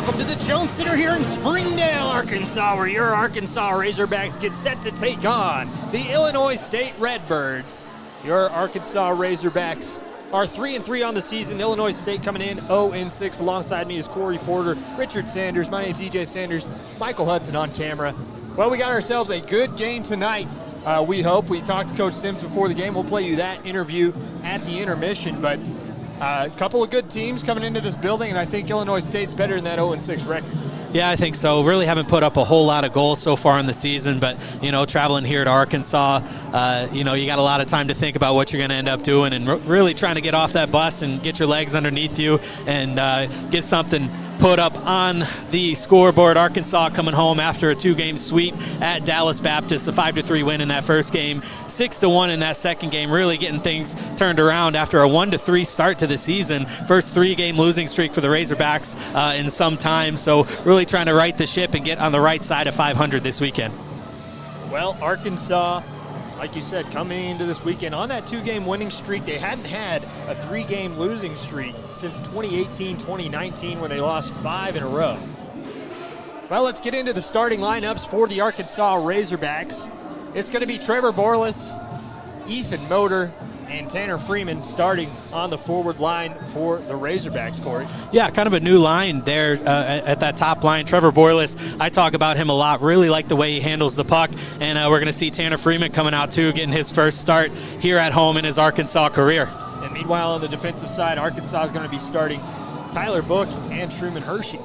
welcome to the Jones Center here in Springdale, Arkansas, where your Arkansas Razorbacks get set to take on the Illinois State Redbirds. Your Arkansas Razorbacks are 3-3 on the season. Illinois State coming in 0-6. Alongside me is Corry Porter, Richard Sanders. My name's EJ Sanders, Michael Hudson on camera. Well, we got ourselves a good game tonight. We hope. We talked to Coach Sims before the game. We'll play you that interview at the intermission, but a couple of good teams coming into this building, and I think Illinois State's better than that 0-6 record. Yeah, I think so. Really haven't put up a whole lot of goals so far in the season, but, you know, traveling here to Arkansas, you know, you got a lot of time to think about what you're going to end up doing and really trying to get off that bus and get your legs underneath you and get something put up on the scoreboard. Arkansas coming home after a 2-game sweep at Dallas Baptist, a 5-3 win in that first game, 6-1 in that second game, really getting things turned around after a 1-3 start to the season. First 3-game losing streak for the Razorbacks in some time, so really trying to right the ship and get on the right side of 500 this weekend. Well, Arkansas, like you said, coming into this weekend on that 2-game winning streak. They hadn't had a 3-game losing streak since 2018-2019 when they lost 5 in a row. Well, let's get into the starting lineups for the Arkansas Razorbacks. It's going to be Trevor Borlas, Ethan Motor, and Tanner Freeman starting on the forward line for the Razorbacks, Corey. Yeah, kind of a new line there at that top line. Trevor Borlas, I talk about him a lot. Really like the way he handles the puck. And we're going to see Tanner Freeman coming out, too, getting his first start here at home in his Arkansas career. And meanwhile, on the defensive side, Arkansas is going to be starting Tyler Book and Truman Hershey.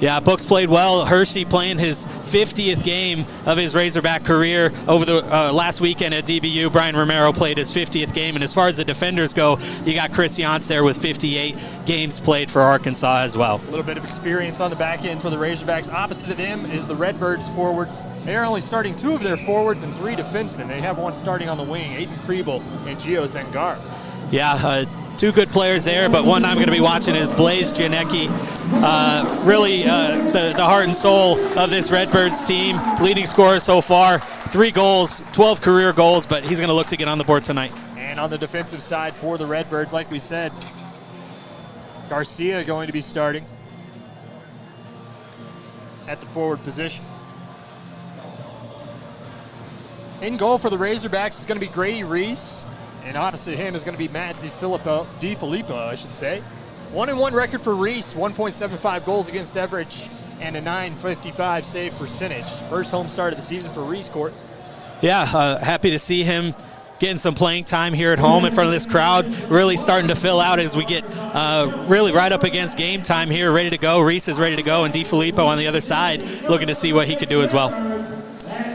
Yeah, Book's played well. Hershey playing his 50th game of his Razorback career over the last weekend at DBU. Brian Romero played his 50th game. And as far as the defenders go, you got Chris Yance there with 58 games played for Arkansas as well. A little bit of experience on the back end for the Razorbacks. Opposite of them is the Redbirds forwards. They are only starting 2 of their forwards and 3 defensemen. They have one starting on the wing, Aiden Kriebel and Gio Zengar. Yeah, 2 good players there, but one I'm going to be watching is Blaze Janecki. Really the heart and soul of this Redbirds team. Leading scorer so far, 3 goals, 12 career goals, but he's going to look to get on the board tonight. And on the defensive side for the Redbirds, like we said, Garcia going to be starting at the forward position. In goal for the Razorbacks is going to be Grady Reese. And opposite him is going to be Matt DiFilippo, I should say. 1-1 record for Reese, 1.75 goals against average, and a .955 save percentage. First home start of the season for Reese, Court. Yeah, happy to see him getting some playing time here at home in front of this crowd. Really starting to fill out as we get really right up against game time here, ready to go. Reese is ready to go, and DiFilippo on the other side looking to see what he could do as well.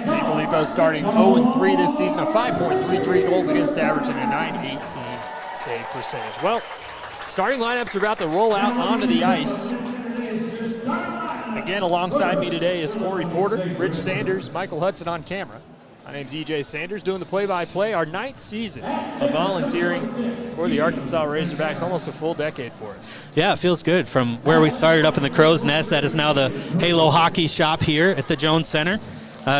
DiFilippo starting 0-3 this season, a 5.33 goals against average and a .918 save percentage. Well, starting lineups are about to roll out onto the ice. Again, alongside me today is Corry Porter, Rich Sanders, Michael Hudson on camera. My name's EJ Sanders, doing the play-by-play. Our 9th season of volunteering for the Arkansas Razorbacks, almost a full decade for us. Yeah, it feels good. From where we started up in the Crow's Nest, that is now the Halo Hockey Shop here at the Jones Center.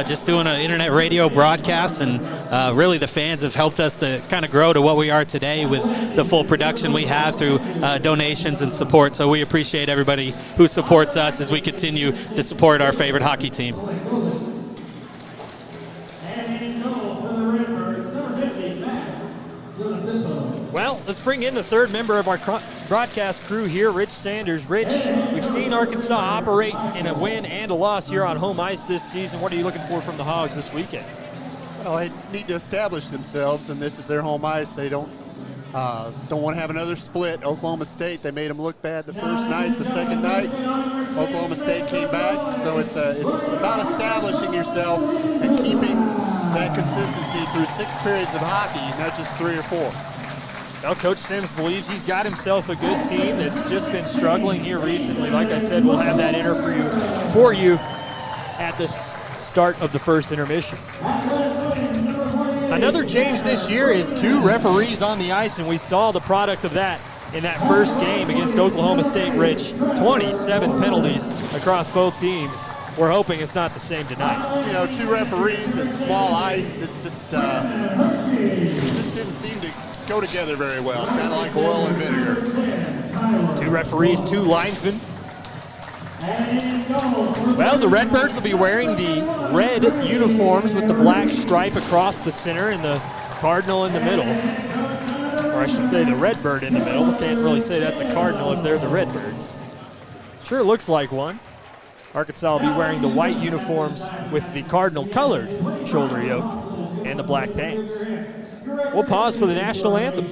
Just doing an internet radio broadcast, and really the fans have helped us to kind of grow to what we are today with the full production we have through donations and support. So we appreciate everybody who supports us as we continue to support our favorite hockey team. Well, let's bring in the third member of our broadcast crew here, Rich Sanders. Rich, we've seen Arkansas operate in a win and a loss here on home ice this season. What are you looking for from the Hogs this weekend? Well, they need to establish themselves, and this is their home ice. They don't want to have another split. Oklahoma State, they made them look bad the first night. The second night, Oklahoma State came back. So it's about establishing yourself and keeping that consistency through 6 periods of hockey, not just 3 or 4. Well, Coach Sims believes he's got himself a good team that's just been struggling here recently. Like I said, we'll have that interview for you at the start of the first intermission. Another change this year is 2 referees on the ice, and we saw the product of that in that first game against Oklahoma State, Rich. 27 penalties across both teams. We're hoping it's not the same tonight. You know, 2 referees and small ice, it just didn't seem to go together very well, kind of like oil and vinegar. 2 referees, 2 linesmen. Well, the Redbirds will be wearing the red uniforms with the black stripe across the center and the cardinal in the middle. Or I should say the Redbird in the middle. Can't really say that's a cardinal if they're the Redbirds. Sure looks like one. Arkansas will be wearing the white uniforms with the cardinal colored shoulder yoke and the black pants. We'll pause for the national anthem.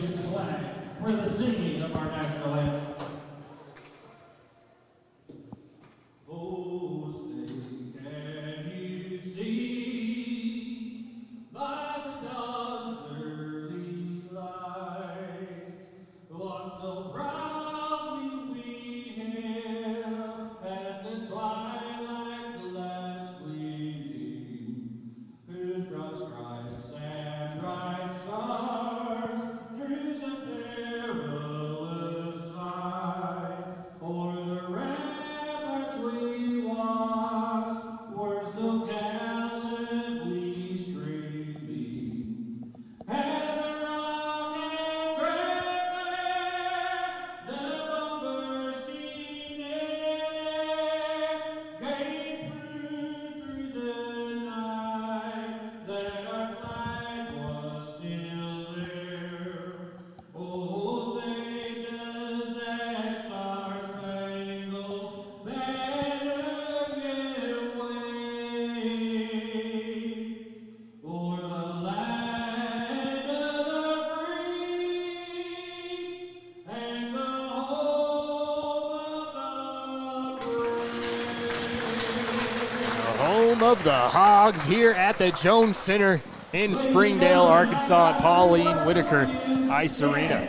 Of the Hogs here at the Jones Center in Springdale, Arkansas at Pauline Whitaker Ice Arena.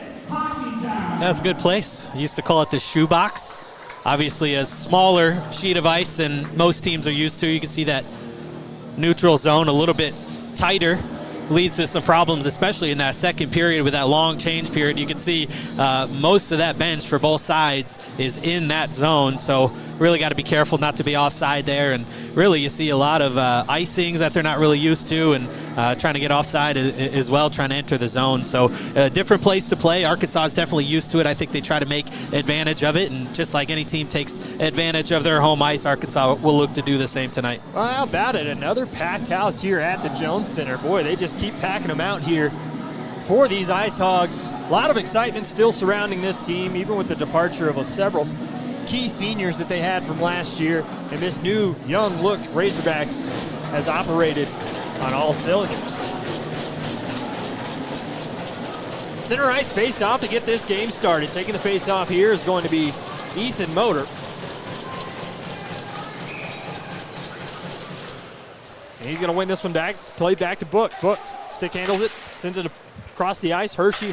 That's a good place. I used to call it the shoebox. Obviously a smaller sheet of ice than most teams are used to. You can see that neutral zone a little bit tighter. Leads to some problems, especially in that second period with that long change period. You can see most of that bench for both sides is in that zone, so really got to be careful not to be offside there. And really you see a lot of icings that they're not really used to, and trying to get offside as well, trying to enter the zone. So a different place to play. Arkansas is definitely used to it. I think they try to make advantage of it, and just like any team takes advantage of their home ice, Arkansas will look to do the same tonight. Well, how about it? Another packed house here at the Jones Center. Boy, they just keep packing them out here for these Ice Hogs. A lot of excitement still surrounding this team, even with the departure of several key seniors that they had from last year, and this new young look Razorbacks has operated on all cylinders. Center ice face-off to get this game started. Taking the face-off here is going to be Ethan Motor. And he's going to win this one back. It's played back to Book. Book stick handles it, sends it across the ice. Hershey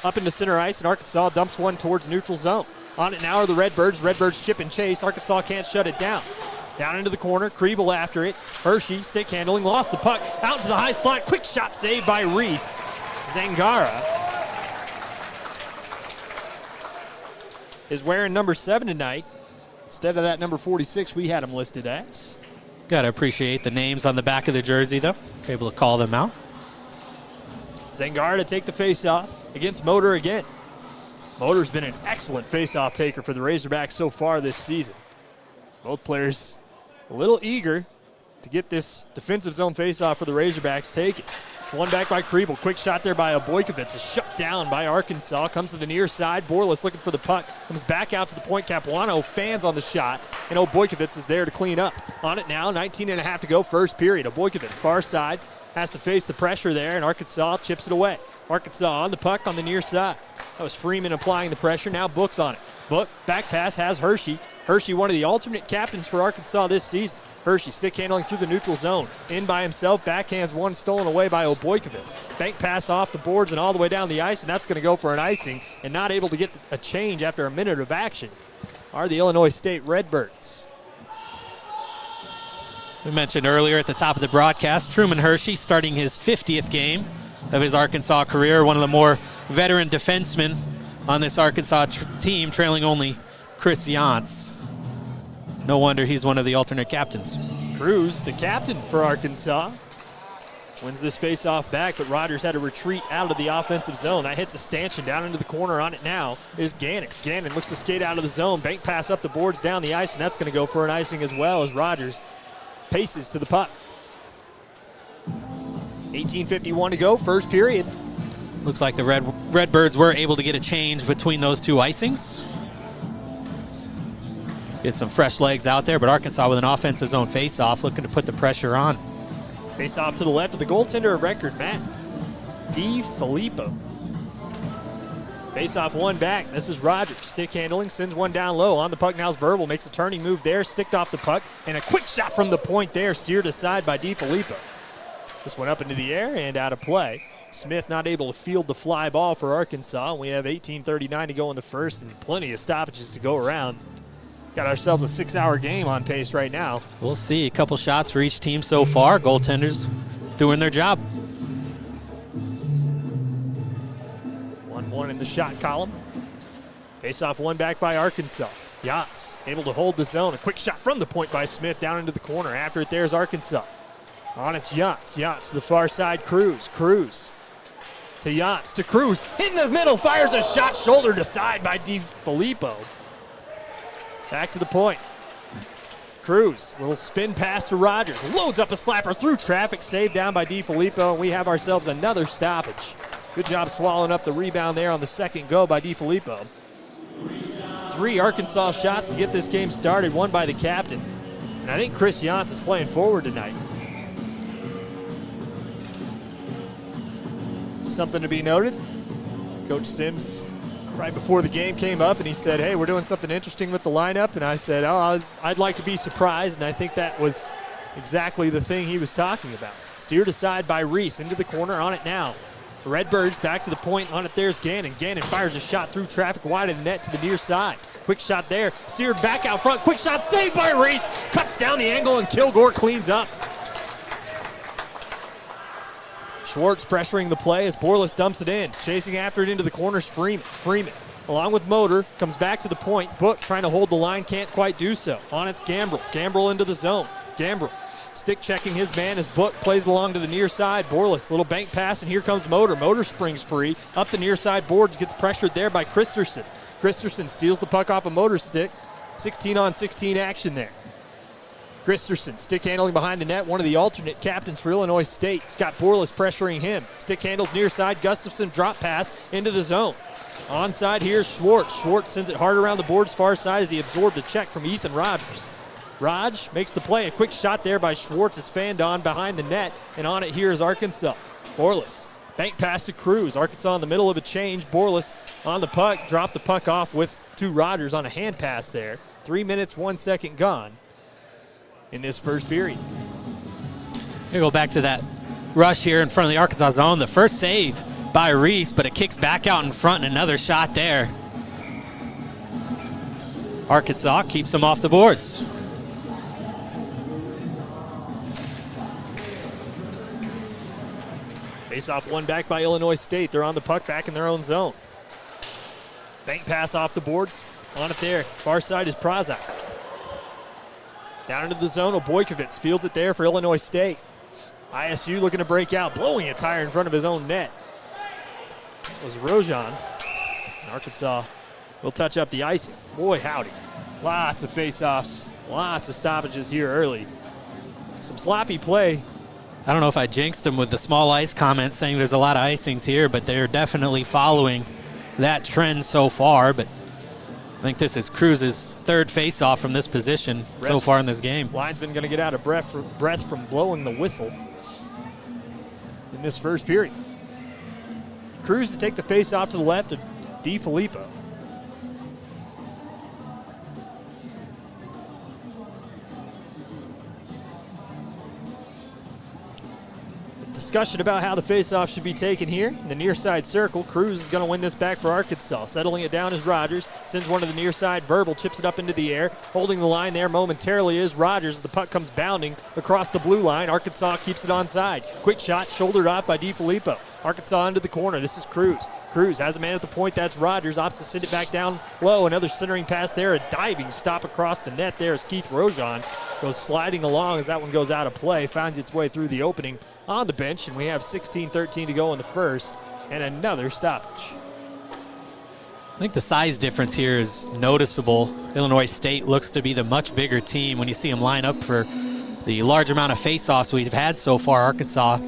up into center ice, and Arkansas dumps one towards neutral zone. On it now are the Redbirds. Redbirds chip and chase. Arkansas can't shut it down. Down into the corner, Kriebel after it. Hershey stick handling, lost the puck. Out into the high slot, quick shot saved by Reese. Zangara is wearing number 7 tonight. Instead of that number 46 we had him listed as. Got to appreciate the names on the back of the jersey, though. Able to call them out. Zangara to take the face-off against Motor again. Motor's been an excellent face-off taker for the Razorbacks so far this season. Both players a little eager to get this defensive zone face-off for the Razorbacks taken. One back by Kriebel. Quick shot there by Obojkovic. A shut down by Arkansas. Comes to the near side. Borlas looking for the puck. Comes back out to the point. Capuano fans on the shot. And Obojkovic is there to clean up. On it now, 19.5 to go, first period. Obojkovic, far side. Has to face the pressure there, and Arkansas chips it away. Arkansas on the puck on the near side. That was Freeman applying the pressure. Now Book's on it. Book, back pass has Hershey. Hershey, one of the alternate captains for Arkansas this season. Hershey stick handling through the neutral zone. In by himself, backhands one, stolen away by Obojkovic. Bank pass off the boards and all the way down the ice, and that's going to go for an icing, and not able to get a change after a minute of action are the Illinois State Redbirds. We mentioned earlier at the top of the broadcast, Truman Hershey starting his 50th game of his Arkansas career, one of the more veteran defensemen on this Arkansas team, trailing only Chris Yantz. No wonder he's one of the alternate captains. Cruz, the captain for Arkansas. Wins this face-off back, but Rogers had to retreat out of the offensive zone. That hits a stanchion down into the corner. On it now is Gannon. Gannon looks to skate out of the zone. Bank pass up the boards down the ice, and that's going to go for an icing as well as Rogers paces to the puck. 18:51 to go, first period. Looks like the Redbirds were able to get a change between those two icings. Get some fresh legs out there, but Arkansas with an offensive zone face-off looking to put the pressure on. Face off to the left of the goaltender of record, Matt DiFilippo. Face off one back. This is Rogers. Stick handling, sends one down low. On the puck now is Verbal. Makes a turning move there, sticked off the puck, and a quick shot from the point there, steered aside by DiFilippo. This one up into the air and out of play. Smith not able to field the fly ball for Arkansas. We have 18:39 to go in the first and plenty of stoppages to go around. Got ourselves a 6-hour game on pace right now. We'll see. A couple shots for each team so far. Goaltenders doing their job. 1-1 in the shot column. Face off one back by Arkansas. Yachts able to hold the zone. A quick shot from the point by Smith down into the corner. After it, there's Arkansas. On it's Yachts. Yachts to the far side. Cruz. Cruz to Yachts to Cruz. In the middle, fires a shot shouldered aside by DiFilippo. Back to the point. Cruz, little spin pass to Rogers. Loads up a slapper through traffic, saved down by DiFilippo, and we have ourselves another stoppage. Good job swallowing up the rebound there on the second go by DiFilippo. 3 Arkansas shots to get this game started, one by the captain. And I think Chris Yantz is playing forward tonight. Something to be noted. Coach Sims right before the game came up and he said, hey, we're doing something interesting with the lineup. And I said, oh, I'd like to be surprised. And I think that was exactly the thing he was talking about. Steered aside by Reese into the corner. On it now. The Redbirds back to the point. On it there's Gannon. Gannon fires a shot through traffic wide of the net to the near side. Quick shot there. Steered back out front. Quick shot saved by Reese. Cuts down the angle and Kilgore cleans up. Schwartz pressuring the play as Borlas dumps it in. Chasing after it into the corners, Freeman. Freeman, along with Motor, comes back to the point. Book trying to hold the line, can't quite do so. On it's Gambrel. Gambrel into the zone. Gambrel stick checking his man as Book plays along to the near side. Borlas, little bank pass, and here comes Motor. Motor springs free. Up the near side boards, gets pressured there by Christerson. Christerson steals the puck off a Motor's stick. 16-on-16 action there. Christerson, stick handling behind the net, one of the alternate captains for Illinois State. Scott Borlas pressuring him. Stick handles near side. Gustafson drop pass into the zone. Onside here's Schwartz. Schwartz sends it hard around the boards far side as he absorbed a check from Ethan Rogers. Raj makes the play. A quick shot there by Schwartz is fanned on behind the net, and on it here is Arkansas. Borlas, bank pass to Cruz. Arkansas in the middle of a change. Borlas on the puck, dropped the puck off to Rogers on a hand pass there. 3 minutes, 1 second gone in this first period. We go back to that rush here in front of the Arkansas zone. The first save by Reese, but it kicks back out in front and another shot there. Arkansas keeps them off the boards. Face off one back by Illinois State. They're on the puck back in their own zone. Bank pass off the boards. On it there. Far side is Prazak. Down into the zone, Obojkovitz fields it there for Illinois State. ISU looking to break out, blowing a tire in front of his own net. That was Rojan. And Arkansas will touch up the icing. Boy, howdy. Lots of face-offs, lots of stoppages here early. Some sloppy play. I don't know if I jinxed them with the small ice comment saying there's a lot of icings here, but they're definitely following that trend so far. But I think this is Cruz's third face-off from this position so far in this game. Linesman going to get out of breath from blowing the whistle in this first period. Cruz to take the face-off to the left of DiFilippo. Discussion about how the faceoff should be taken here. In the near side circle, Cruz is going to win this back for Arkansas. Settling it down is Rogers. Sends one to the near side. Verbal chips it up into the air. Holding the line there momentarily is Rogers. The puck comes bounding across the blue line. Arkansas keeps it onside. Quick shot shouldered off by DiFilippo. Arkansas into the corner. This is Cruz. Cruz has a man at the point. That's Rogers. Opts to send it back down low. Another centering pass there. A diving stop across the net there as Keith Rojan goes sliding along as that one goes out of play. Finds its way through the opening on the bench, and we have 16-13 to go in the first, and another stoppage. I think the size difference here is noticeable. Illinois State looks to be the much bigger team when you see them line up for the large amount of face-offs we've had so far. Arkansas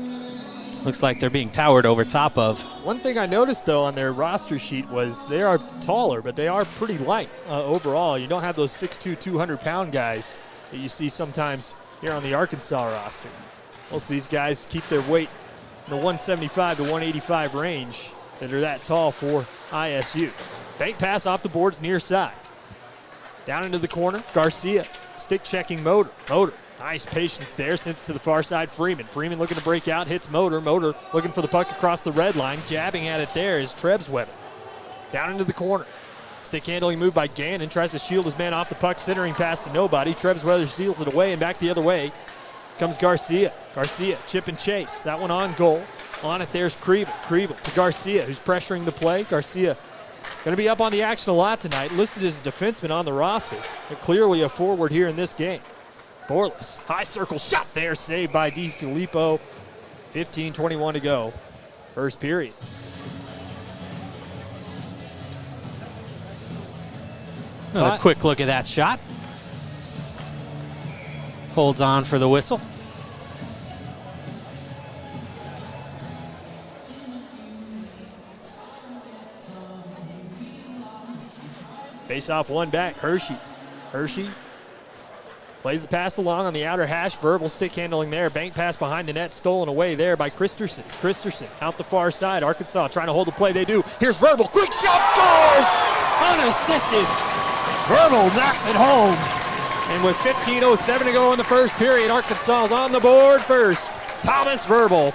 looks like they're being towered over top of. One thing I noticed, though, on their roster sheet was they are taller, but they are pretty light overall. You don't have those 6'2", 200-pound guys that you see sometimes here on the Arkansas roster. Most of these guys keep their weight in the 175 to 185 range that are that tall for ISU. Bank pass off the boards near side. Down into the corner, Garcia, stick checking Motor. Motor, nice patience there, sends to the far side, Freeman. Freeman looking to break out, hits Motor. Motor looking for the puck across the red line, jabbing at it there is Trebsweber. Down into the corner. Stick handling move by Gannon, tries to shield his man off the puck, centering pass to nobody. Trebsweber seals it away, and back the other way comes Garcia. Garcia, chip and chase. That one on goal. On it, there's Kriebel. Kriebel to Garcia, who's pressuring the play. Garcia going to be up on the action a lot tonight, listed as a defenseman on the roster, but clearly a forward here in this game. Borlas, high circle shot there, saved by DiFilippo. 15:21 to go, first period. Another quick look at that shot. Holds on for the whistle. Face off one back, Hershey. Hershey plays the pass along on the outer hash. Verbal stick handling there. Bank pass behind the net, stolen away there by Christensen. Christensen out the far side. Arkansas trying to hold the play. They do. Here's Verbal. Quick shot, scores! Unassisted. Verbal knocks it home. And with 15:07 to go in the first period, Arkansas is on the board first. Thomas Verbal.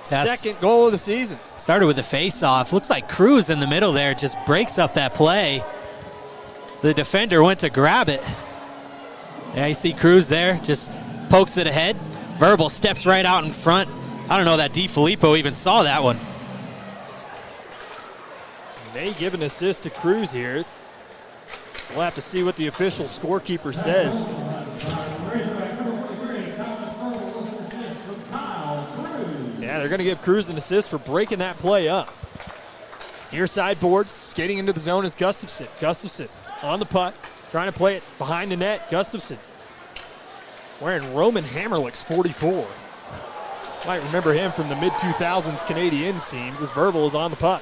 Second goal of the season. Started with a face-off. Looks like Cruz in the middle there just breaks up that play. The defender went to grab it. Yeah, you see Cruz there, just pokes it ahead. Verbal steps right out in front. I don't know that DiFilippo even saw that one. They give an assist to Cruz here. We'll have to see what the official scorekeeper says. Yeah, they're going to give Cruz an assist for breaking that play up. Near side boards, skating into the zone is Gustafson. Gustafson on the puck, trying to play it behind the net. Gustafson wearing Roman Hammerlick's 44. Might remember him from the mid-2000s Canadiens teams as Verbal is on the puck.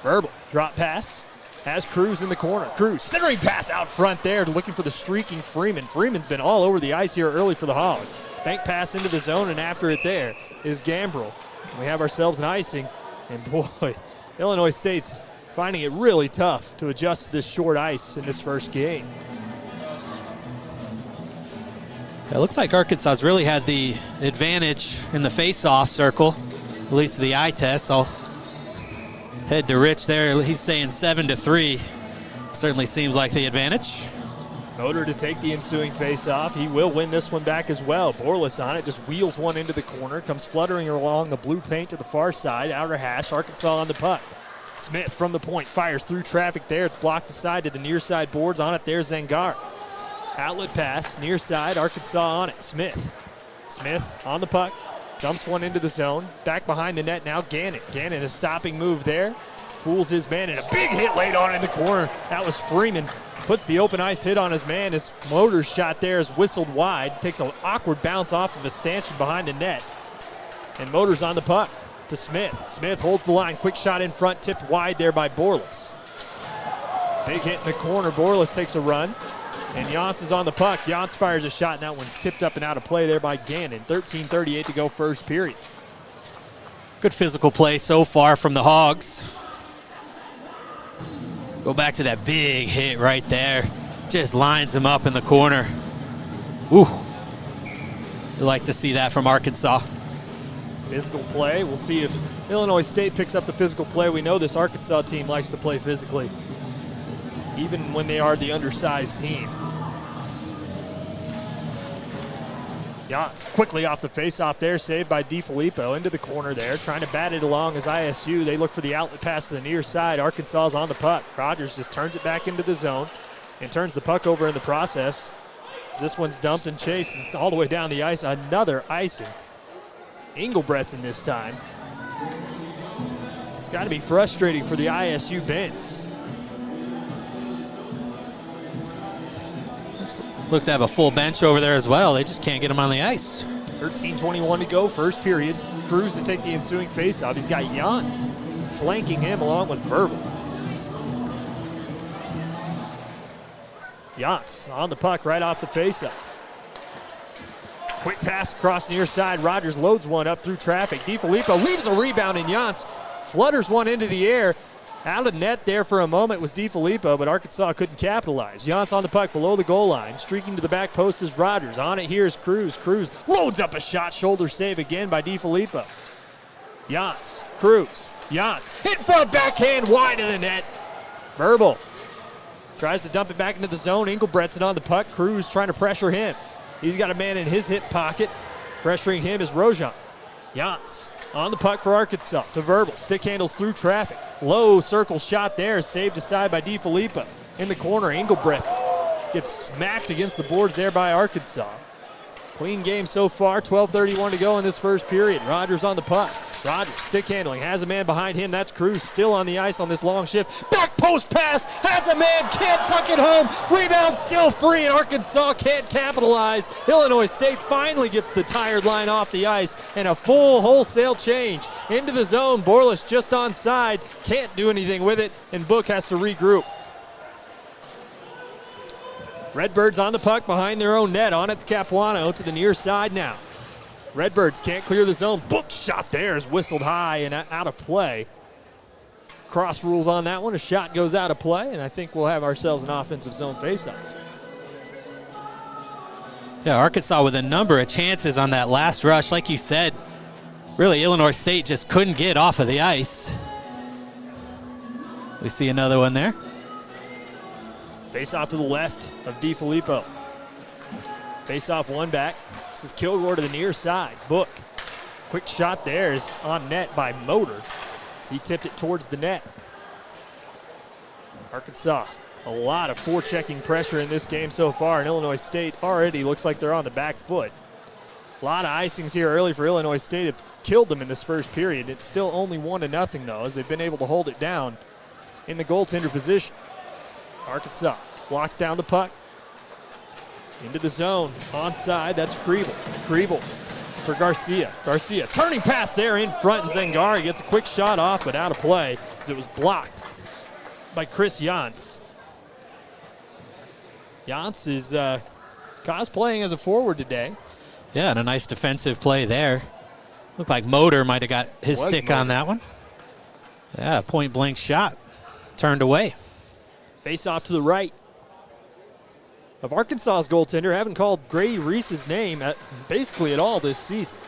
Verbal, drop pass, has Cruz in the corner. Cruz, centering pass out front there, looking for the streaking Freeman. Freeman's been all over the ice here early for the Hogs. Bank pass into the zone, and after it there is Gambrell. We have ourselves an icing, and boy, Illinois State's finding it really tough to adjust to this short ice in this first game. It looks like Arkansas's really had the advantage in the face-off circle, at least the eye test. I'll head to Rich there. He's saying 7-3. Certainly seems like the advantage. Motor to take the ensuing face-off. He will win this one back as well. Borlas on it, just wheels one into the corner, comes fluttering along the blue paint to the far side, outer hash, Arkansas on the puck. Smith from the point, fires through traffic there. It's blocked aside to the near side boards. On it there, Zangar. Outlet pass, near side, Arkansas on it. Smith on the puck, dumps one into the zone. Back behind the net now, Gannon. Gannon, a stopping move there. Fools his man, and a big hit laid on in the corner. That was Freeman. Puts the open ice hit on his man. His Motor's shot there is whistled wide. Takes an awkward bounce off of a stanchion behind the net. And Motor's on the puck to Smith. Smith holds the line. Quick shot in front, tipped wide there by Borlas. Big hit in the corner. Borlas takes a run. And Yance is on the puck. Yance fires a shot, and that one's tipped up and out of play there by Gannon. 13:38 to go first period. Good physical play so far from the Hogs. Go back to that big hit right there. Just lines him up in the corner. Ooh. You like to see that from Arkansas. Physical play. We'll see if Illinois State picks up the physical play. We know this Arkansas team likes to play physically, even when they are the undersized team. Yance quickly off the face-off there, saved by DiFilippo into the corner there, trying to bat it along as ISU. They look for the outlet pass to the near side. Arkansas is on the puck. Rogers just turns it back into the zone and turns the puck over in the process. This one's dumped and chased all the way down the ice. Another icing. Engelbretson this time. It's got to be frustrating for the ISU bench. Look to have a full bench over there as well. They just can't get him on the ice. 13:21 to go, first period. Cruz to take the ensuing faceoff. He's got Jans flanking him along with Verbal. Jans on the puck right off the faceoff. Quick pass across the near side. Rogers loads one up through traffic. DiFilippo leaves a rebound, and Jans flutters one into the air. Out of net there for a moment was DiFilippo, but Arkansas couldn't capitalize. Jans on the puck below the goal line. Streaking to the back post is Rogers. On it here is Cruz. Cruz loads up a shot. Shoulder save again by DiFilippo. Jans, Cruz, Jans. In front, backhand, wide of the net. Verbal tries to dump it back into the zone. Engelbretson on the puck. Cruz trying to pressure him. He's got a man in his hip pocket. Pressuring him is Rojan. Jans on the puck for Arkansas to Verbal. Stick handles through traffic. Low circle shot there, saved aside by DiFilippo. In the corner, Engelbretson gets smacked against the boards there by Arkansas. Clean game so far, 12:31 to go in this first period. Rogers on the puck. Rogers stick handling, has a man behind him. That's Cruz still on the ice on this long shift. Back post pass, has a man, can't tuck it home. Rebound still free, and Arkansas can't capitalize. Illinois State finally gets the tired line off the ice, and a full wholesale change into the zone. Borlas just onside, can't do anything with it, and Book has to regroup. Redbirds on the puck behind their own net. On it's Capuano to the near side now. Redbirds can't clear the zone. Book shot there is whistled high and out of play. Cross rules on that one. A shot goes out of play, and I think we'll have ourselves an offensive zone faceoff. Yeah, Arkansas with a number of chances on that last rush. Like you said, really Illinois State just couldn't get off of the ice. We see another one there. Face off to the left of DiFilippo. Face off one back. This is Kilgore to the near side. Book. Quick shot there is on net by Motor. So he tipped it towards the net. Arkansas, a lot of forechecking pressure in this game so far, and Illinois State already looks like they're on the back foot. A lot of icings here early for Illinois State have killed them in this first period. It's still only 1-0 though, as they've been able to hold it down in the goaltender position. Arkansas walks down the puck into the zone. Onside, that's Kriebel. Kriebel for Garcia. Garcia turning pass there in front, and Zangari gets a quick shot off, but out of play as it was blocked by Chris Jans. Jans is cosplaying as a forward today. Yeah, and a nice defensive play there. Looked like Motor might have got his stick on that one. Yeah, point blank shot. Turned away. Face off to the right of Arkansas's goaltender. Haven't called Grady Reese's name basically at all this season.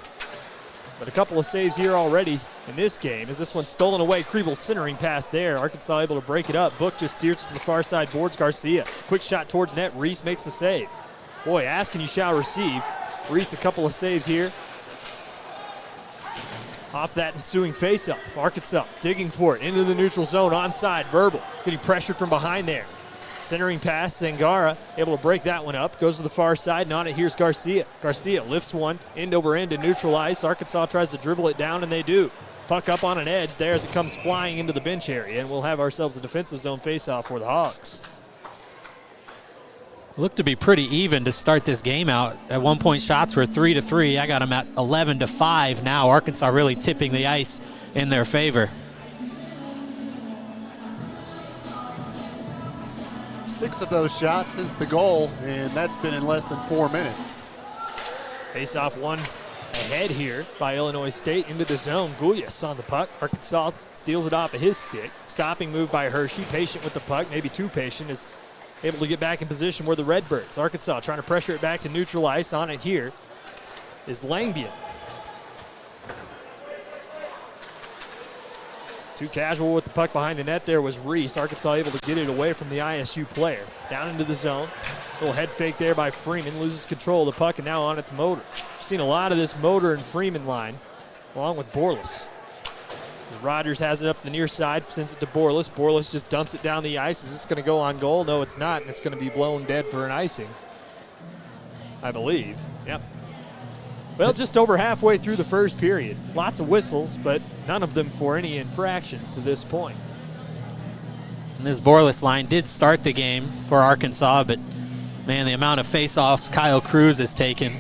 But a couple of saves here already in this game as this one's stolen away. Kriebel centering pass there. Arkansas able to break it up. Book just steers to the far side, boards Garcia. Quick shot towards net. Reese makes the save. Boy, ask and you shall receive. Reese a couple of saves here. Off that ensuing faceoff, Arkansas digging for it into the neutral zone, onside, Verbal, getting pressured from behind there. Centering pass, Zangara able to break that one up, goes to the far side, and on it here's Garcia. Garcia lifts one, end over end to neutral ice. Arkansas tries to dribble it down, and they do. Puck up on an edge there as it comes flying into the bench area, and we'll have ourselves a defensive zone faceoff for the Hogs. Looked to be pretty even to start this game out. At one point, shots were 3-3. I got them at 11-5 now. Arkansas really tipping the ice in their favor. 6 of those shots since the goal, and that's been in less than 4 minutes. Face off one ahead here by Illinois State into the zone. Gulyas on the puck. Arkansas steals it off of his stick. Stopping move by Hershey. Patient with the puck, maybe too patient, is able to get back in position where the Redbirds. Arkansas trying to pressure it back to neutral ice. On it here is Langbian. Too casual with the puck behind the net there was Reese. Arkansas able to get it away from the ISU player. Down into the zone. Little head fake there by Freeman. Loses control of the puck, and now on its Motor. We've seen a lot of this Motor and Freeman line, along with Borlas. Rogers has it up the near side, sends it to Borlas. Borlas just dumps it down the ice. Is this going to go on goal? No, it's not, and it's going to be blown dead for an icing. I believe. Yep. Well, just over halfway through the first period. Lots of whistles, but none of them for any infractions to this point. And this Borless line did start the game for Arkansas, but man, the amount of face-offs Kyle Cruz has taken,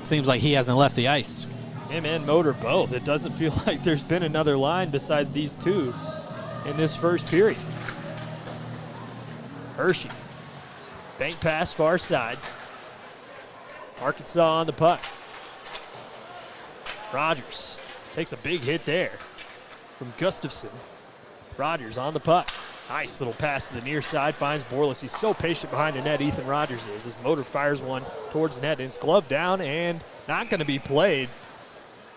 seems like he hasn't left the ice. Him and Motor both. It doesn't feel like there's been another line besides these two in this first period. Hershey. Bank pass far side. Arkansas on the puck. Rogers takes a big hit there from Gustafson. Rogers on the puck. Nice little pass to the near side, finds Borless. He's so patient behind the net, Ethan Rogers is. His Motor fires one towards net, and it's gloved down and not going to be played.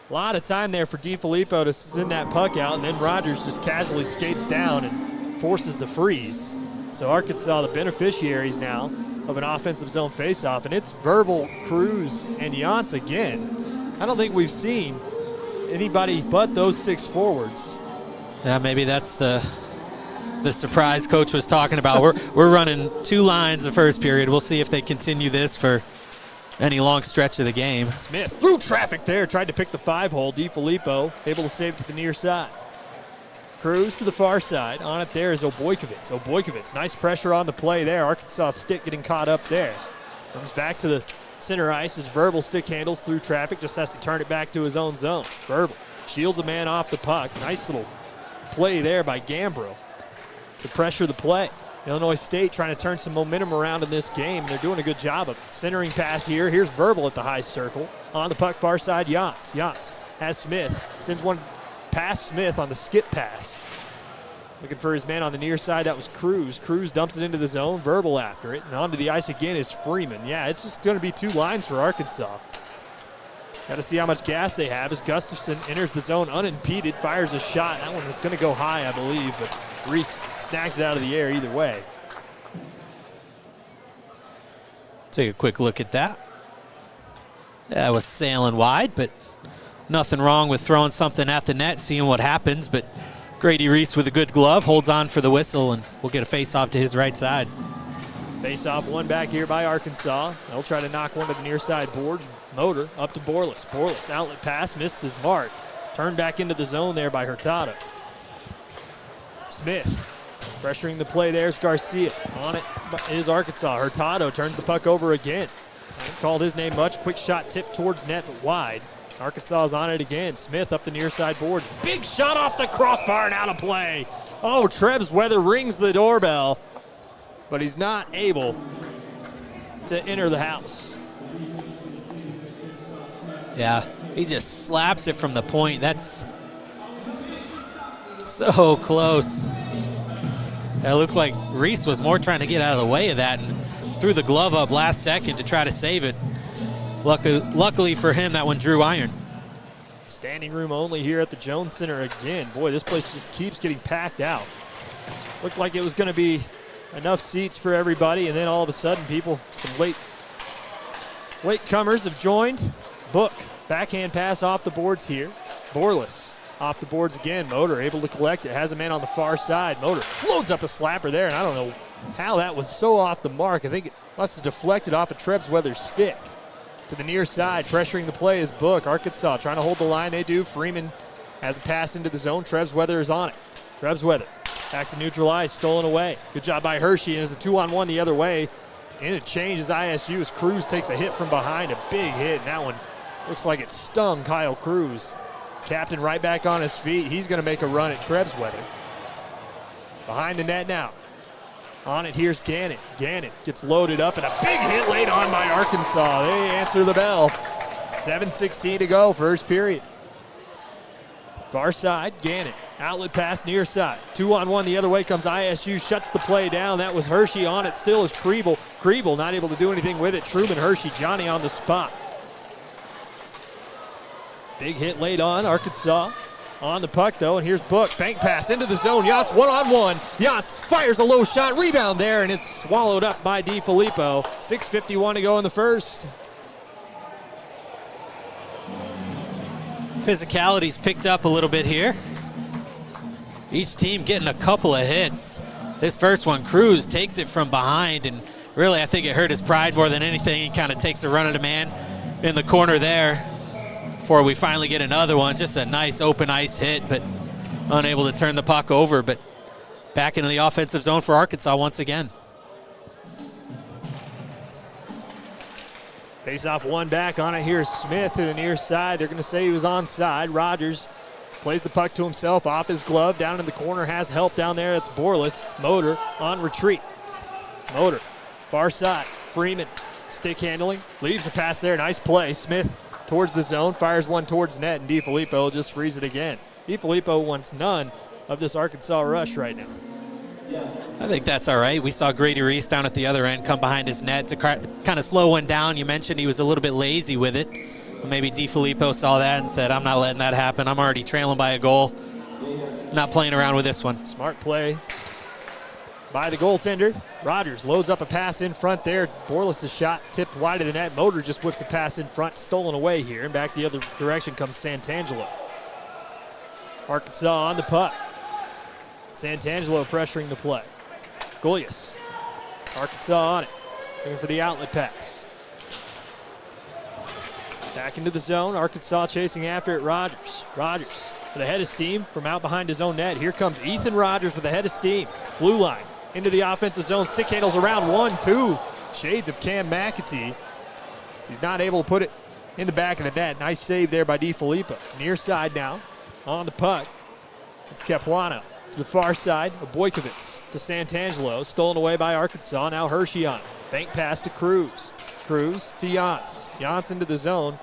A lot of time there for DiFilippo to send that puck out, and then Rogers just casually skates down and forces the freeze. So Arkansas, the beneficiaries now of an offensive zone faceoff, and it's Verbal, Cruz, and Yance again. I don't think we've seen anybody but those 6 forwards. Yeah, maybe that's the surprise coach was talking about. We're running 2 lines the first period. We'll see if they continue this for any long stretch of the game. Smith through traffic there, tried to pick the 5-hole. DiFilippo able to save to the near side. Cruz to the far side. On it there is Obojkovic. Nice pressure on the play there. Arkansas stick getting caught up there. Comes back to the center ice as Verbal stick handles through traffic. Just has to turn it back to his own zone. Verbal shields a man off the puck. Nice little play there by Gambro to pressure the play. Illinois State trying to turn some momentum around in this game. They're doing a good job of it. Centering pass here. Here's Verbal at the high circle. On the puck, far side, Yance. Yance has Smith. Sends one past Smith on the skip pass. Looking for his man on the near side. That was Cruz. Cruz dumps it into the zone. Verbal after it. And onto the ice again is Freeman. Yeah, it's just going to be 2 lines for Arkansas. Got to see how much gas they have as Gustafson enters the zone unimpeded, fires a shot. That one was going to go high, I believe, but Reese snags it out of the air either way. Take a quick look at that. That was sailing wide, but nothing wrong with throwing something at the net, seeing what happens. But Grady Reese with a good glove holds on for the whistle, and we'll get a face-off to his right side. Face-off one back here by Arkansas. They'll try to knock one to the near side boards. Motor up to Borless. Borless outlet pass, missed his mark. Turned back into the zone there by Hurtado. Smith pressuring the play. There's Garcia. On it is Arkansas. Hurtado turns the puck over again. Haven't called his name much. Quick shot tipped towards net but wide. Arkansas is on it again. Smith up the near side boards. Big shot off the crossbar and out of play. Oh, Trebsweather rings the doorbell, but he's not able to enter the house. Yeah, he just slaps it from the point. That's so close. It looked like Reese was more trying to get out of the way of that and threw the glove up last second to try to save it. Luckily for him, that one drew iron. Standing room only here at the Jones Center again. Boy, this place just keeps getting packed out. Looked like it was going to be enough seats for everybody, and then all of a sudden some late comers have joined. Book, backhand pass off the boards here. Borless off the boards again. Motor able to collect it, has a man on the far side. Motor loads up a slapper there, and I don't know how that was so off the mark. I think it must have deflected off of Trebsweather's stick. To the near side, pressuring the play is Book. Arkansas trying to hold the line. They do. Freeman has a pass into the zone. Trebsweather is on it. Trebsweather back to neutral ice, stolen away. Good job by Hershey, and it's a 2-on-1 the other way. And it changes ISU as Cruz takes a hit from behind. A big hit, and that one looks like it stung Kyle Cruz. Captain right back on his feet. He's going to make a run at Trebsweather. Behind the net now. On it, here's Gannon. Gannon gets loaded up, and a big hit laid on by Arkansas. They answer the bell. 7:16 to go, first period. Far side, Gannon. Outlet pass near side. 2-on-1 the other way comes ISU, shuts the play down. That was Hershey. On it still is Kriebel. Kriebel not able to do anything with it. Truman, Hershey, Johnny on the spot. Big hit laid on Arkansas. On the puck, though, and here's Book. Bank pass into the zone. Yance one-on-one. Yance fires a low shot. Rebound there, and it's swallowed up by DiFilippo. 6:51 to go in the first. Physicality's picked up a little bit here. Each team getting a couple of hits. This first one, Cruz takes it from behind and really, I think it hurt his pride more than anything. He kind of takes a run at a man in the corner there before we finally get another one. Just a nice open ice hit, but unable to turn the puck over. But back into the offensive zone for Arkansas once again. Face off one back on it. Here's Smith to the near side. They're going to say he was onside. Rogers plays the puck to himself off his glove. Down in the corner, has help down there. It's Borlas. Motor on retreat. Motor, far side. Freeman, stick handling. Leaves a pass there. Nice play. Smith towards the zone. Fires one towards net, and DiFilippo just frees it again. DiFilippo wants none of this Arkansas rush right now. I think that's all right. We saw Grady Reese down at the other end come behind his net to kind of slow one down. You mentioned he was a little bit lazy with it. Maybe DiFilippo saw that and said, I'm not letting that happen. I'm already trailing by a goal. Not playing around with this one. Smart play by the goaltender. Rogers loads up a pass in front there. Borlas' shot tipped wide of the net. Motor just whips a pass in front, stolen away here. And back the other direction comes Santangelo. Arkansas on the puck. Santangelo pressuring the play. Golias. Arkansas on it. Looking for the outlet pass. Back into the zone. Arkansas chasing after it. Rogers. Rogers with a head of steam from out behind his own net. Here comes Ethan Rogers with a head of steam. Blue line into the offensive zone. Stick handles around 1-2. Shades of Cam McAtee. So he's not able to put it in the back of the net. Nice save there by DiFilippo. Near side now on the puck. It's Capuano. To the far side, Boykovitz to Santangelo, stolen away by Arkansas. Now Hershey on it. Bank pass to Cruz. Cruz to Jantz. Jantz into the zone,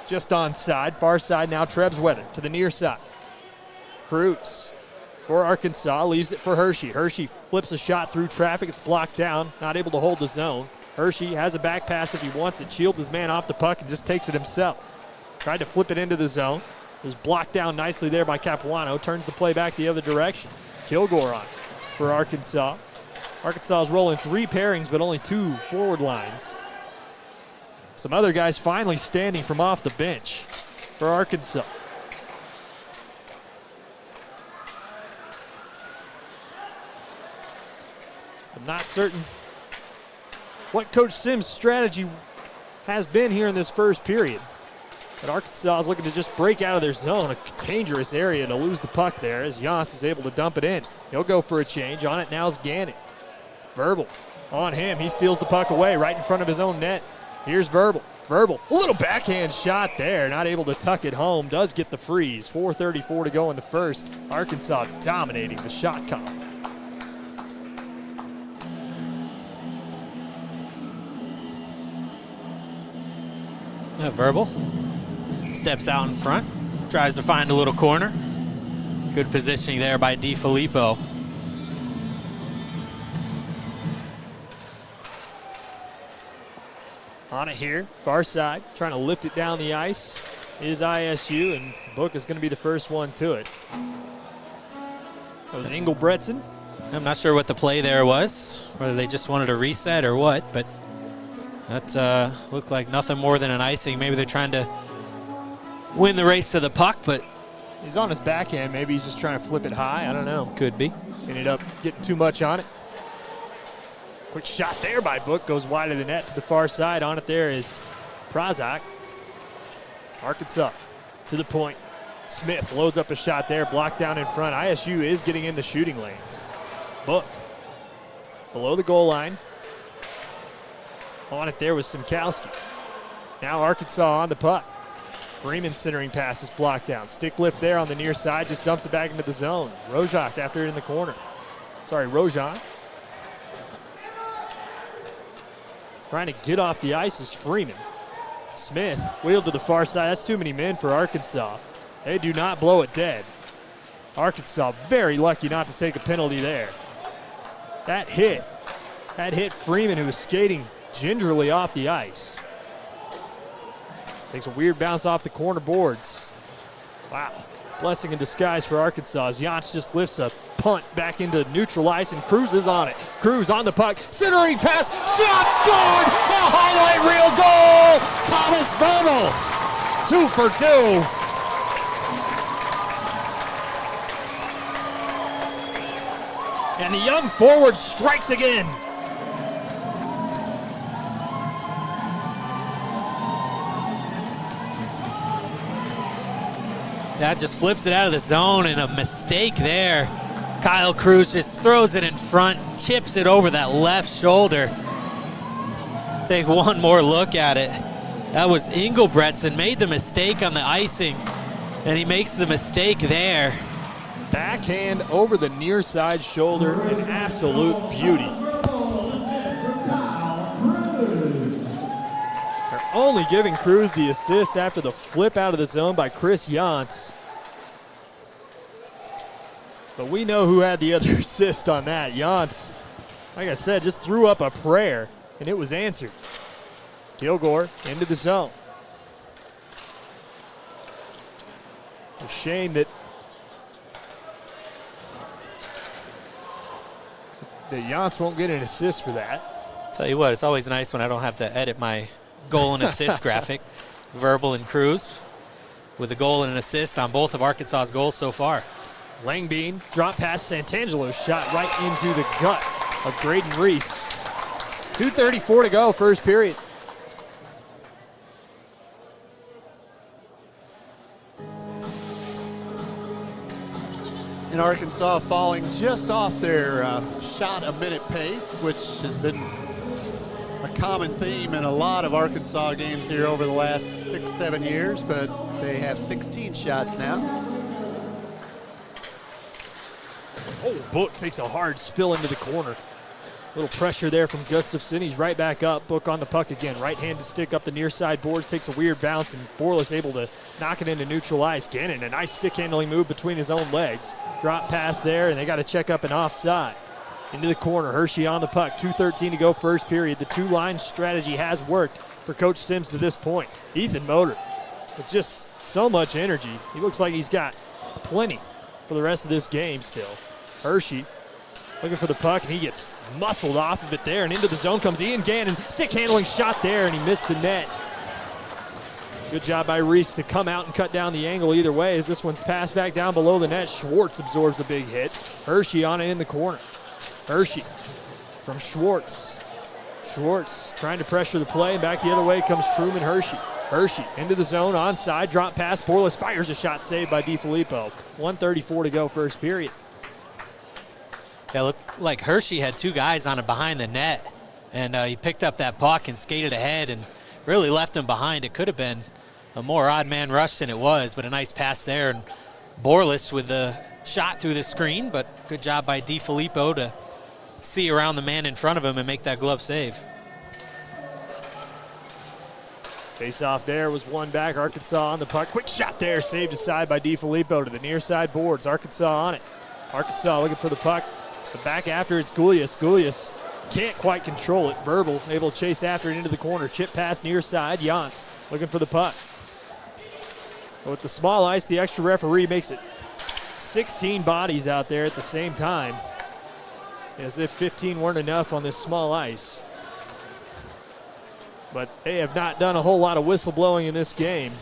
just onside. Far side now Trebsweather to the near side. Cruz for Arkansas, leaves it for Hershey. Hershey flips a shot through traffic. It's blocked down, not able to hold the zone. Hershey has a back pass if he wants it. Shields his man off the puck and just takes it himself. Tried to flip it into the zone. It was blocked down nicely there by Capuano. Turns the play back the other direction. Kilgore on it for Arkansas. Arkansas is rolling 3 pairings, but only 2 forward lines. Some other guys finally standing from off the bench for Arkansas. I'm not certain what Coach Sims' strategy has been here in this first period. But Arkansas is looking to just break out of their zone, a dangerous area to lose the puck there as Jantz is able to dump it in. He'll go for a change. On it now is Gannon. Verbal on him. He steals the puck away right in front of his own net. Here's Verbal. Verbal, a little backhand shot there. Not able to tuck it home. Does get the freeze. 4:34 to go in the first. Arkansas dominating the shot column. Verbal steps out in front, tries to find a little corner. Good positioning there by DiFilippo. On it here, far side, trying to lift it down the ice is ISU, and Book is going to be the first one to it. That was Engelbretson. I'm not sure what the play there was, whether they just wanted a reset or what, but that looked like nothing more than an icing. Maybe they're trying to win the race to the puck, but he's on his backhand. Maybe he's just trying to flip it high. I don't know. Could be. Ended up getting too much on it. Quick shot there by Book. Goes wide of the net to the far side. On it there is Prazak. Arkansas to the point. Smith loads up a shot there. Blocked down in front. ISU is getting in the shooting lanes. Book below the goal line. On it there was Simkowski. Now Arkansas on the puck. Freeman's centering pass is blocked down. Stick lift there on the near side, just dumps it back into the zone. Rojak after it in the corner. Rojan. Trying to get off the ice is Freeman. Smith wheeled to the far side. That's too many men for Arkansas. They do not blow it dead. Arkansas very lucky not to take a penalty there. That hit Freeman, who was skating gingerly off the ice. Takes a weird bounce off the corner boards. Wow. Blessing in disguise for Arkansas as Jantz just lifts a punt back into neutral ice, and Cruz is on it. Cruz on the puck. Centering pass. Shot scored! A highlight reel goal! Thomas Verbal. 2 for 2. And the young forward strikes again. That just flips it out of the zone, and a mistake there. Kyle Cruz just throws it in front, chips it over that left shoulder. Take one more look at it. That was Engelbretson, made the mistake on the icing, and he makes the mistake there. Backhand over the near side shoulder, an absolute beauty. They're only giving Cruz the assist after the flip out of the zone by Chris Yantz. But we know who had the other assist on that. Yantz, like I said, just threw up a prayer, and it was answered. Kilgore into the zone. A shame that Yantz won't get an assist for that. Tell you what, it's always nice when I don't have to edit my goal and assist graphic. Verbal and Cruz with a goal and an assist on both of Arkansas's goals so far. Langbein drop past Santangelo, shot right into the gut of Graydon Reese. 2:34 to go, first period. In Arkansas falling just off their shot a minute pace, which has been a common theme in a lot of Arkansas games here over the last 6-7 years, but they have 16 shots now. Oh, Book takes a hard spill into the corner. Little pressure there from Gustafson. He's right back up. Book on the puck again. Right-handed stick up the near side boards. Takes a weird bounce, and Borlas able to knock it into neutral ice. Gannon, a nice stick handling move between his own legs. Drop pass there, and they got to check up and offside. Into the corner. Hershey on the puck. 2:13 to go, first period. The two-line strategy has worked for Coach Sims to this point. Ethan Motor with just so much energy. He looks like he's got plenty for the rest of this game still. Hershey looking for the puck, and he gets muscled off of it there, and into the zone comes Ian Gannon. Stick handling shot there, and he missed the net. Good job by Reese to come out and cut down the angle either way as this one's passed back down below the net. Schwartz absorbs a big hit. Hershey on it in the corner. Hershey from Schwartz. Schwartz trying to pressure the play, and back the other way comes Truman Hershey. Hershey into the zone, onside, drop pass. Borlas fires a shot, saved by DiFilippo. 1:34 to go, first period. Yeah, looked like Hershey had two guys on him behind the net, and he picked up that puck and skated ahead and really left him behind. It could have been a more odd man rush than it was, but a nice pass there. And Borlas with the shot through the screen, but good job by DiFilippo to see around the man in front of him and make that glove save. Face off there was one back. Arkansas on the puck. Quick shot there, saved aside by DiFilippo to the near side boards. Arkansas on it. Arkansas looking for the puck. But back after it's Gulius. Gulius can't quite control it. Verbal able to chase after it into the corner. Chip pass near side. Yantz looking for the puck. But with the small ice, the extra referee makes it 16 bodies out there at the same time, as if 15 weren't enough on this small ice. But they have not done a whole lot of whistle blowing in this game,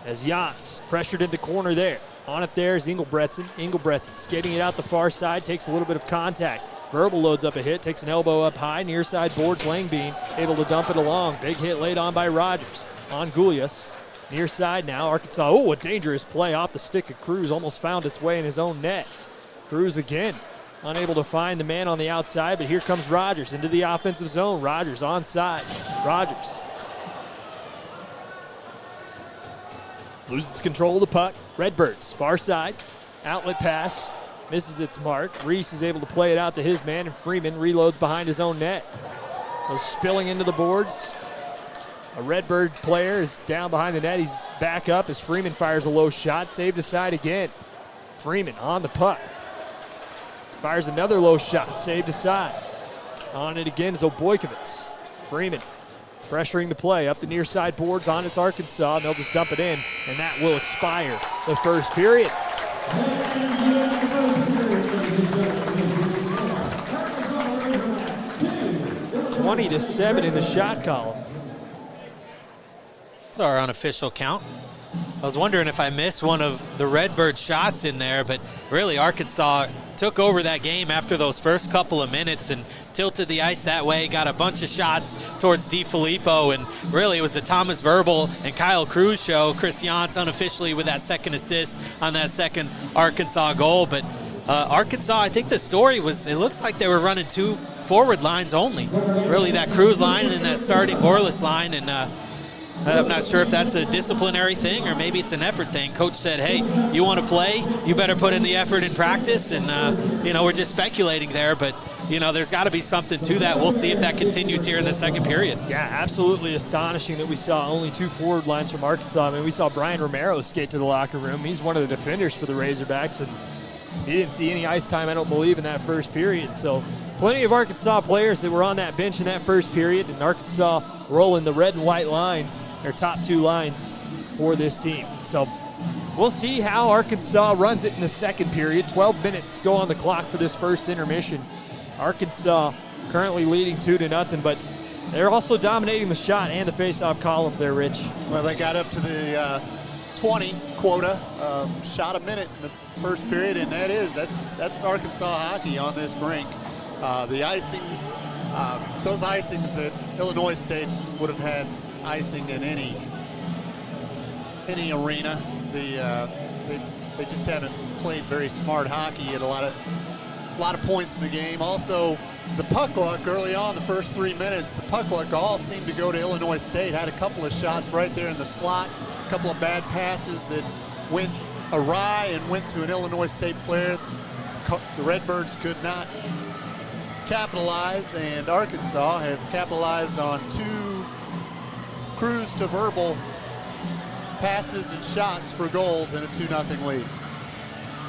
as Yantz pressured in the corner there. On it there is Engelbretson. Engelbretson skating it out the far side, takes a little bit of contact. Verbal loads up a hit, takes an elbow up high, near side boards. Langbein able to dump it along. Big hit laid on by Rogers. On Gulius. Near side now, Arkansas. Oh, a dangerous play off the stick of Cruz. Almost found its way in his own net. Cruz again, unable to find the man on the outside, but here comes Rogers into the offensive zone. Rogers onside. Rogers loses control of the puck. Redbirds, far side. Outlet pass. Misses its mark. Reese is able to play it out to his man, and Freeman reloads behind his own net. Goes spilling into the boards. A Redbird player is down behind the net. He's back up as Freeman fires a low shot. Saved aside again. Freeman on the puck. Fires another low shot. Saved aside. On it again is Obojkovic. Freeman pressuring the play up the near side boards. On it's Arkansas, and they'll just dump it in, and that will expire the first period. 20-7 in the shot column. That's our unofficial count. I was wondering if I missed one of the Redbird shots in there, but really Arkansas took over that game after those first couple of minutes and tilted the ice that way, got a bunch of shots towards DiFilippo, and really it was the Thomas Verbal and Kyle Cruz show. Chris Yance unofficially with that second assist on that second Arkansas goal. But Arkansas, I think the story was, it looks like they were running 2 forward lines only. Really that Cruz line and then that starting Borlas line, and I'm not sure if that's a disciplinary thing or maybe it's an effort thing. Coach said, hey, you want to play? You better put in the effort in practice. And, we're just speculating there, but, there's got to be something to that. We'll see if that continues here in the second period. Yeah, absolutely astonishing that we saw only 2 forward lines from Arkansas. I mean, we saw Brian Romero skate to the locker room. He's one of the defenders for the Razorbacks, and he didn't see any ice time, I don't believe, in that first period. So plenty of Arkansas players that were on that bench in that first period, and Arkansas rolling the red and white lines, their top 2 lines for this team. So we'll see how Arkansas runs it in the second period. 12 minutes go on the clock for this first intermission. Arkansas currently leading 2-0, but they're also dominating the shot and the face-off columns there, Rich. Well, they got up to the 20 quota, shot a minute in the first period, and that's Arkansas hockey on this brink. The icings, those icings that Illinois State would have had icing in any arena. They just haven't played very smart hockey at a lot of points in the game. Also, the puck luck early on, the first 3 minutes, the puck luck all seemed to go to Illinois State. Had a couple of shots right there in the slot, a couple of bad passes that went awry and went to an Illinois State player. The Redbirds could not capitalize, and Arkansas has capitalized on 2 Cruz to Verbal passes and shots for goals in a 2-0 lead.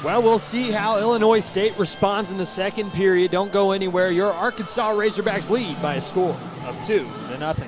Well, we'll see how Illinois State responds in the second period. Don't go anywhere. Your Arkansas Razorbacks lead by a score of 2-0.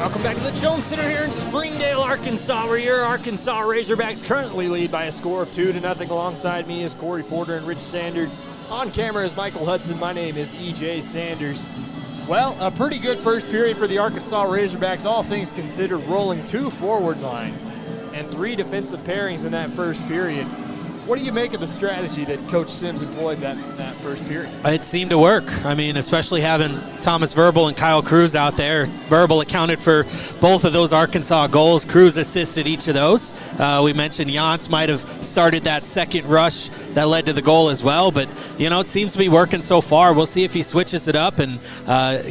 Welcome back to the Jones Center here in Springdale, Arkansas, where your Arkansas Razorbacks currently lead by a score of 2-0. Alongside me is Corry Porter and Rich Sanders. On camera is Michael Hudson. My name is EJ Sanders. Well, a pretty good first period for the Arkansas Razorbacks, all things considered, rolling 2 forward lines and 3 defensive pairings in that first period. What do you make of the strategy that Coach Sims employed that first period? It seemed to work. I mean, especially having Thomas Verbal and Kyle Cruz out there. Verbal accounted for both of those Arkansas goals. Cruz assisted each of those. We mentioned Jantz might have started that second rush that led to the goal as well. But, you know, it seems to be working so far. We'll see if he switches it up and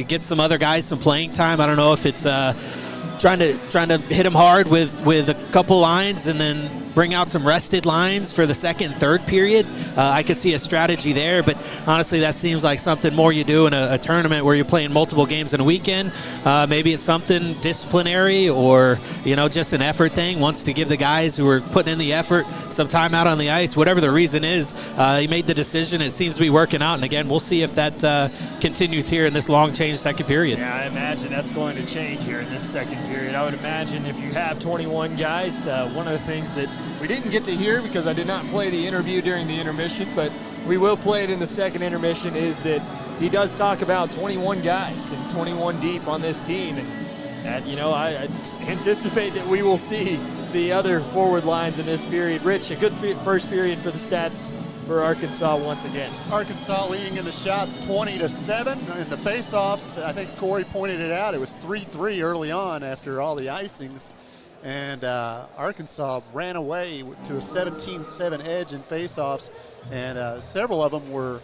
gets some other guys some playing time. I don't know if it's trying to hit him hard with a couple lines and then bring out some rested lines for the second and third period. I could see a strategy there, but honestly, that seems like something more you do in a tournament where you're playing multiple games in a weekend. Maybe it's something disciplinary or, you know, just an effort thing. Wants to give the guys who are putting in the effort some time out on the ice. Whatever the reason is, he made the decision. It seems to be working out, and again, we'll see if that continues here in this long change second period. Yeah, I imagine that's going to change here in this second period. I would imagine if you have 21 guys, one of the things that we didn't get to hear because I did not play the interview during the intermission, but we will play it in the second intermission, is that he does talk about 21 guys and 21 deep on this team. And that, you know, I anticipate that we will see the other forward lines in this period. Rich, a good first period for the stats for Arkansas once again. Arkansas leading in the shots 20-7. In the face-offs, I think Corey pointed it out, it was 3-3 early on after all the icings. And Arkansas ran away to a 17-7 edge in face-offs, and several of them were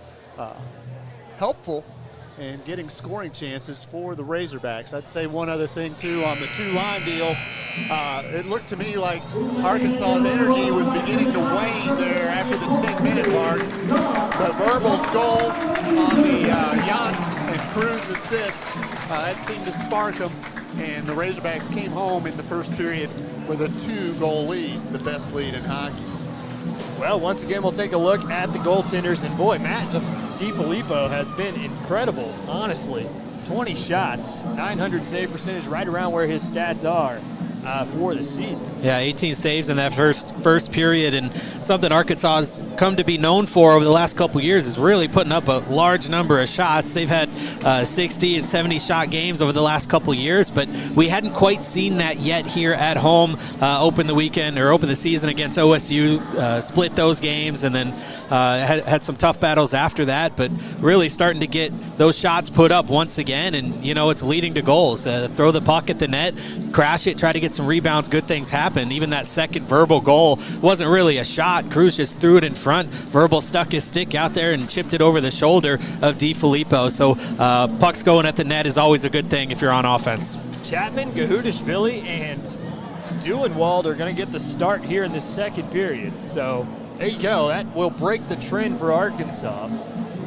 helpful in getting scoring chances for the Razorbacks. I'd say one other thing, too, on the 2-line deal. It looked to me like Arkansas's energy was beginning to wane there after the 10-minute mark. But Verbal's goal on the Jantz and Cruz assist, that seemed to spark them. And the Razorbacks came home in the first period with a 2-goal lead, the best lead in hockey. Well, once again, we'll take a look at the goaltenders. And boy, Matt DiFilippo has been incredible, honestly. 20 shots, 900 save percentage, right around where his stats are for the season. Yeah, 18 saves in that first period, and something Arkansas has come to be known for over the last couple years is really putting up a large number of shots. They've had 60 and 70 shot games over the last couple years, but we hadn't quite seen that yet here at home. Open the season against OSU, split those games, and then had some tough battles after that, but really starting to get those shots put up once again, and you know, it's leading to goals. Throw the puck at the net, crash it, try to get some rebounds, good things happen. Even that second Verbal goal wasn't really a shot. Cruz just threw it in front. Verbal stuck his stick out there and chipped it over the shoulder of DiFilippo. So pucks going at the net is always a good thing if you're on offense. Chapman, Gahudashvili, and Duenwald are going to get the start here in this second period. So there you go. That will break the trend for Arkansas.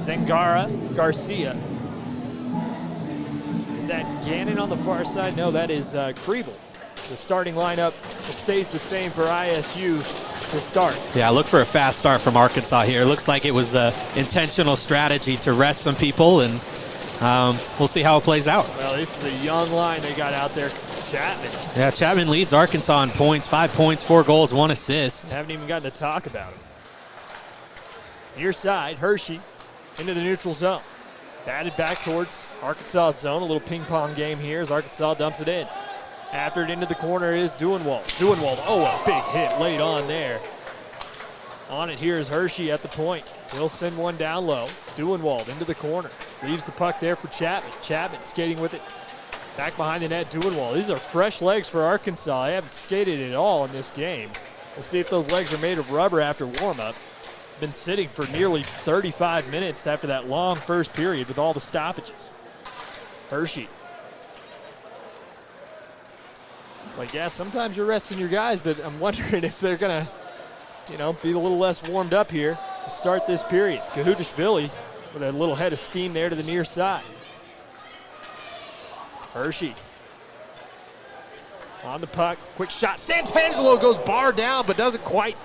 Zangara, Garcia. Is that Gannon on the far side? No, that is Kriebel. The starting lineup stays the same for ISU to start. Yeah, look for a fast start from Arkansas here. It looks like it was an intentional strategy to rest some people, and we'll see how it plays out. Well, this is a young line they got out there. Chapman. Yeah, Chapman leads Arkansas in points. 5 points, 4 goals, 1 assist. Haven't even gotten to talk about him. Near side, Hershey into the neutral zone. Batted back towards Arkansas' zone. A little ping pong game here as Arkansas dumps it in. After it into the corner is Duenwald. Oh, a big hit late on there. On it here is Hershey at the point. He'll send one down low. Duenwald into the corner. Leaves the puck there for Chapman. Chapman skating with it. Back behind the net, Duenwald. These are fresh legs for Arkansas. They haven't skated at all in this game. We'll see if those legs are made of rubber after warm-up. Been sitting for nearly 35 minutes after that long first period with all the stoppages. Hershey. It's like, yeah, sometimes you're resting your guys, but I'm wondering if they're going to, you know, be a little less warmed up here to start this period. Gahudashvili with a little head of steam there to the near side. Hershey on the puck, quick shot. Santangelo goes bar down, but doesn't quite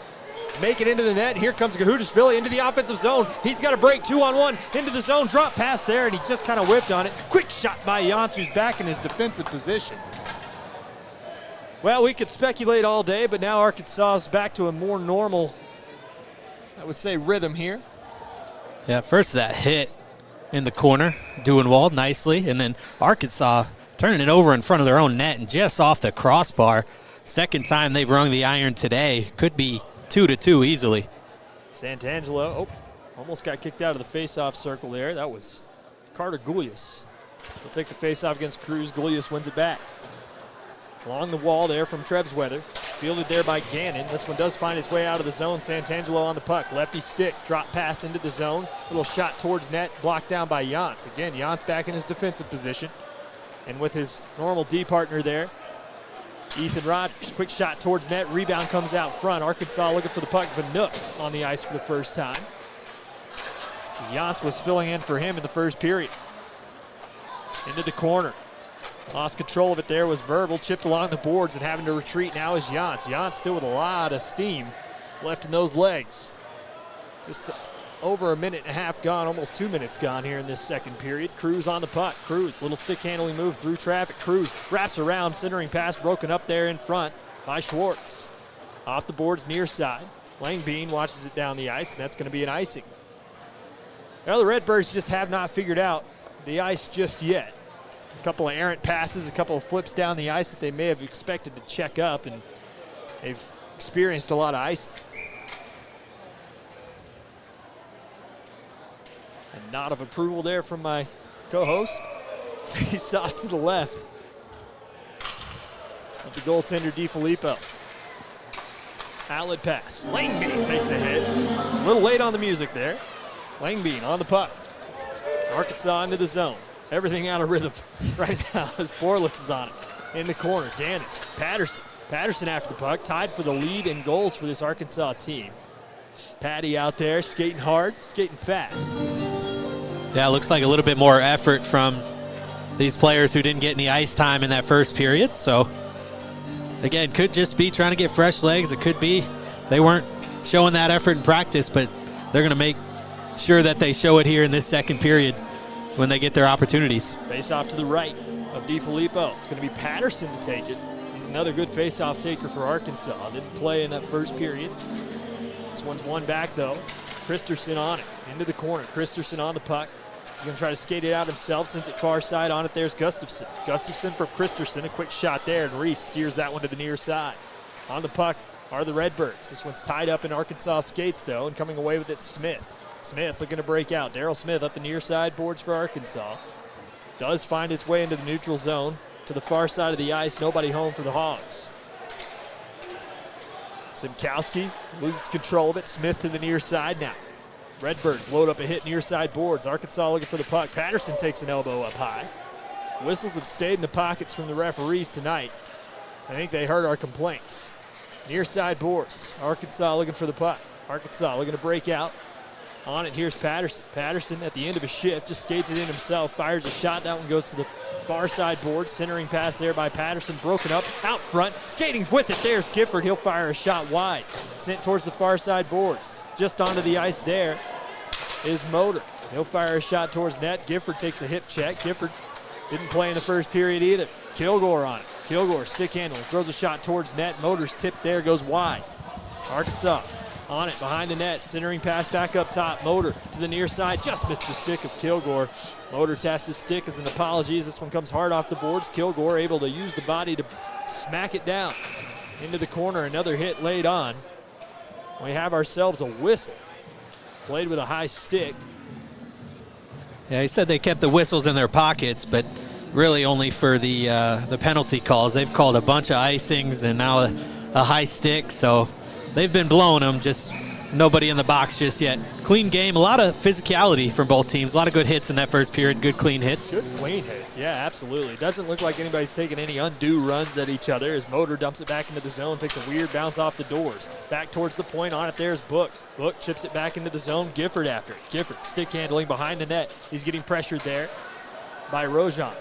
make it into the net. Here comes Gahudashvili into the offensive zone. He's got a break 2-on-1 into the zone. Drop pass there, and he just kind of whipped on it. Quick shot by Jantz, who's back in his defensive position. Well, we could speculate all day, but now Arkansas is back to a more normal, I would say, rhythm here. Yeah, first that hit in the corner, Duenwald nicely, and then Arkansas turning it over in front of their own net and just off the crossbar. Second time they've rung the iron today. Could be 2-2 easily. Santangelo, almost got kicked out of the face-off circle there. That was Carter Goulias. He'll take the face-off against Cruz. Goulias wins it back. Along the wall there from Trebsweather. Fielded there by Gannon. This one does find its way out of the zone. Santangelo on the puck. Lefty stick. Drop pass into the zone. Little shot towards net. Blocked down by Jantz. Again, Jantz back in his defensive position. And with his normal D partner there, Ethan Rogers. Quick shot towards net. Rebound comes out front. Arkansas looking for the puck. Vanook on the ice for the first time. Jantz was filling in for him in the first period. Into the corner. Lost control of it there was Verbal. Chipped along the boards and having to retreat now is Jantz. Jantz still with a lot of steam left in those legs. Just over a minute and a half gone, almost 2 minutes gone here in this second period. Cruz on the puck. Cruz, little stick handling move through traffic. Cruz wraps around, centering pass broken up there in front by Schwartz. Off the boards near side. Langbein watches it down the ice, and that's going to be an icing. Well, the Redbirds just have not figured out the ice just yet. A couple of errant passes, a couple of flips down the ice that they may have expected to check up, and they've experienced a lot of icing. A nod of approval there from my co-host. Face off to the left of the goaltender DiFilippo. Outlet pass. Langbein takes a hit. A little late on the music there. Langbein on the puck. Arkansas into the zone. Everything out of rhythm right now as Borlas is on it. In the corner, Gannon, Patterson. Patterson after the puck, tied for the lead in goals for this Arkansas team. Patty out there, skating hard, skating fast. Yeah, it looks like a little bit more effort from these players who didn't get any ice time in that first period. So, again, could just be trying to get fresh legs. It could be they weren't showing that effort in practice, but they're going to make sure that they show it here in this second period when they get their opportunities. Face off to the right of DiFilippo. It's going to be Patterson to take it. He's another good face-off taker for Arkansas. Didn't play in that first period. This one's won back, though. Christensen on it. Into the corner. Christensen on the puck. He's going to try to skate it out himself. Sends it far side. On it, there's Gustafson. Gustafson for Christensen. A quick shot there, and Reese steers that one to the near side. On the puck are the Redbirds. This one's tied up in Arkansas skates, though, and coming away with it, Smith. Smith looking to break out. Darryl Smith up the near side boards for Arkansas. Does find its way into the neutral zone to the far side of the ice. Nobody home for the Hogs. Simkowski loses control of it. Smith to the near side now. Redbirds load up a hit near side boards. Arkansas looking for the puck. Patterson takes an elbow up high. Whistles have stayed in the pockets from the referees tonight. I think they heard our complaints. Near side boards. Arkansas looking for the puck. Arkansas looking to break out. On it, here's Patterson. Patterson at the end of a shift just skates it in himself, fires a shot. That one goes to the far side board. Centering pass there by Patterson, broken up, out front, skating with it. There's Gifford. He'll fire a shot wide. Sent towards the far side boards. Just onto the ice there is Motor. He'll fire a shot towards net. Gifford takes a hip check. Gifford didn't play in the first period either. Kilgore on it. Kilgore, stick handling, throws a shot towards net. Motor's tipped there, goes wide. Arkansas on it, behind the net, centering pass back up top. Motor to the near side, just missed the stick of Kilgore. Motor taps his stick as an apology. This one comes hard off the boards. Kilgore able to use the body to smack it down. Into the corner, another hit laid on. We have ourselves a whistle. Played with a high stick. Yeah, he said they kept the whistles in their pockets, but really only for the penalty calls. They've called a bunch of icings and now a high stick, so they've been blowing them, just nobody in the box just yet. Clean game, a lot of physicality from both teams. A lot of good hits in that first period, good clean hits. Good clean hits, yeah, absolutely. Doesn't look like anybody's taking any undue runs at each other as Motor dumps it back into the zone, takes a weird bounce off the doors. Back towards the point, on it there's Book. Book chips it back into the zone, Gifford after it. Gifford stick handling behind the net. He's getting pressured there by Rojan.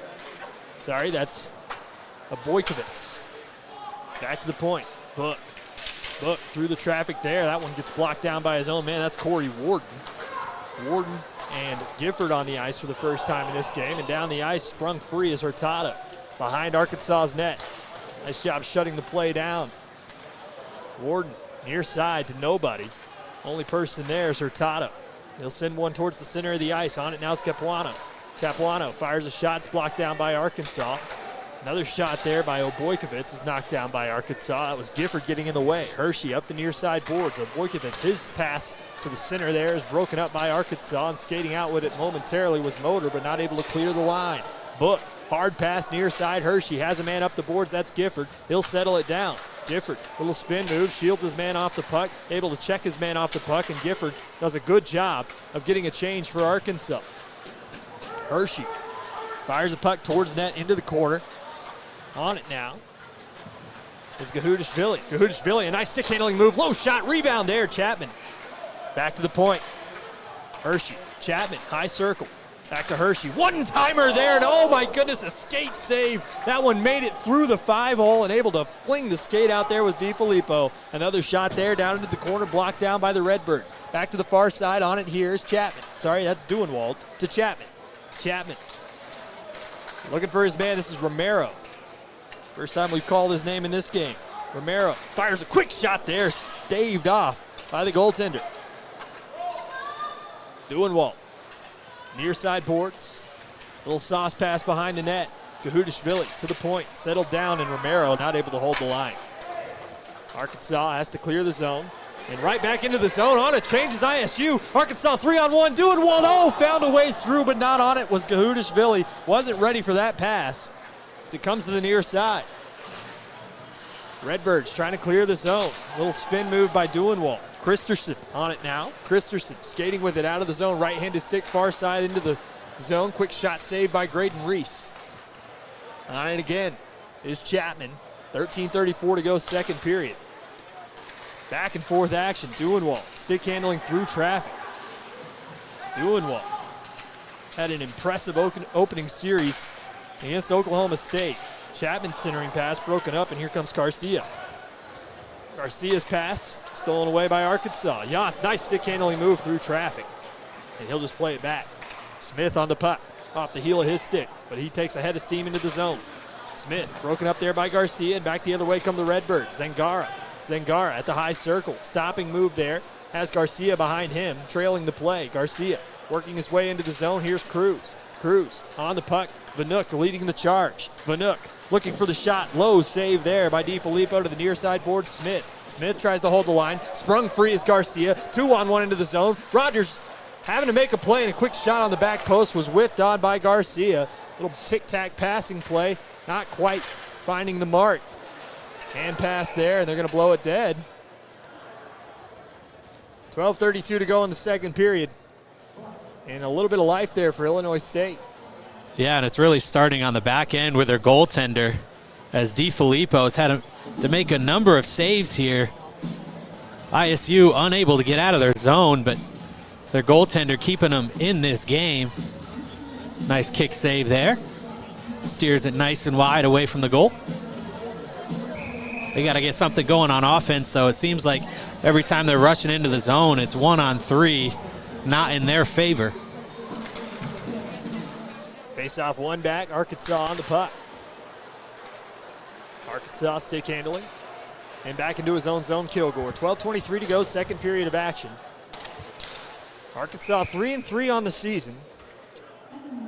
Sorry, that's a Boykovitz. Back to the point, Book. Book through the traffic there. That one gets blocked down by his own man. That's Corey Warden. Warden and Gifford on the ice for the first time in this game. And down the ice, sprung free is Hurtado. Behind Arkansas's net. Nice job shutting the play down. Warden near side to nobody. Only person there is Hurtado. He'll send one towards the center of the ice. On it now is Capuano. Capuano fires a shot. It's blocked down by Arkansas. Another shot there by Obojkovitz is knocked down by Arkansas. That was Gifford getting in the way. Hershey up the near side boards. Obojkovitz, his pass to the center there is broken up by Arkansas, and skating out with it momentarily was Motor, but not able to clear the line. Book, hard pass near side. Hershey has a man up the boards. That's Gifford. He'll settle it down. Gifford, little spin move, shields his man off the puck, able to check his man off the puck, and Gifford does a good job of getting a change for Arkansas. Hershey fires a puck towards net into the corner. On it now is Gahudashvili. Gahudashvili, a nice stick handling move, low shot, rebound there, Chapman. Back to the point. Hershey, Chapman, high circle. Back to Hershey, one-timer there, and oh my goodness, a skate save. That one made it through the 5-hole and able to fling the skate out there was DiFilippo. Another shot there down into the corner, blocked down by the Redbirds. Back to the far side, on it here is Chapman. Sorry, that's Duenwald to Chapman. Chapman looking for his man, this is Romero. First time we've called his name in this game. Romero fires a quick shot there, staved off by the goaltender. Duenwald. Near side boards. Little sauce pass behind the net. Gahudashvili to the point. Settled down, and Romero not able to hold the line. Arkansas has to clear the zone. And right back into the zone. On it changes ISU. Arkansas 3-on-1. Duenwald, oh, found a way through, but not on it was Gahudashvili. Wasn't ready for that pass as it comes to the near side. Redbirds trying to clear the zone. Little spin move by Duenwald. Christerson on it now. Christerson skating with it out of the zone. Right-handed stick far side into the zone. Quick shot saved by Graydon Reese. On it again is Chapman. 13:34 to go, second period. Back and forth action. Duenwald stick handling through traffic. Duenwald had an impressive opening series against Oklahoma State. Chapman centering pass broken up, and here comes Garcia. Garcia's pass stolen away by Arkansas. Yance, nice stick handling move through traffic, and he'll just play it back. Smith on the puck, off the heel of his stick, but he takes a head of steam into the zone. Smith broken up there by Garcia, and back the other way come the Redbirds. Zangara at the high circle, stopping move there, has Garcia behind him, trailing the play. Garcia working his way into the zone. Here's Cruz. Cruz on the puck. Vanook leading the charge. Vanook looking for the shot. Low save there by DiFilippo to the near side board. Smith tries to hold the line. Sprung free is Garcia. 2-on-1 into the zone. Rogers having to make a play, and a quick shot on the back post was whiffed on by Garcia. Little tic-tac passing play. Not quite finding the mark. Hand pass there, and they're going to blow it dead. 12:32 to go in the second period. And a little bit of life there for Illinois State. Yeah, and it's really starting on the back end with their goaltender, as DiFilippo has had to make a number of saves here. ISU unable to get out of their zone, but their goaltender keeping them in this game. Nice kick save there. Steers it nice and wide away from the goal. They got to get something going on offense, though. It seems like every time they're rushing into the zone, it's 1-on-3, not in their favor. Face off one back, Arkansas on the puck. Arkansas stick handling. And back into his own zone, Kilgore. 12:23 to go, second period of action. Arkansas 3-3 on the season.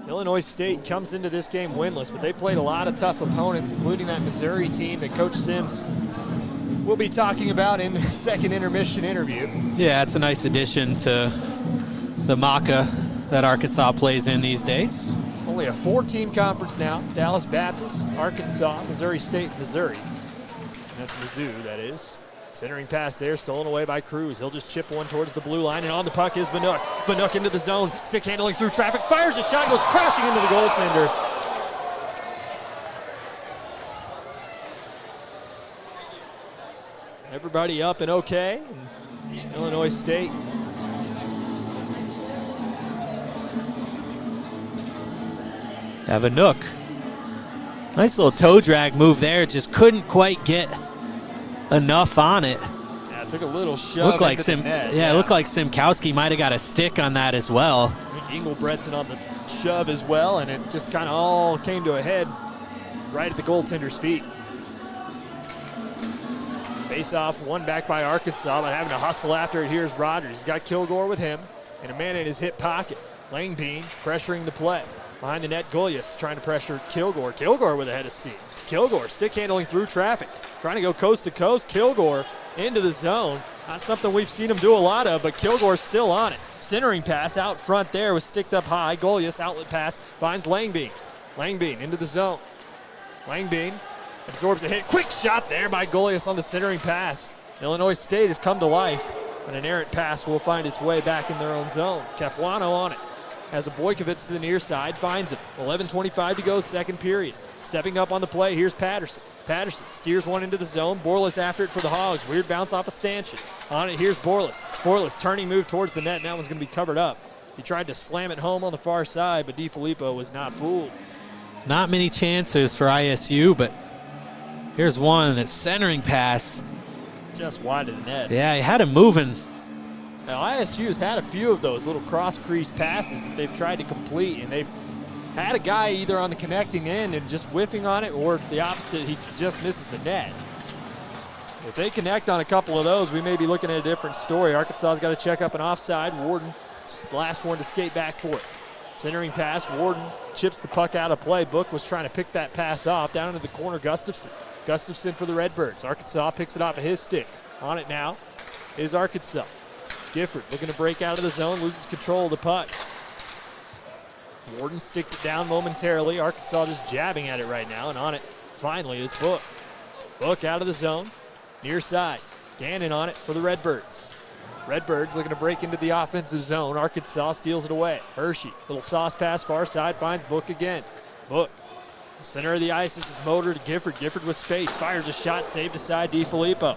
Illinois State comes into this game winless, but they played a lot of tough opponents, including that Missouri team that Coach Sims will be talking about in the second intermission interview. Yeah, it's a nice addition to the MACA that Arkansas plays in these days. Only a 4-team conference now. Dallas Baptist, Arkansas, Missouri State, Missouri. And that's Mizzou, that is. Centering pass there, stolen away by Cruz. He'll just chip one towards the blue line, and on the puck is Vanook. Vanook into the zone, stick handling through traffic, fires a shot, goes crashing into the goaltender. Everybody up and okay. And Illinois State Have a Vanook. Nice little toe drag move there. Just couldn't quite get enough on it. Yeah, it took a little shove looked like into the net. Yeah, it looked like Simkowski might have got a stick on that as well. I think Engelbretson on the shove as well, and it just kind of all came to a head right at the goaltender's feet. Face off, one back by Arkansas, but having to hustle after it. Here's Rogers. He's got Kilgore with him, and a man in his hip pocket. Langbein pressuring the play. Behind the net, Golias trying to pressure Kilgore. Kilgore with a head of steam. Kilgore stick handling through traffic, trying to go coast to coast. Kilgore into the zone. Not something we've seen him do a lot of, but Kilgore's still on it. Centering pass out front there was sticked up high. Golias outlet pass finds Langbein. Langbein into the zone. Langbein absorbs a hit. Quick shot there by Golias on the centering pass. Illinois State has come to life, but an errant pass will find its way back in their own zone. Capuano on it. Has a Boykovich to the near side, finds him. 11:25 to go, second period. Stepping up on the play, here's Patterson. Patterson steers one into the zone. Borlas after it for the Hogs. Weird bounce off a stanchion. On it, here's Borlas. Borlas turning move towards the net, and that one's going to be covered up. He tried to slam it home on the far side, but DiFilippo was not fooled. Not many chances for ISU, but here's one that's centering pass. Just wide of the net. Yeah, he had him moving. Now, ISU has had a few of those little cross-crease passes that they've tried to complete, and they've had a guy either on the connecting end and just whiffing on it, or the opposite, he just misses the net. If they connect on a couple of those, we may be looking at a different story. Arkansas's got to check up an offside. Warden, last one to skate back for it. Centering pass, Warden chips the puck out of play. Book was trying to pick that pass off. Down into the corner, Gustafson. Gustafson for the Redbirds. Arkansas picks it off of his stick. On it now is Arkansas. Gifford looking to break out of the zone, loses control of the puck. Warden sticked it down momentarily. Arkansas just jabbing at it right now, and on it finally is Book. Book out of the zone, near side. Gannon on it for the Redbirds. Redbirds looking to break into the offensive zone. Arkansas steals it away. Hershey, little sauce pass far side, finds Book again. Book, center of the ice, this is Motor to Gifford. Gifford with space, fires a shot, saved aside DiFilippo.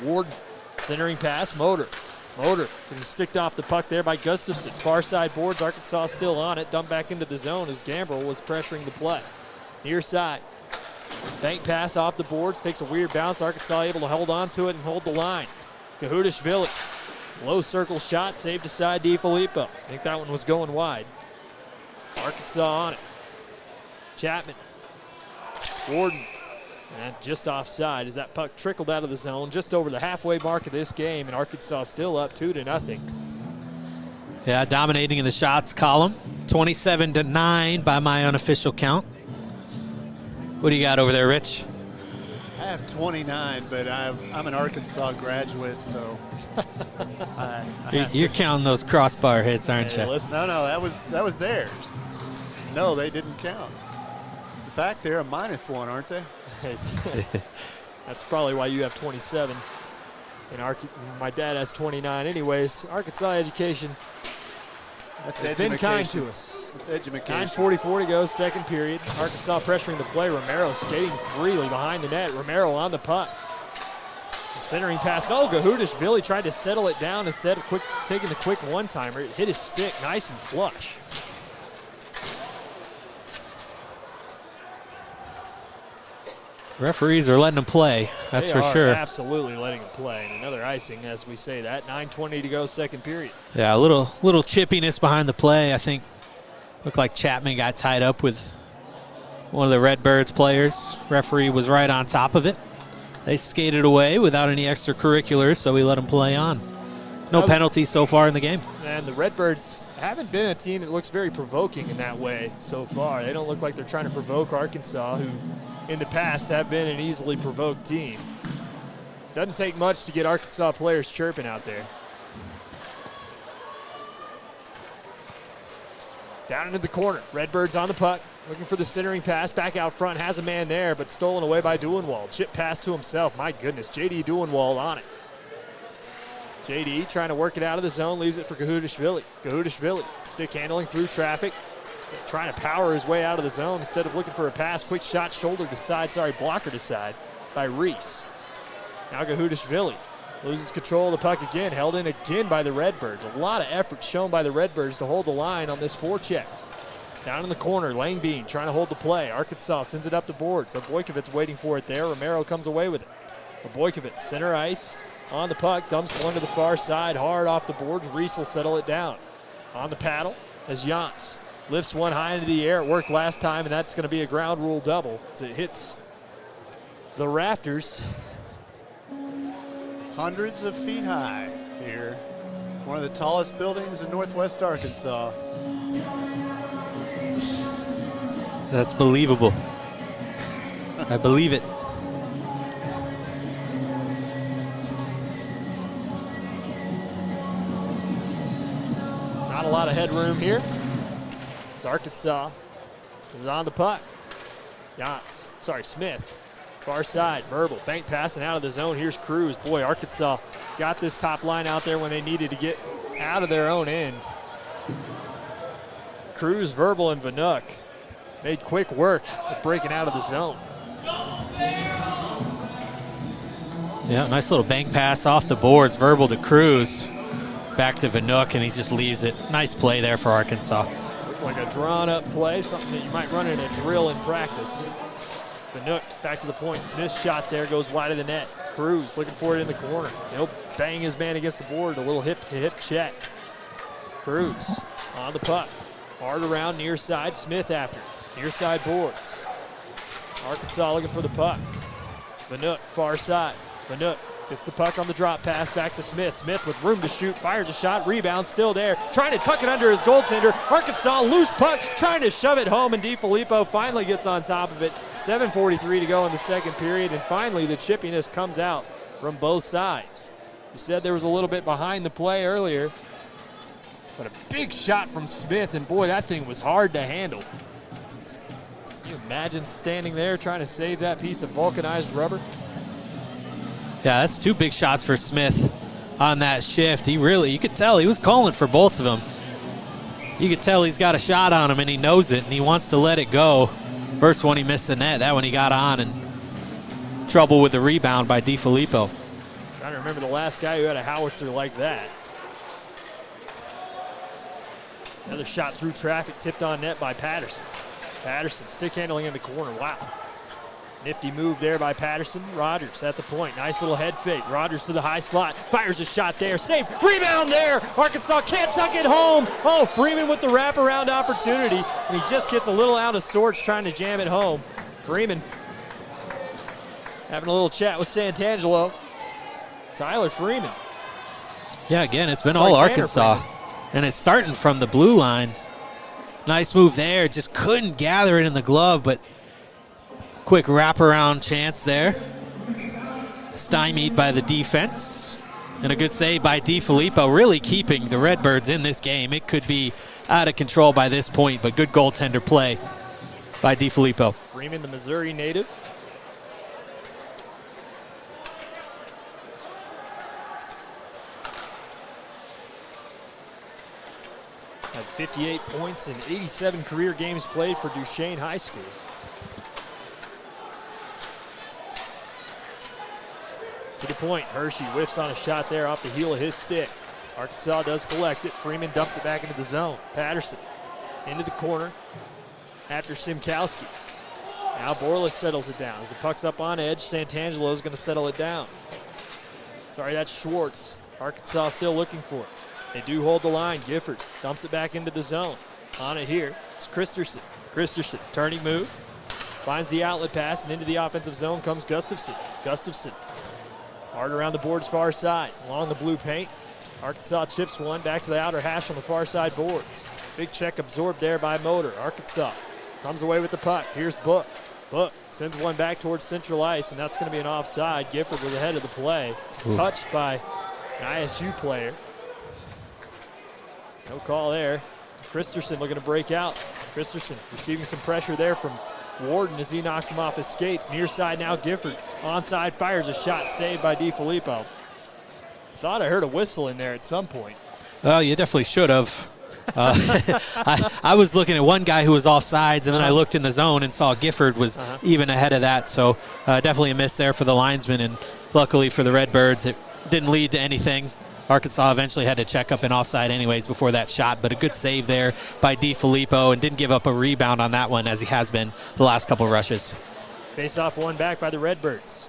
Warden, centering pass, Motor getting sticked off the puck there by Gustafson. Far side boards, Arkansas still on it. Dumped back into the zone as Gambrell was pressuring the play. Near side. Bank pass off the boards, takes a weird bounce. Arkansas able to hold on to it and hold the line. Kahudashvili, low circle shot, saved aside DiFilippo. I think that one was going wide. Arkansas on it. Chapman. Warden. And just offside as that puck trickled out of the zone just over the halfway mark of this game, and Arkansas still up 2-0. Yeah, dominating in the shots column. 27-9 by my unofficial count. What do you got over there, Rich? I have 29, but I'm an Arkansas graduate, so You're counting those crossbar hits, aren't you? No, that was theirs. No, they didn't count. In fact, they're a -1, aren't they? That's probably why you have 27. And my dad has 29. Anyways, Arkansas education has been kind to us. It's education. 9:44 to go, second period. Arkansas pressuring the play. Romero skating freely behind the net. Romero on the puck. The centering pass. Oh, Gahudashvili tried to settle it down instead of taking the quick one-timer. It hit his stick nice and flush. Referees are letting them play, that's for sure. Absolutely letting them play. And another icing as we say that. 9:20 to go, second period. Yeah, a little chippiness behind the play. I think looked like Chapman got tied up with one of the Redbirds players. Referee was right on top of it. They skated away without any extracurriculars, so we let them play on. No penalties so far in the game. And the Redbirds haven't been a team that looks very provoking in that way so far. They don't look like they're trying to provoke Arkansas, who in the past have been an easily provoked team. Doesn't take much to get Arkansas players chirping out there. Down into the corner. Redbirds on the puck, looking for the centering pass. Back out front, has a man there, but stolen away by Duenwald. Chip pass to himself. My goodness, J.D. Duenwald on it. J.D. trying to work it out of the zone, leaves it for Gahudashvili. Gahudashvili stick handling through traffic. Trying to power his way out of the zone instead of looking for a pass. Quick shot, shoulder to side, blocker to side by Reese. Now Gahudashvili loses control of the puck again, held in again by the Redbirds. A lot of effort shown by the Redbirds to hold the line on this forecheck. Down in the corner, Langbein trying to hold the play. Arkansas sends it up the board, so Boykovich waiting for it there. Romero comes away with it. Boykovich, center ice, on the puck, dumps one to the far side, hard off the boards. Reese will settle it down. On the paddle as Jantz lifts one high into the air. It worked last time, and that's going to be a ground rule double as it hits the rafters. hundreds of feet high here. One of the tallest buildings in Northwest Arkansas. That's believable. I believe it. Not a lot of headroom here. As Arkansas is on the puck. Smith. Far side, Verbal, bank passing out of the zone. Here's Cruz. Boy, Arkansas got this top line out there when they needed to get out of their own end. Cruz, Verbal, and Vanook made quick work of breaking out of the zone. Yeah, nice little bank pass off the boards. Verbal to Cruz. Back to Vanook, and he just leaves it. Nice play there for Arkansas. Looks like a drawn-up play, something that you might run in a drill in practice. Vanook back to the point. Smith's shot there goes wide of the net. Cruz looking for it in the corner. He'll bang his man against the board. A little hip-to-hip check. Cruz on the puck. Hard around near side. Smith after. Near side boards. Arkansas looking for the puck. Vanook far side. Vanook gets the puck on the drop pass back to Smith. Smith with room to shoot, fires a shot, rebound still there. Trying to tuck it under his goaltender. Arkansas loose puck, trying to shove it home, and DiFilippo finally gets on top of it. 7:43 to go in the second period, and finally the chippiness comes out from both sides. You said there was a little bit behind the play earlier, but a big shot from Smith, and boy, that thing was hard to handle. Can you imagine standing there trying to save that piece of vulcanized rubber? Yeah, that's two big shots for Smith on that shift. You could tell he was calling for both of them. You could tell he's got a shot on him and he knows it and he wants to let it go. First one he missed the net, that one he got on, and trouble with the rebound by DiFilippo. Trying to remember the last guy who had a howitzer like that. Another shot through traffic, tipped on net by Patterson. Patterson stick handling in the corner, wow. Nifty move there by Patterson. Rogers at the point. Nice little head fake. Rogers to the high slot. Fires a shot there. Saved. Rebound there. Arkansas can't tuck it home. Oh, Freeman with the wraparound opportunity. And he just gets a little out of sorts trying to jam it home. Freeman having a little chat with Santangelo. Tyler Freeman. Yeah, again, it's been all Arkansas. And it's starting from the blue line. Nice move there. Just couldn't gather it in the glove, but quick wraparound chance there. Stymied by the defense. And a good save by DiFilippo, really keeping the Redbirds in this game. It could be out of control by this point, but good goaltender play by DiFilippo. Freeman, the Missouri native. Had 58 points in 87 career games played for Duchesne High School. To the point, Hershey whiffs on a shot there off the heel of his stick. Arkansas does collect it. Freeman dumps it back into the zone. Patterson into the corner after Simkowski. Now Borlas settles it down. As the puck's up on edge, Santangelo is going to settle it down. Sorry, that's Schwartz. Arkansas still looking for it. They do hold the line. Gifford dumps it back into the zone. On it here, it's Christensen. Christensen, turning move. Finds the outlet pass, and into the offensive zone comes Gustafson. Gustafson hard around the boards far side, along the blue paint. Arkansas chips one back to the outer hash on the far side boards. Big check absorbed there by Motor. Arkansas comes away with the puck. Here's Book. Book sends one back towards central ice, and that's going to be an offside. Gifford was ahead of the play. Just touched by an ISU player. No call there. Christensen looking to break out. Christensen receiving some pressure there from Warden as he knocks him off his skates. Near side now, Gifford. Onside, fires a shot, saved by DiFilippo. Thought I heard a whistle in there at some point. Well, you definitely should have. I was looking at one guy who was offsides, and then I looked in the zone and saw Gifford was even ahead of that. So definitely a miss there for the linesman, and luckily for the Redbirds, it didn't lead to anything. Arkansas eventually had to check up an offside anyways before that shot, but a good save there by DiFilippo, and didn't give up a rebound on that one as he has been the last couple rushes. Face off one back by the Redbirds.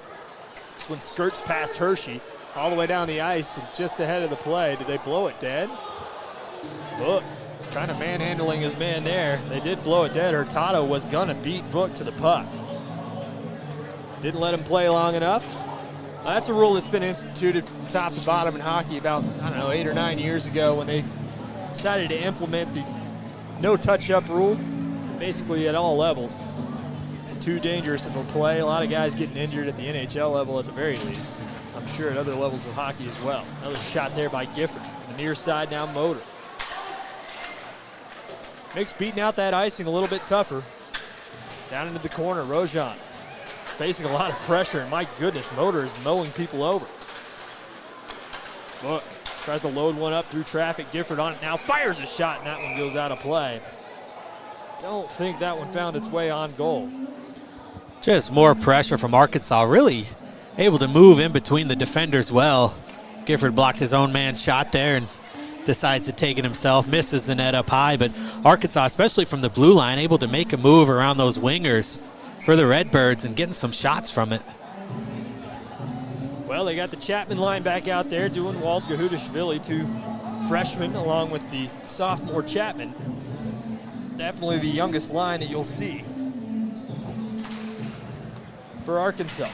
This one skirts past Hershey all the way down the ice and just ahead of the play. Did they blow it dead? Book kind of manhandling his man there. They did blow it dead. Hurtado was going to beat Book to the puck. Didn't let him play long enough. That's a rule that's been instituted from top to bottom in hockey about, 8 or 9 years ago when they decided to implement the no touch-up rule, basically at all levels. It's too dangerous of a play. A lot of guys getting injured at the NHL level at the very least. I'm sure at other levels of hockey as well. Another shot there by Gifford. The near side now Motor. Makes beating out that icing a little bit tougher. Down into the corner, Rojan facing a lot of pressure, and my goodness, Motor is mowing people over. Book tries to load one up through traffic. Gifford on it now, fires a shot, and that one goes out of play. Don't think that one found its way on goal. Just more pressure from Arkansas, really able to move in between the defenders well. Gifford blocked his own man shot there and decides to take it himself, misses the net up high, but Arkansas, especially from the blue line, able to make a move around those wingers for the Redbirds and getting some shots from it. Well, they got the Chapman line back out there doing Walt Gahudashvili, two freshmen, along with the sophomore Chapman. Definitely the youngest line that you'll see for Arkansas.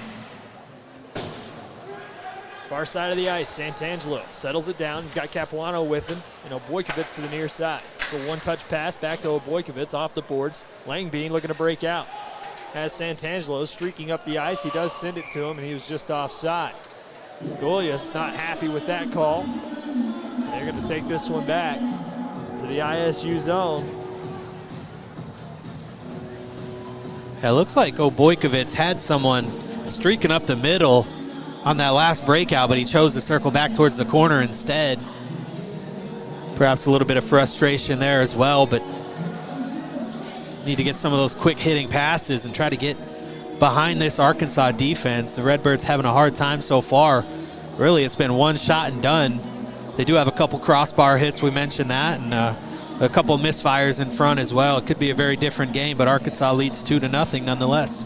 Far side of the ice, Santangelo settles it down. He's got Capuano with him, and Obojkovic to the near side. The one-touch pass back to Obojkovic off the boards. Langbein looking to break out. Has Santangelo streaking up the ice. He does send it to him, and he was just offside. Golias not happy with that call. They're going to take this one back to the ISU zone. Yeah, it looks like Obojkovic had someone streaking up the middle on that last breakout, but he chose to circle back towards the corner instead. Perhaps a little bit of frustration there as well, but need to get some of those quick hitting passes and try to get behind this Arkansas defense. The Redbirds having a hard time so far. Really, it's been one shot and done. They do have a couple crossbar hits, we mentioned that, and a couple misfires in front as well. It could be a very different game, but Arkansas leads 2-0 nonetheless.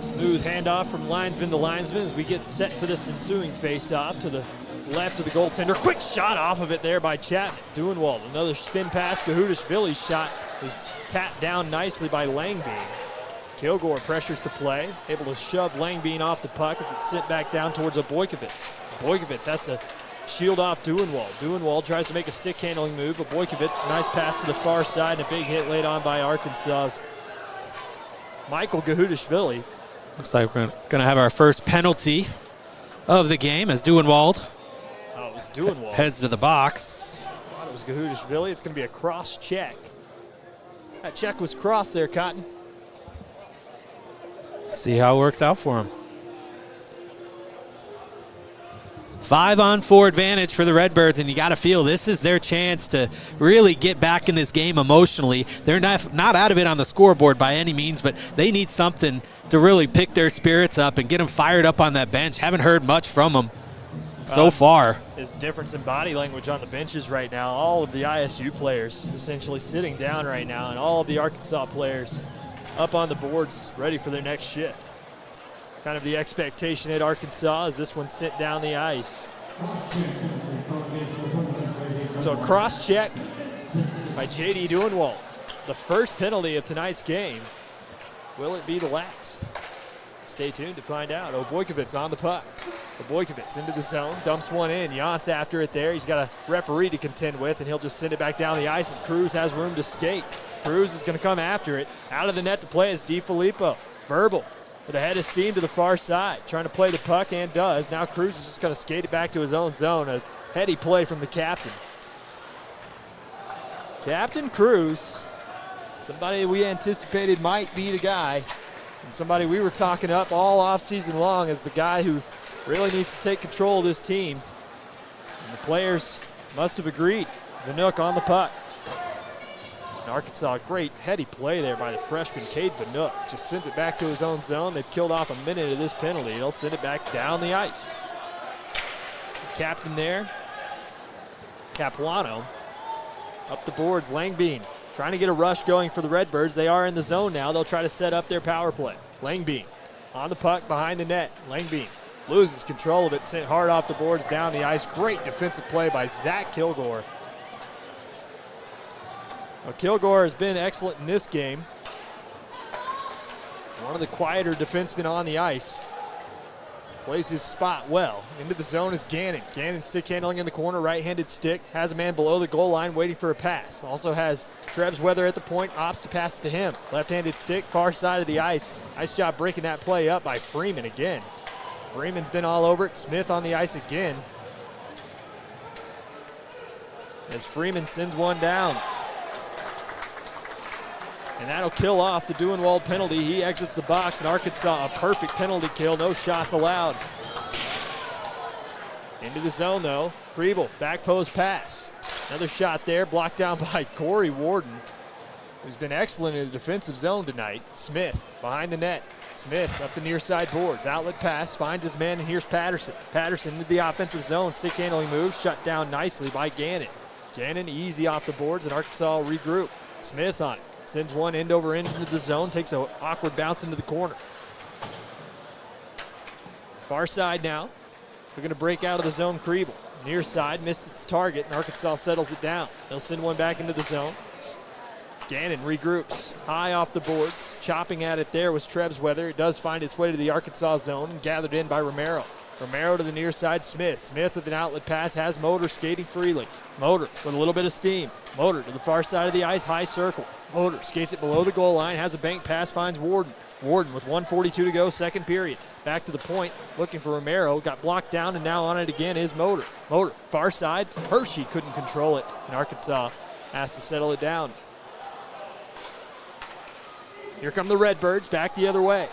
Smooth handoff from linesman to linesman as we get set for this ensuing face-off to the left of the goaltender. Quick shot off of it there by Chapman. Duenwald, another spin pass. Gahudashvili's shot was tapped down nicely by Langbein. Kilgore pressures the play, able to shove Langbein off the puck as it's sent back down towards Obojkovic. Obojkovic has to shield off Duenwald. Duenwald tries to make a stick handling move. Obojkovic, nice pass to the far side and a big hit laid on by Arkansas's Michael Gahudashvili. Looks like we're going to have our first penalty of the game as Duenwald Oh, it was Duenwald. heads to the box. I thought it was Gahudashvili. It's going to be a cross check. That check was crossed there, Cotton. See how it works out for him. 5-on-4 advantage for the Redbirds, and you got to feel this is their chance to really get back in this game emotionally. They're not out of it on the scoreboard by any means, but they need something to really pick their spirits up and get them fired up on that bench. Haven't heard much from them so far. There's difference in body language on the benches right now. All of the ISU players essentially sitting down right now, and all of the Arkansas players up on the boards ready for their next shift. Kind of the expectation at Arkansas as this one sent down the ice. So a cross check by J.D. Duenwald. The first penalty of tonight's game. Will it be the last? Stay tuned to find out. Obojkovic on the puck. Obojkovic into the zone, dumps one in. Yant's after it there. He's got a referee to contend with, and he'll just send it back down the ice, and Cruz has room to skate. Cruz is going to come after it. Out of the net to play is DiFilippo. Verbal with a head of steam to the far side, trying to play the puck and does. Now Cruz is just going to skate it back to his own zone. A heady play from the captain. Captain Cruz, somebody we anticipated might be the guy, and somebody we were talking up all offseason long as the guy who really needs to take control of this team. And the players must have agreed. Vanook on the puck. And Arkansas, great heady play there by the freshman Cade Vanook. Just sends it back to his own zone. They've killed off a minute of this penalty. They'll send it back down the ice. The captain there, Capuano. Up the boards, Langbein trying to get a rush going for the Redbirds. They are in the zone now. They'll try to set up their power play. Langbein on the puck behind the net. Langbein loses control of it, sent hard off the boards down the ice. Great defensive play by Zach Kilgore. Well, Kilgore has been excellent in this game. One of the quieter defensemen on the ice. Plays his spot well. Into the zone is Gannon. Gannon stick handling in the corner, right-handed stick. Has a man below the goal line waiting for a pass. Also has Trebs Weather at the point, opts to pass it to him. Left-handed stick, far side of the ice. Nice job breaking that play up by Freeman again. Freeman's been all over it. Smith on the ice again. As Freeman sends one down. And that'll kill off the Duenwald penalty. He exits the box, and Arkansas, a perfect penalty kill. No shots allowed. Into the zone, though. Kriebel, back post pass. Another shot there, blocked down by Corey Warden, who's been excellent in the defensive zone tonight. Smith behind the net. Smith up the near side boards. Outlet pass, finds his man, and here's Patterson. Patterson into the offensive zone. Stick handling move, shut down nicely by Gannon. Gannon easy off the boards, and Arkansas will regroup. Smith on it. Sends one end over end into the zone, takes an awkward bounce into the corner. Far side now. We're going to break out of the zone, Kriebel. Near side, missed its target, and Arkansas settles it down. They'll send one back into the zone. Gannon regroups, high off the boards. Chopping at it there was Trebs Weather. It does find its way to the Arkansas zone and gathered in by Romero. Romero to the near side, Smith. Smith with an outlet pass, has Motor skating freely. Motor with a little bit of steam. Motor to the far side of the ice, high circle. Motor skates it below the goal line, has a bank pass, finds Warden. Warden with 1:42 to go, second period. Back to the point, looking for Romero. Got blocked down, and now on it again is Motor. Motor, far side. Hershey couldn't control it, and Arkansas has to settle it down. Here come the Redbirds, back the other way.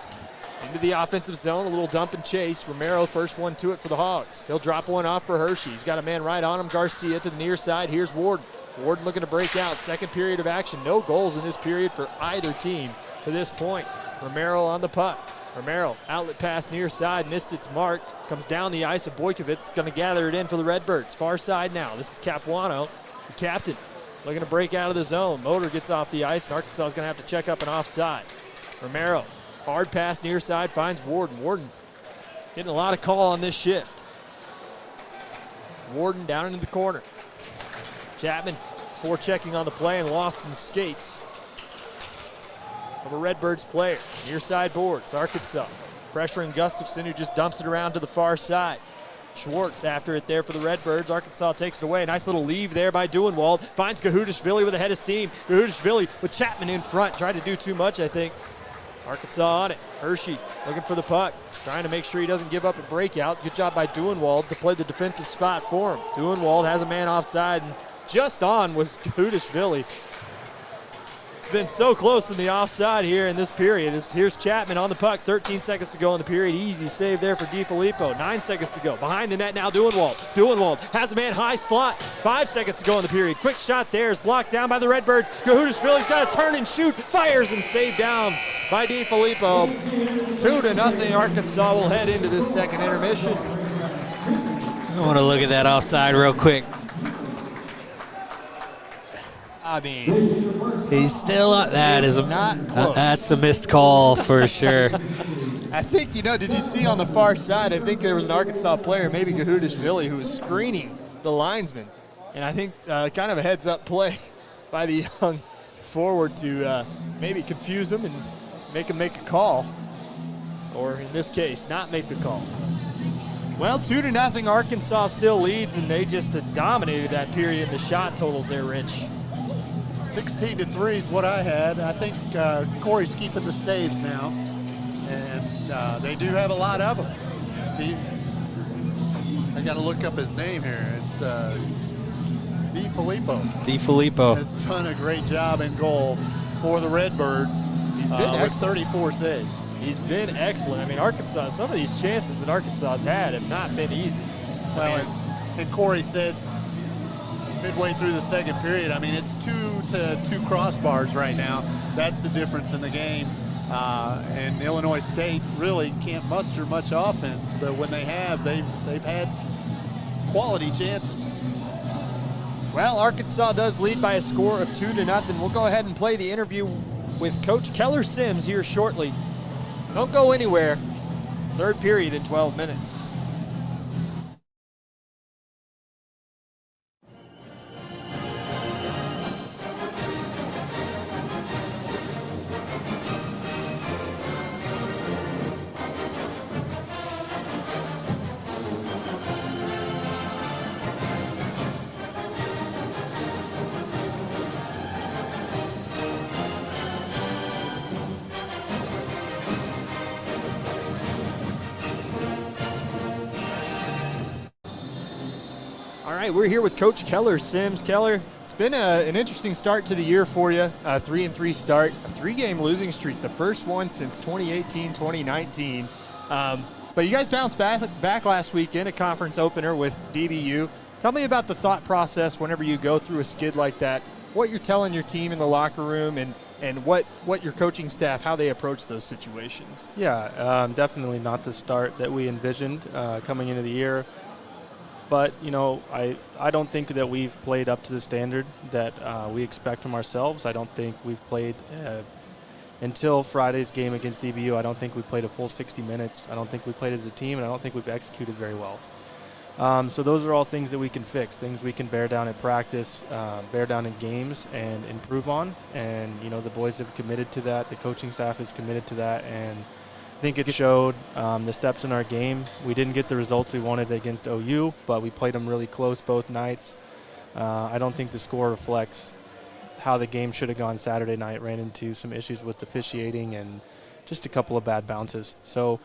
Into the offensive zone, a little dump and chase. Romero first one to it for the Hogs. He'll drop one off for Hershey. He's got a man right on him. Garcia to the near side. Here's Warden. Warden looking to break out. Second period of action. No goals in this period for either team to this point. Romero on the puck. Romero, outlet pass near side, missed its mark. Comes down the ice, and Boykovic's going to gather it in for the Redbirds. Far side now. This is Capuano, the captain, looking to break out of the zone. Motor gets off the ice, and Arkansas is going to have to check up and offside. Romero. Hard pass near side, finds Warden. Warden getting a lot of call on this shift. Warden down into the corner. Chapman forechecking on the play and lost in the skates of a Redbirds player. Near side boards, Arkansas pressuring Gustafson, who just dumps it around to the far side. Schwartz after it there for the Redbirds. Arkansas takes it away. Nice little leave there by Duenwald. Finds Gahudashvili with a head of steam. Gahudashvili with Chapman in front. Tried to do too much, I think. Arkansas on it. Hershey looking for the puck. Trying to make sure he doesn't give up a breakout. Good job by Duenwald to play the defensive spot for him. Duenwald has a man offside, and just on was Gahudashvili. It's been so close in the offside here in this period. Here's Chapman on the puck. 13 seconds to go in the period. Easy save there for DiFilippo. 9 seconds to go. Behind the net now, Duenwald. Duenwald has a man high slot. 5 seconds to go in the period. Quick shot there is blocked down by the Redbirds. Gahudashvili's got to turn and shoot. Fires and saved down by DiFilippo. 2-0. Arkansas will head into this second intermission. I want to look at that offside real quick. I mean, he's still that is not close. That's a missed call for sure. I think, did you see on the far side, I think there was an Arkansas player, maybe Gahudashvili, who was screening the linesman. And I think kind of a heads-up play by the young forward to maybe confuse him and make him make a call. Or in this case, not make the call. Well, 2-0, Arkansas still leads, and they just dominated that period in the shot totals there, Rich. 16-3 is what I had. I think Corey's keeping the saves now, and they do have a lot of them. I got to look up his name here. It's DiFilippo. DiFilippo has done a great job in goal for the Redbirds. He's been with 34 saves. He's been excellent. I mean, Arkansas, some of these chances that Arkansas's had have not been easy. Well, and Corey said midway through the second period, I mean, it's 2 to 2 crossbars right now. That's the difference in the game. And Illinois State really can't muster much offense, but when they have, they've had quality chances. Well, Arkansas does lead by a score of 2-0. We'll go ahead and play the interview with Coach Keller Sims here shortly. Don't go anywhere. Third period in 12 minutes. right, we're here with Coach Keller Sims. Keller, it's been an interesting start to the year for you. 3-3 start, a 3-game losing streak, the first one since 2018-2019. But you guys bounced back last week in a conference opener with DBU. Tell me about the thought process whenever you go through a skid like that, what you're telling your team in the locker room, and what your coaching staff, how they approach those situations. Yeah, definitely not the start that we envisioned coming into the year. But, you know, I don't think that we've played up to the standard that we expect from ourselves. I don't think we've played until Friday's game against DBU. I don't think we played a full 60 minutes. I don't think we played as a team, and I don't think we've executed very well. So those are all things that we can fix, things we can bear down at practice, bear down in games, and improve on. And, you know, the boys have committed to that. The coaching staff is committed to that. And I think it showed the steps in our game. We didn't get the results we wanted against OU, but we played them really close both nights. I don't think the score reflects how the game should have gone Saturday night. Ran into some issues with officiating and just a couple of bad bounces. So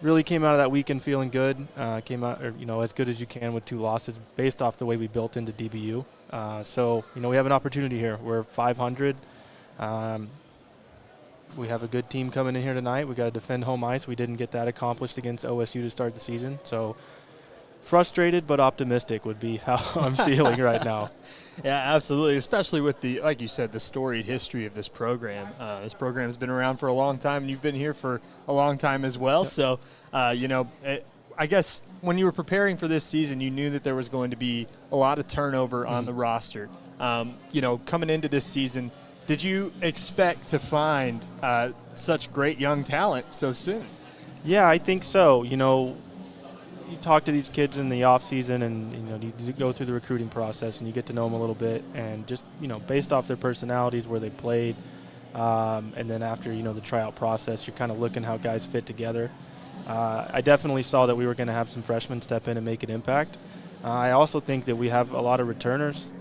really came out of that weekend feeling good. Came out, as good as you can with 2 losses based off the way we built into DBU. So, we have an opportunity here. We're 500. We have a good team coming in here tonight. We got to defend home ice. We didn't get that accomplished against OSU to start the season. So frustrated but optimistic would be how I'm feeling right now. Yeah, absolutely, especially with like you said, the storied history of this program. This program has been around for a long time, and you've been here for a long time as well. Yep. So, I guess when you were preparing for this season, you knew that there was going to be a lot of turnover on the roster. Coming into this season, did you expect to find such great young talent so soon? Yeah, I think so. You talk to these kids in the off season, and you go through the recruiting process, and you get to know them a little bit, and just based off their personalities, where they played, and then after the tryout process, you're kind of looking how guys fit together. I definitely saw that we were going to have some freshmen step in and make an impact. I also think that we have a lot of returners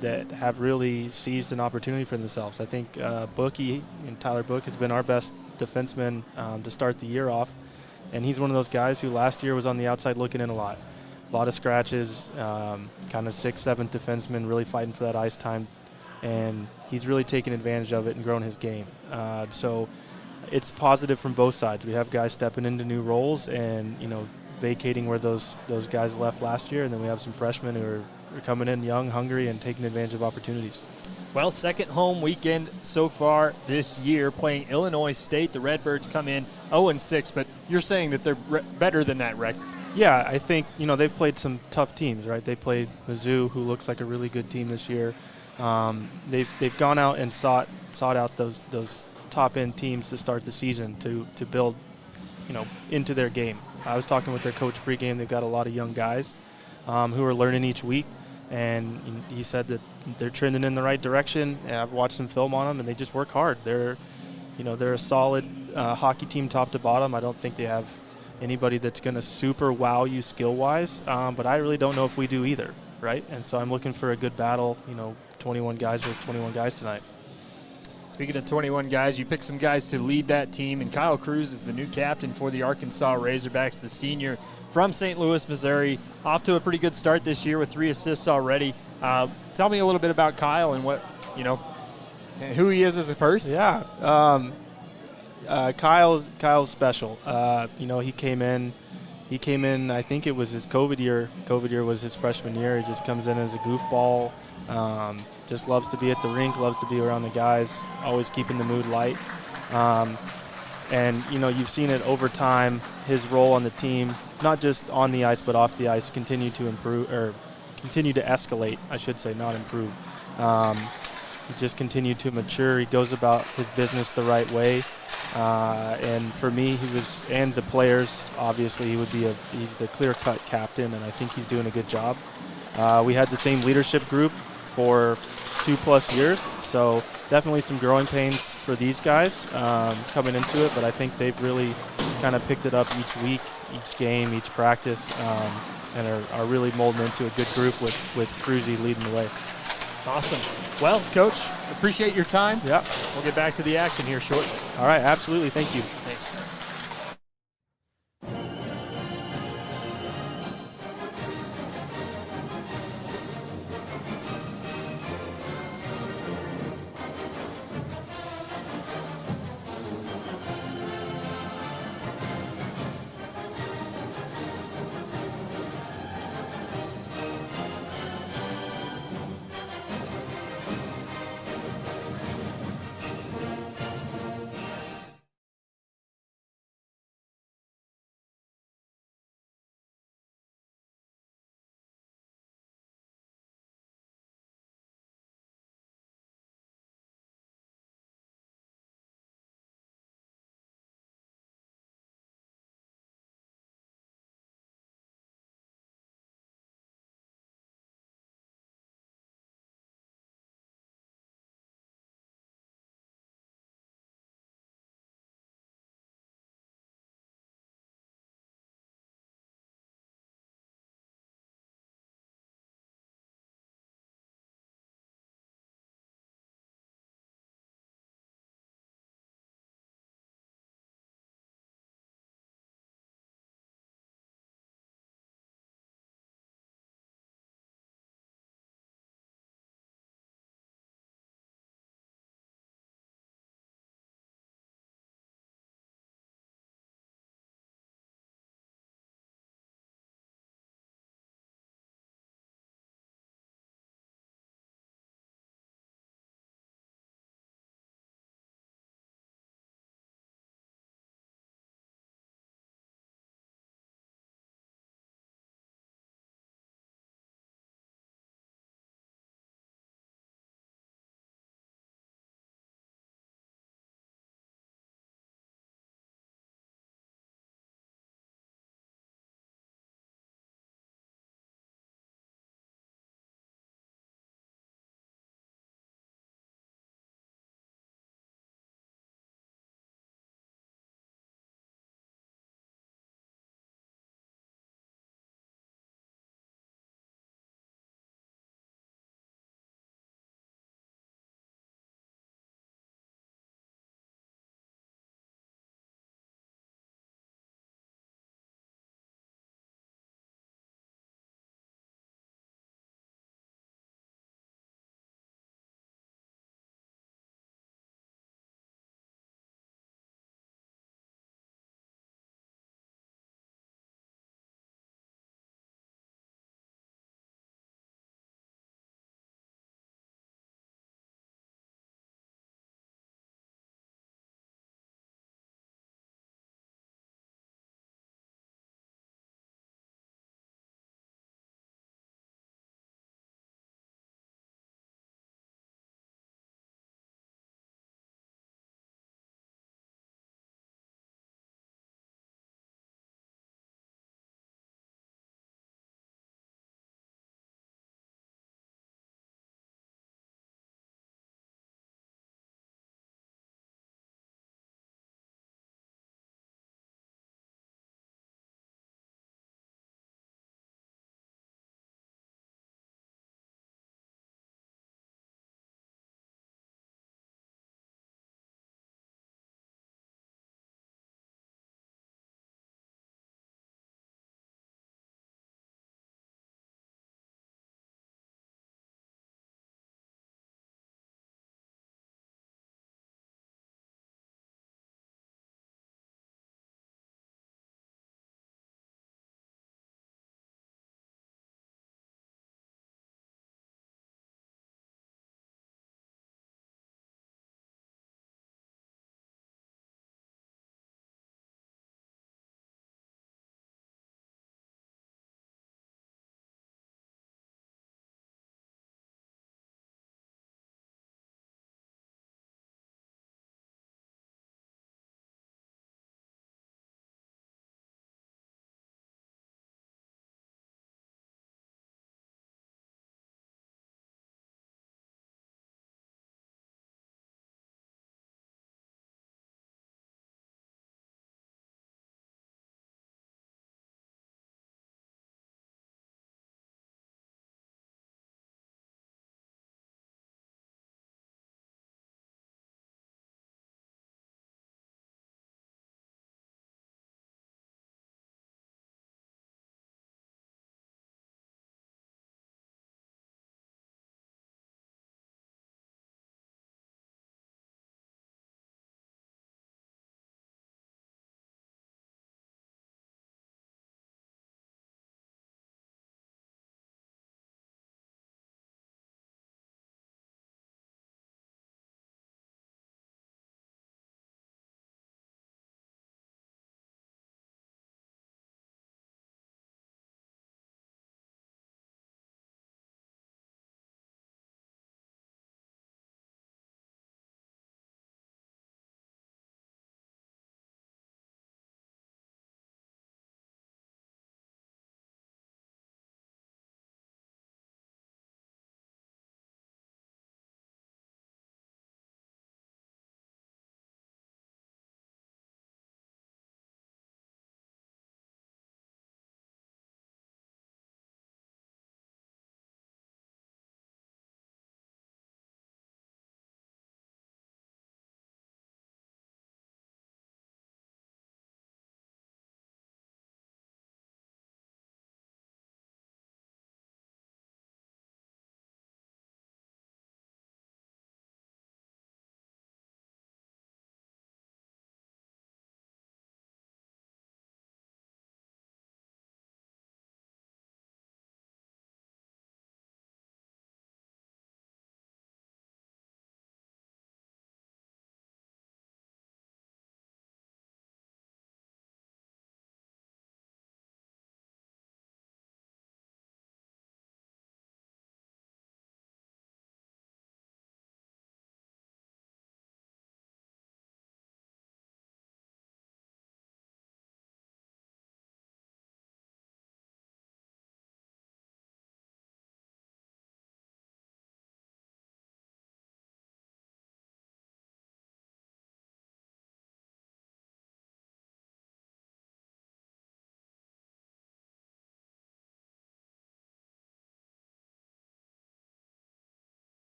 that have really seized an opportunity for themselves. I think Bookie and Tyler Book has been our best defenseman to start the year off. And he's one of those guys who last year was on the outside looking in a lot of scratches, kind of 6th, 7th defenseman, really fighting for that ice time. And he's really taken advantage of it and grown his game. So it's positive from both sides. We have guys stepping into new roles and, vacating where those guys left last year. And then we have some freshmen who are coming in young, hungry, and taking advantage of opportunities. Well, second home weekend so far this year, playing Illinois State. The Redbirds come in 0-6, but you're saying that they're better than that record. Yeah, I think, they've played some tough teams, right? They played Mizzou, who looks like a really good team this year. They've gone out and sought out those top-end teams to start the season to build, into their game. I was talking with their coach pregame. They've got a lot of young guys who are learning each week. And he said that they're trending in the right direction. I've watched some film on them, and they just work hard. They're a solid hockey team top to bottom. I don't think they have anybody that's going to super wow you skill-wise, but I really don't know if we do either, right? And so I'm looking for a good battle, 21 guys versus 21 guys tonight. Speaking of 21 guys, you picked some guys to lead that team, and Kyle Cruz is the new captain for the Arkansas Razorbacks, the senior from St. Louis, Missouri. Off to a pretty good start this year with 3 assists already. Tell me a little bit about Kyle and what, who he is as a person. Yeah. Kyle's special. He came in, I think it was his COVID year. COVID year was his freshman year. He just comes in as a goofball. Just loves to be at the rink, loves to be around the guys, always keeping the mood light. And, you've seen it over time, his role on the team, not just on the ice but off the ice, continue to escalate, I should say, not improve. He just continued to mature. He goes about his business the right way. And for me, and the players, obviously, he's the clear-cut captain, and I think he's doing a good job. We had the same leadership group for 2+ years, so definitely some growing pains for these guys coming into it, but I think they've really kind of picked it up each week, each game, each practice, and are really molding into a good group with Cruzy leading the way. Awesome. Well, Coach, appreciate your time. Yeah. We'll get back to the action here shortly. All right, absolutely. Thank you. Thanks.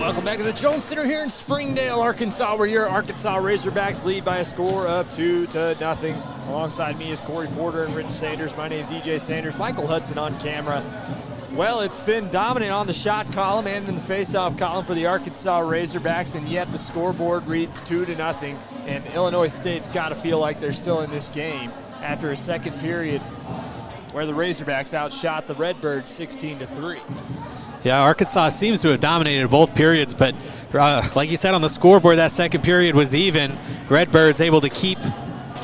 Welcome back to the Jones Center here in Springdale, Arkansas, where your Arkansas Razorbacks lead by a score of 2-0. Alongside me is Corry Porter and Rich Sanders. My name's EJ Sanders. Michael Hudson on camera. Well, it's been dominant on the shot column and in the face-off column for the Arkansas Razorbacks, and yet the scoreboard reads 2-0. And Illinois State's got to feel like they're still in this game after a second period where the Razorbacks outshot the Redbirds 16-3. Yeah, Arkansas seems to have dominated both periods, but like you said on the scoreboard, that second period was even. Redbirds able to keep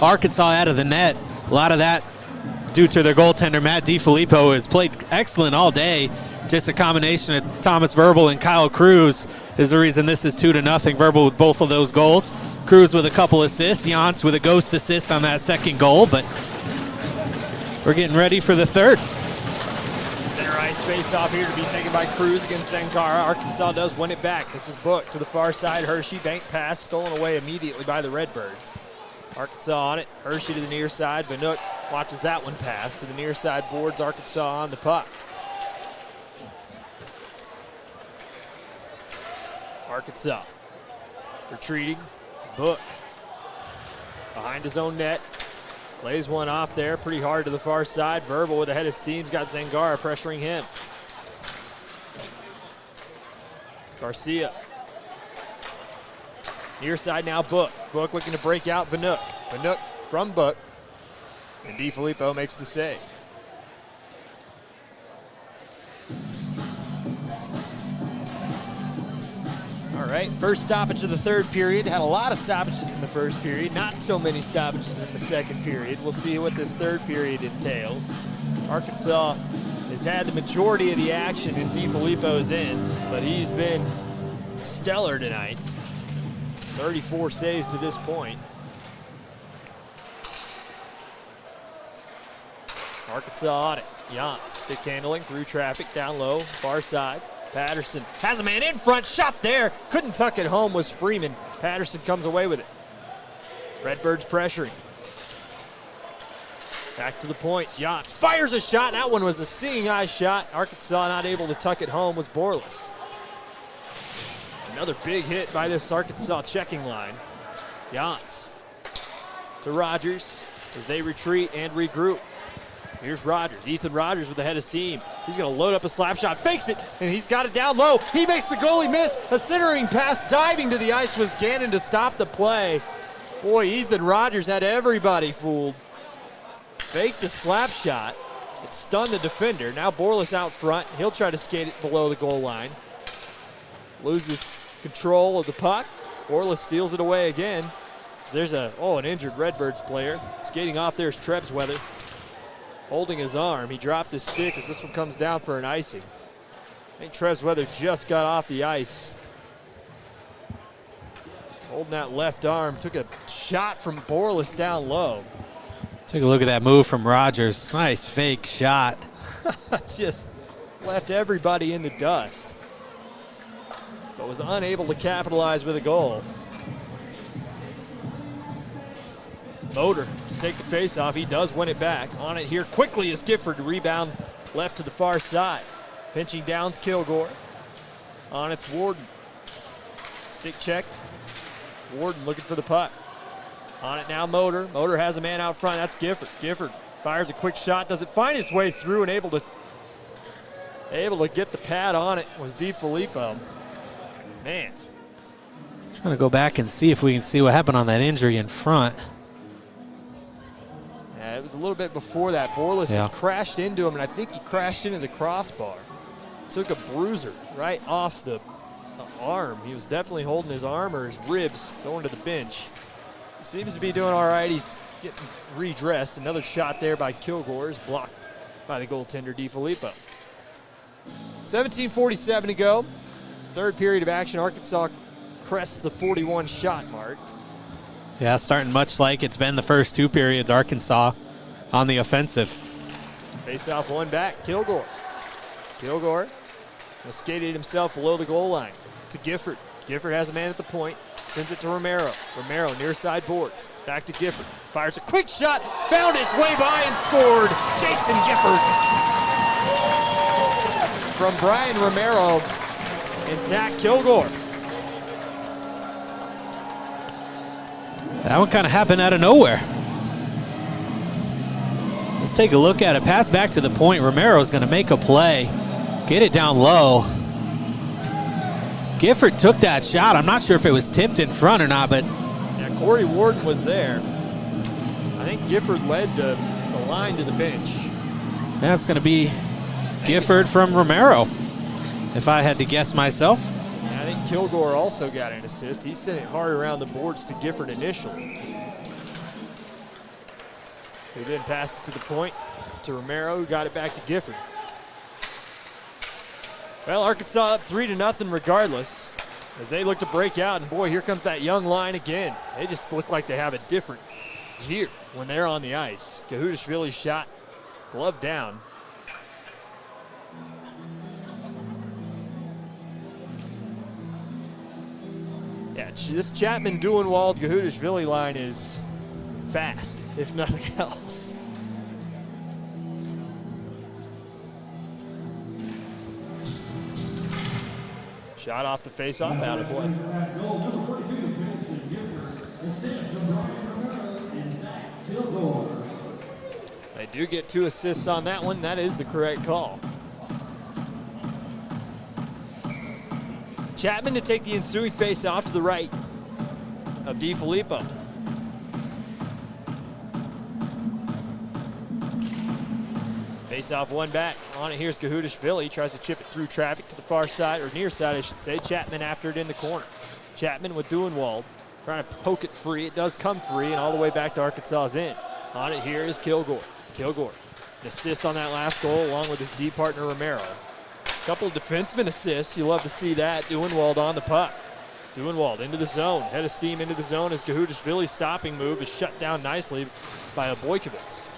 Arkansas out of the net. A lot of that due to their goaltender, Matt DiFilippo, has played excellent all day. Just a combination of Thomas Verbal and Kyle Cruz is the reason this is 2-0. Verbal with both of those goals. Cruz with a couple assists. Jantz with a ghost assist on that second goal, but we're getting ready for the third. Center ice face-off here to be taken by Cruz against Sankara. Arkansas does win it back. This is Book to the far side. Hershey, bank pass, stolen away immediately by the Redbirds. Arkansas on it. Hershey to the near side. Vanook watches that one pass to the near side boards. Arkansas on the puck. Arkansas retreating. Book behind his own net. Lays one off there pretty hard to the far side. Verbal with a head of steam's got Zangara pressuring him. Garcia. Near side now, Book. Book looking to break out Vanook. Vanook from Book. And DiFilippo makes the save. All right, first stoppage of the third period. Had a lot of stoppages in the first period, not so many stoppages in the second period. We'll see what this third period entails. Arkansas has had the majority of the action in DiFilippo's end, but he's been stellar tonight. 34 saves to this point. Arkansas on it. Jantz stick handling through traffic, down low, far side. Patterson has a man in front, shot there. Couldn't tuck it home was Freeman. Patterson comes away with it. Redbirds pressuring. Back to the point, Jantz fires a shot. That one was a seeing eye shot. Arkansas not able to tuck it home was Borlas. Another big hit by this Arkansas checking line. Jantz to Rogers as they retreat and regroup. Here's Rogers, Ethan Rogers with the head of steam. He's gonna load up a slap shot, fakes it, and he's got it down low. He makes the goalie miss. A centering pass, diving to the ice was Gannon to stop the play. Boy, Ethan Rogers had everybody fooled. Faked a slap shot. It stunned the defender. Now Borlas out front. He'll try to skate it below the goal line. Loses control of the puck. Borlas steals it away again. There's an injured Redbirds player. Skating off there's Trebsweather. Holding his arm. He dropped his stick as this one comes down for an icing. I think Trebsweather just got off the ice. Holding that left arm. Took a shot from Borlas down low. Take a look at that move from Rogers. Nice fake shot. Just left everybody in the dust. But was unable to capitalize with a goal. Motor to take the face off. He does win it back. On it here quickly is Gifford. Rebound left to the far side. Pinching down's Kilgore. On it's Warden. Stick checked. Warden looking for the puck. On it now Motor. Motor has a man out front. That's Gifford. Gifford fires a quick shot. Does it find its way through and able to get the pad on it was DiFilippo. Man. Trying to go back and see if we can see what happened on that injury in front. Yeah, it was a little bit before that. Borlas had crashed into him, and I think he crashed into the crossbar. Took a bruiser right off the arm. He was definitely holding his arm or his ribs going to the bench. He seems to be doing all right. He's getting redressed. Another shot there by Kilgore is blocked by the goaltender DiFilippo. 17:47 to go. Third period of action. Arkansas crests the 41 shot mark. Yeah, starting much like it's been the first two periods. Arkansas on the offensive. Face off one back. Kilgore. Kilgore skated himself below the goal line to Gifford. Gifford has a man at the point. Sends it to Romero. Romero near side boards. Back to Gifford. Fires a quick shot. Found its way by and scored. Jason Gifford. From Brian Romero. and Zach Kilgore. That one kind of happened out of nowhere. Let's take a look at it. Pass back to the point. Romero's going to make a play. Get it down low. Gifford took that shot. I'm not sure if it was tipped in front or not, but Yeah, Corey Warden was there. I think Gifford led the line to the bench. that's going to be Gifford from Romero, if I had to guess myself. And I think Kilgore also got an assist. He sent it hard around the boards to Gifford initially. Who then passed it to the point to Romero, who got it back to Gifford. Well, Arkansas up 3-0 regardless as they look to break out. And boy, here comes that young line again. They just look like they have a different gear when they're on the ice. Gahudashvili shot, glove down. Yeah, this Chapman, Duenwald, Gahudashvili line is fast, if nothing else. Shot off the face-off, out of play. They do get 2 assists on that one. That is the correct call. Chapman to take the ensuing face-off to the right of DiFilippo. Face-off one back. On it, here's Gahudashvili. Tries to chip it through traffic to the far side, or near side, I should say. Chapman after it in the corner. Chapman with Duenwald. Trying to poke it free. It does come free, and all the way back to Arkansas's end. On it here is Kilgore. Kilgore, an assist on that last goal, along with his D partner, Romero. Couple of defenseman assists. You love to see that. Duenwald on the puck. Duenwald into the zone. Head of steam into the zone as Gahudashvili's stopping move is shut down nicely by Boykovitz.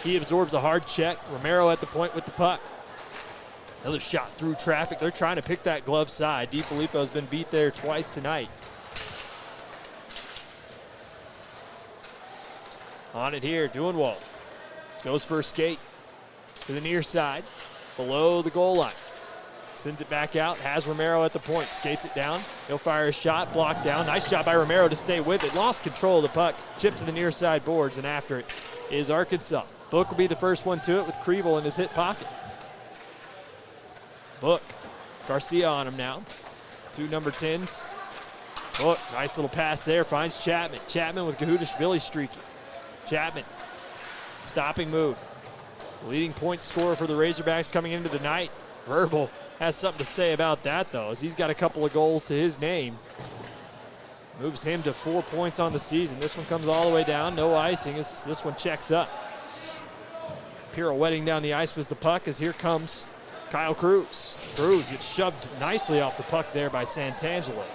He absorbs a hard check. Romero at the point with the puck. Another shot through traffic. They're trying to pick that glove side. DiFilippo's been beat there twice tonight. On it here, Duenwald goes for a skate to the near side, below the goal line. Sends it back out, has Romero at the point, skates it down. He'll fire a shot, blocked down. Nice job by Romero to stay with it. Lost control of the puck, chipped to the near side boards, and after it is Arkansas. Book will be the first one to it with Kriebel in his hip pocket. Book, Garcia on him now. 2 number 10s. Book, nice little pass there, finds Chapman. Chapman with Gahudashvili streaking. Chapman, stopping move. Leading point scorer for the Razorbacks coming into the night. Verbal has something to say about that, though, as he's got a couple of goals to his name. Moves him to 4 points on the season. This one comes all the way down, no icing as this one checks up. Pirouetting down the ice was the puck as here comes Kyle Cruz. Cruz gets shoved nicely off the puck there by Santangelo.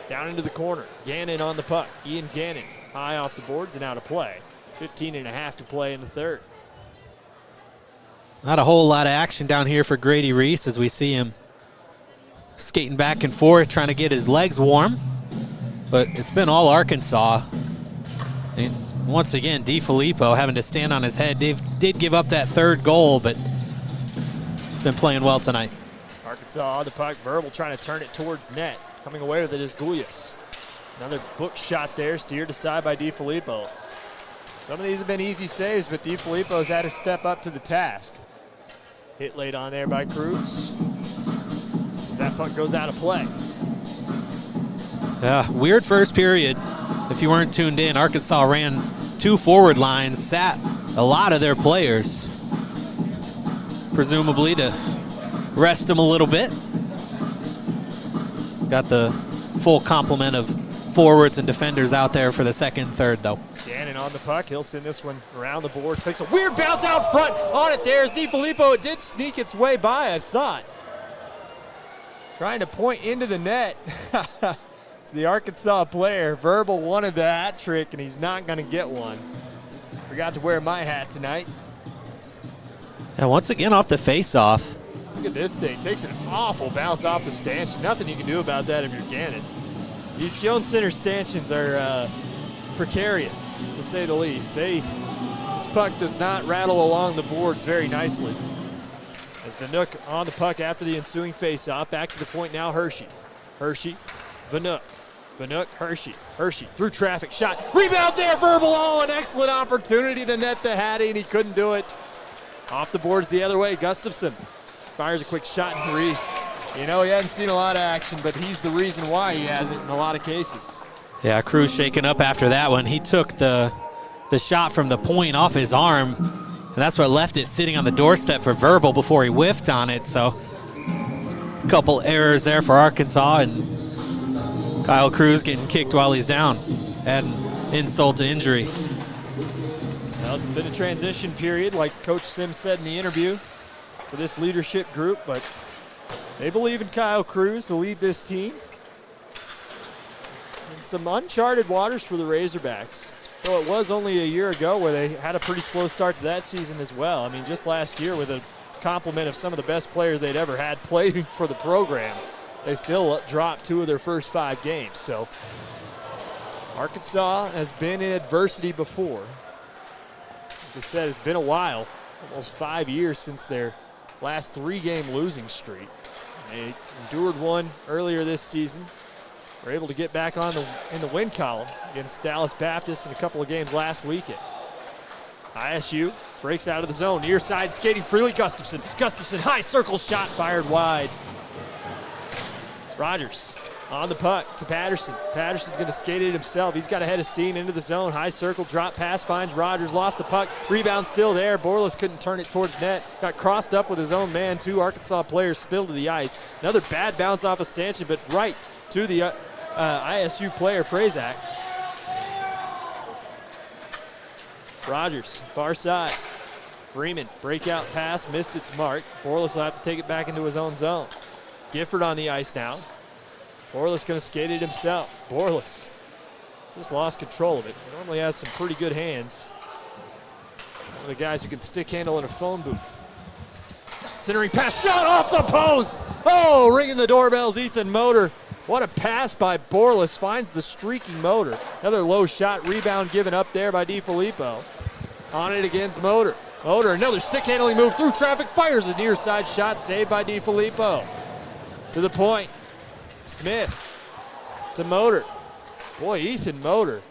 Down into the corner, Gannon on the puck. Ian Gannon high off the boards and out of play. 15.5 to play in the third. Not a whole lot of action down here for Grady Reese as we see him skating back and forth, trying to get his legs warm. But it's been all Arkansas. And once again, DiFilippo having to stand on his head. Dave did give up that third goal, but he's been playing well tonight. Arkansas on the puck. Verbal trying to turn it towards net. Coming away with it is Guyas. Another book shot there, steered aside by DiFilippo. Some of these have been easy saves, but DiFilippo's had to step up to the task. Hit late on there by Cruz. As that puck goes out of play. Yeah, weird first period. If you weren't tuned in, Arkansas ran 2 forward lines, sat a lot of their players, presumably to rest them a little bit. Got the full complement of forwards and defenders out there for the second and third, though. Gannon on the puck. He'll send this one around the board. Takes a weird bounce out front. On it there is DiFilippo. It did sneak its way by, I thought. Trying to point into the net. It's the Arkansas player. Verbal wanted the hat trick, and he's not going to get one. Forgot to wear my hat tonight. And once again, off the face-off. Look at this thing. Takes an awful bounce off the stanchion. Nothing you can do about that if you're Gannon. These Jones Center stanchions are precarious, to say the least. This puck does not rattle along the boards very nicely. As Vanook on the puck after the ensuing faceoff. Back to the point now, Hershey. Hershey, Vanook. Vanook, Hershey. Hershey through traffic, shot. Rebound there, Verbal. Oh, an excellent opportunity to net the Hattie, and he couldn't do it. Off the boards the other way, Gustafson fires a quick shot in Reese. You know, he hasn't seen a lot of action, but he's the reason why he hasn't in a lot of cases. Yeah, Cruz shaking up after that one. He took the shot from the point off his arm, and that's what left it sitting on the doorstep for Verbal before he whiffed on it. So a couple errors there for Arkansas, and Kyle Cruz getting kicked while he's down. Adding insult to injury. Well, it's been a transition period, like Coach Sims said in the interview, for this leadership group, but they believe in Kyle Cruz to lead this team. And some uncharted waters for the Razorbacks. Though it was only a year ago where they had a pretty slow start to that season as well. I mean, just last year with a complement of some of the best players they'd ever had playing for the program, they still dropped 2 of their first 5 games. So Arkansas has been in adversity before. Like I said, it's been a while, almost 5 years since their last 3-game losing streak. They endured one earlier this season. Were able to get back in the win column against Dallas Baptist in a couple of games last weekend. ISU breaks out of the zone. Near side skating freely, Gustafson. Gustafson, high circle shot fired wide. Rogers on the puck to Patterson. Patterson's going to skate it himself. He's got a head of steam into the zone. High circle, drop pass, finds Rogers, lost the puck. Rebound still there. Borlas couldn't turn it towards net. Got crossed up with his own man. 2 Arkansas players spilled to the ice. Another bad bounce off a stanchion, but right to the ISU player, Prazak. Rogers, far side. Freeman, breakout pass, missed its mark. Borlas will have to take it back into his own zone. Gifford on the ice now. Borlas going to skate it himself. Borlas just lost control of it. He normally has some pretty good hands. One of the guys who can stick handle in a phone booth. Centering pass, shot off the post. Oh, ringing the doorbells, Ethan Motor. What a pass by Borlas, finds the streaking Motor. Another low shot, rebound given up there by DiFilippo. On it against Motor. Motor, another stick handling move through traffic, fires a near side shot, saved by DiFilippo. To the point, Smith to Motor. Boy, Ethan Motor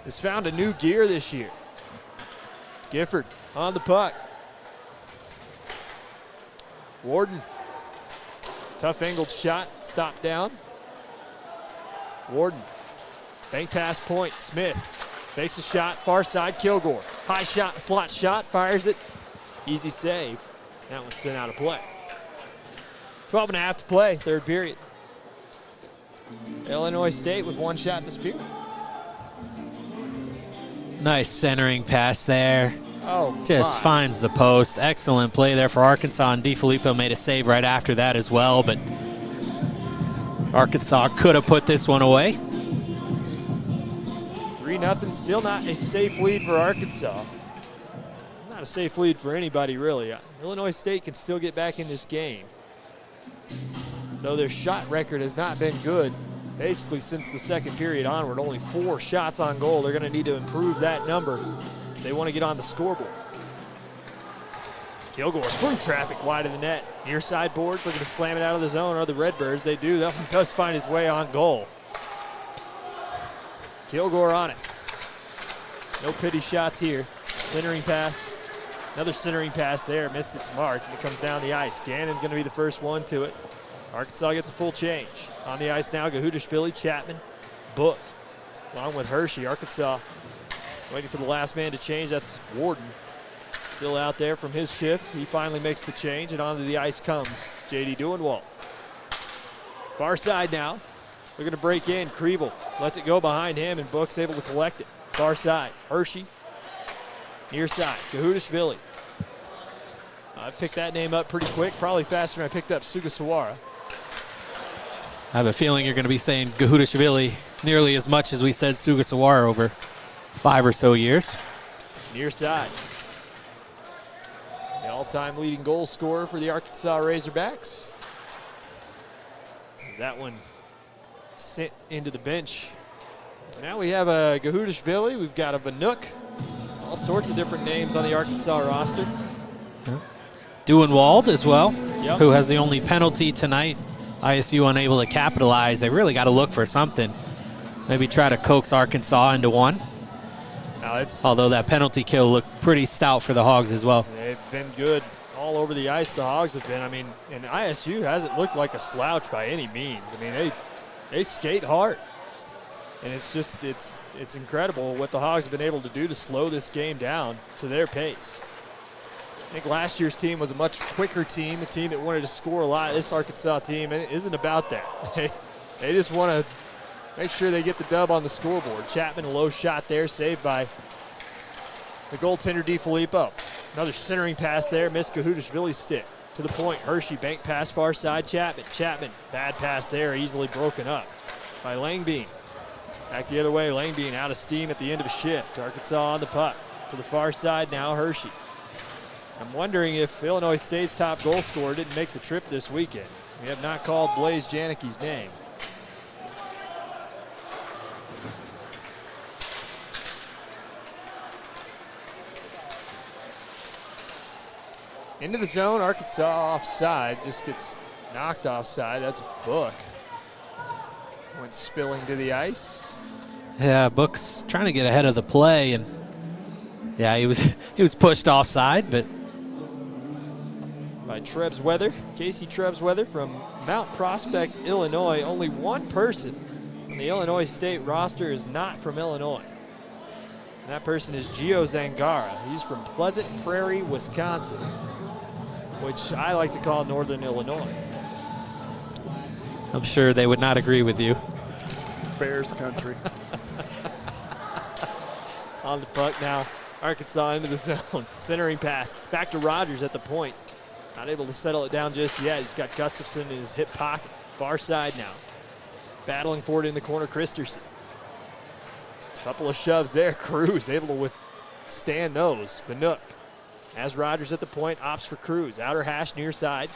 has found a new gear this year. Gifford on the puck. Warden, tough angled shot, stopped down. Warden, bank pass point, Smith fakes a shot, far side, Kilgore. High shot, slot shot, fires it. Easy save. That one's sent out of play. 12 and a half to play, third period. Illinois State with 1 shot this period. Nice centering pass there. Oh, just finds the post. Excellent play there for Arkansas, and DiFilippo made a save right after that as well, but Arkansas could have put this one away. 3-0, still not a safe lead for Arkansas. Not a safe lead for anybody, really. Illinois State can still get back in this game. Though their shot record has not been good, basically since the second period onward, only 4 shots on goal. They're going to need to improve that number if they want to get on the scoreboard. Kilgore through traffic wide of the net. Near side boards looking to slam it out of the zone, or the Redbirds. They do. That one does find his way on goal. Kilgore on it. No pity shots here. Centering pass. Another centering pass there. Missed its mark, and it comes down the ice. Gannon's going to be the first one to it. Arkansas gets a full change. On the ice now, Gahudashvili, Chapman, Book, along with Hershey. Arkansas waiting for the last man to change. That's Warden. Still out there from his shift. He finally makes the change, and onto the ice comes J.D. Duenwald. Far side now. They're going to break in. Kriebel lets it go behind him, and Book's able to collect it. Far side. Hershey. Near side. Gahudashvili. I picked that name up pretty quick, probably faster than I picked up Sugasawara. I have a feeling you're going to be saying Gahudashvili nearly as much as we said Sugasawara over 5 or so years. Near side. The all-time leading goal scorer for the Arkansas Razorbacks. That one sent into the bench. Now we have a Gahudashvili, we've got a Vanook, all sorts of different names on the Arkansas roster. Duenwald as well, Yep. who has the only penalty tonight. ISU unable to capitalize. They really got to look for something. Maybe try to coax Arkansas into one. Now Although that penalty kill looked pretty stout for the Hogs as well. they've been good all over the ice. The Hogs have been. I mean, and ISU hasn't looked like a slouch by any means. I mean, they skate hard. And it's just, it's incredible what the Hogs have been able to do to slow this game down to their pace. I think last year's team was a much quicker team, a team that wanted to score a lot. This Arkansas team, and it isn't about that. They just want to make sure they get the dub on the scoreboard. Chapman, a low shot there, saved by the goaltender DiFilippo. Another centering pass there, missed Kahudashvili's stick. To the point, Hershey, bank pass far side, Chapman. Chapman, bad pass there, easily broken up by Langbein. Back the other way, Langbein out of steam at the end of a shift. Arkansas on the puck. To the far side now, Hershey. I'm wondering if Illinois State's top goal scorer didn't make the trip this weekend. We have not called Blaze Janicki's name. Into the zone, Arkansas offside, just gets knocked offside. That's Book. Went spilling to the ice. Yeah, Book's trying to get ahead of the play, and yeah, he was pushed offside, but By Casey Trebsweather from Mount Prospect, Illinois. Only one person on the Illinois State roster is not from Illinois. And that person is Gio Zangara. He's from Pleasant Prairie, Wisconsin, which I like to call Northern Illinois. I'm sure they would not agree with you. Bears country. On the puck now, Arkansas into the zone. Centering pass, back to Rogers at the point. Not able to settle it down just yet. He's got Gustafson in his hip pocket. Far side now. Battling for it in the corner, Christensen. Couple of shoves there. Cruz able to withstand those. Vanook has Rogers at the point, opts for Cruz. Outer hash, near side.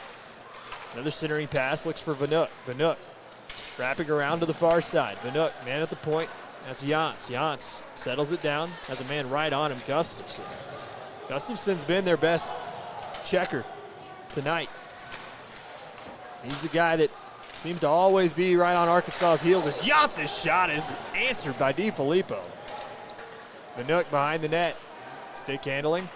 Another centering pass, looks for Vanook. Vanook wrapping around to the far side. Vanook, man at the point. That's Jantz. Jantz settles it down. Has a man right on him, Gustafson. Gustafson's been their best checker tonight. He's the guy that seems to always be right on Arkansas's heels. As Jantz's shot is answered by DiFilippo. Vanook behind the net. Stick handling.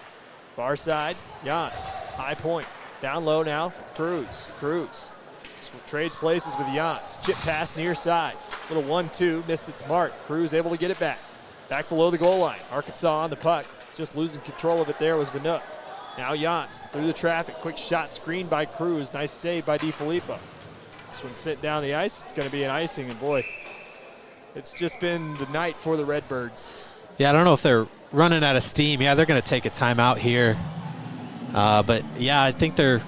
Far side, Jantz. High point. Down low now, Cruz. Trades places with Jantz. Chip pass near side. Little 1-2, missed its mark. Cruz able to get it back. Back below the goal line. Arkansas on the puck. Just losing control of it there was Vanook. Now Jantz through the traffic. Quick shot screened by Cruz. Nice save by DiFilippo. This one sent down the ice. It's going to be an icing, and boy, it's just been the night for the Redbirds. Yeah, I don't know if they're running out of steam. Yeah, they're going to take a timeout here. But, yeah, I think they're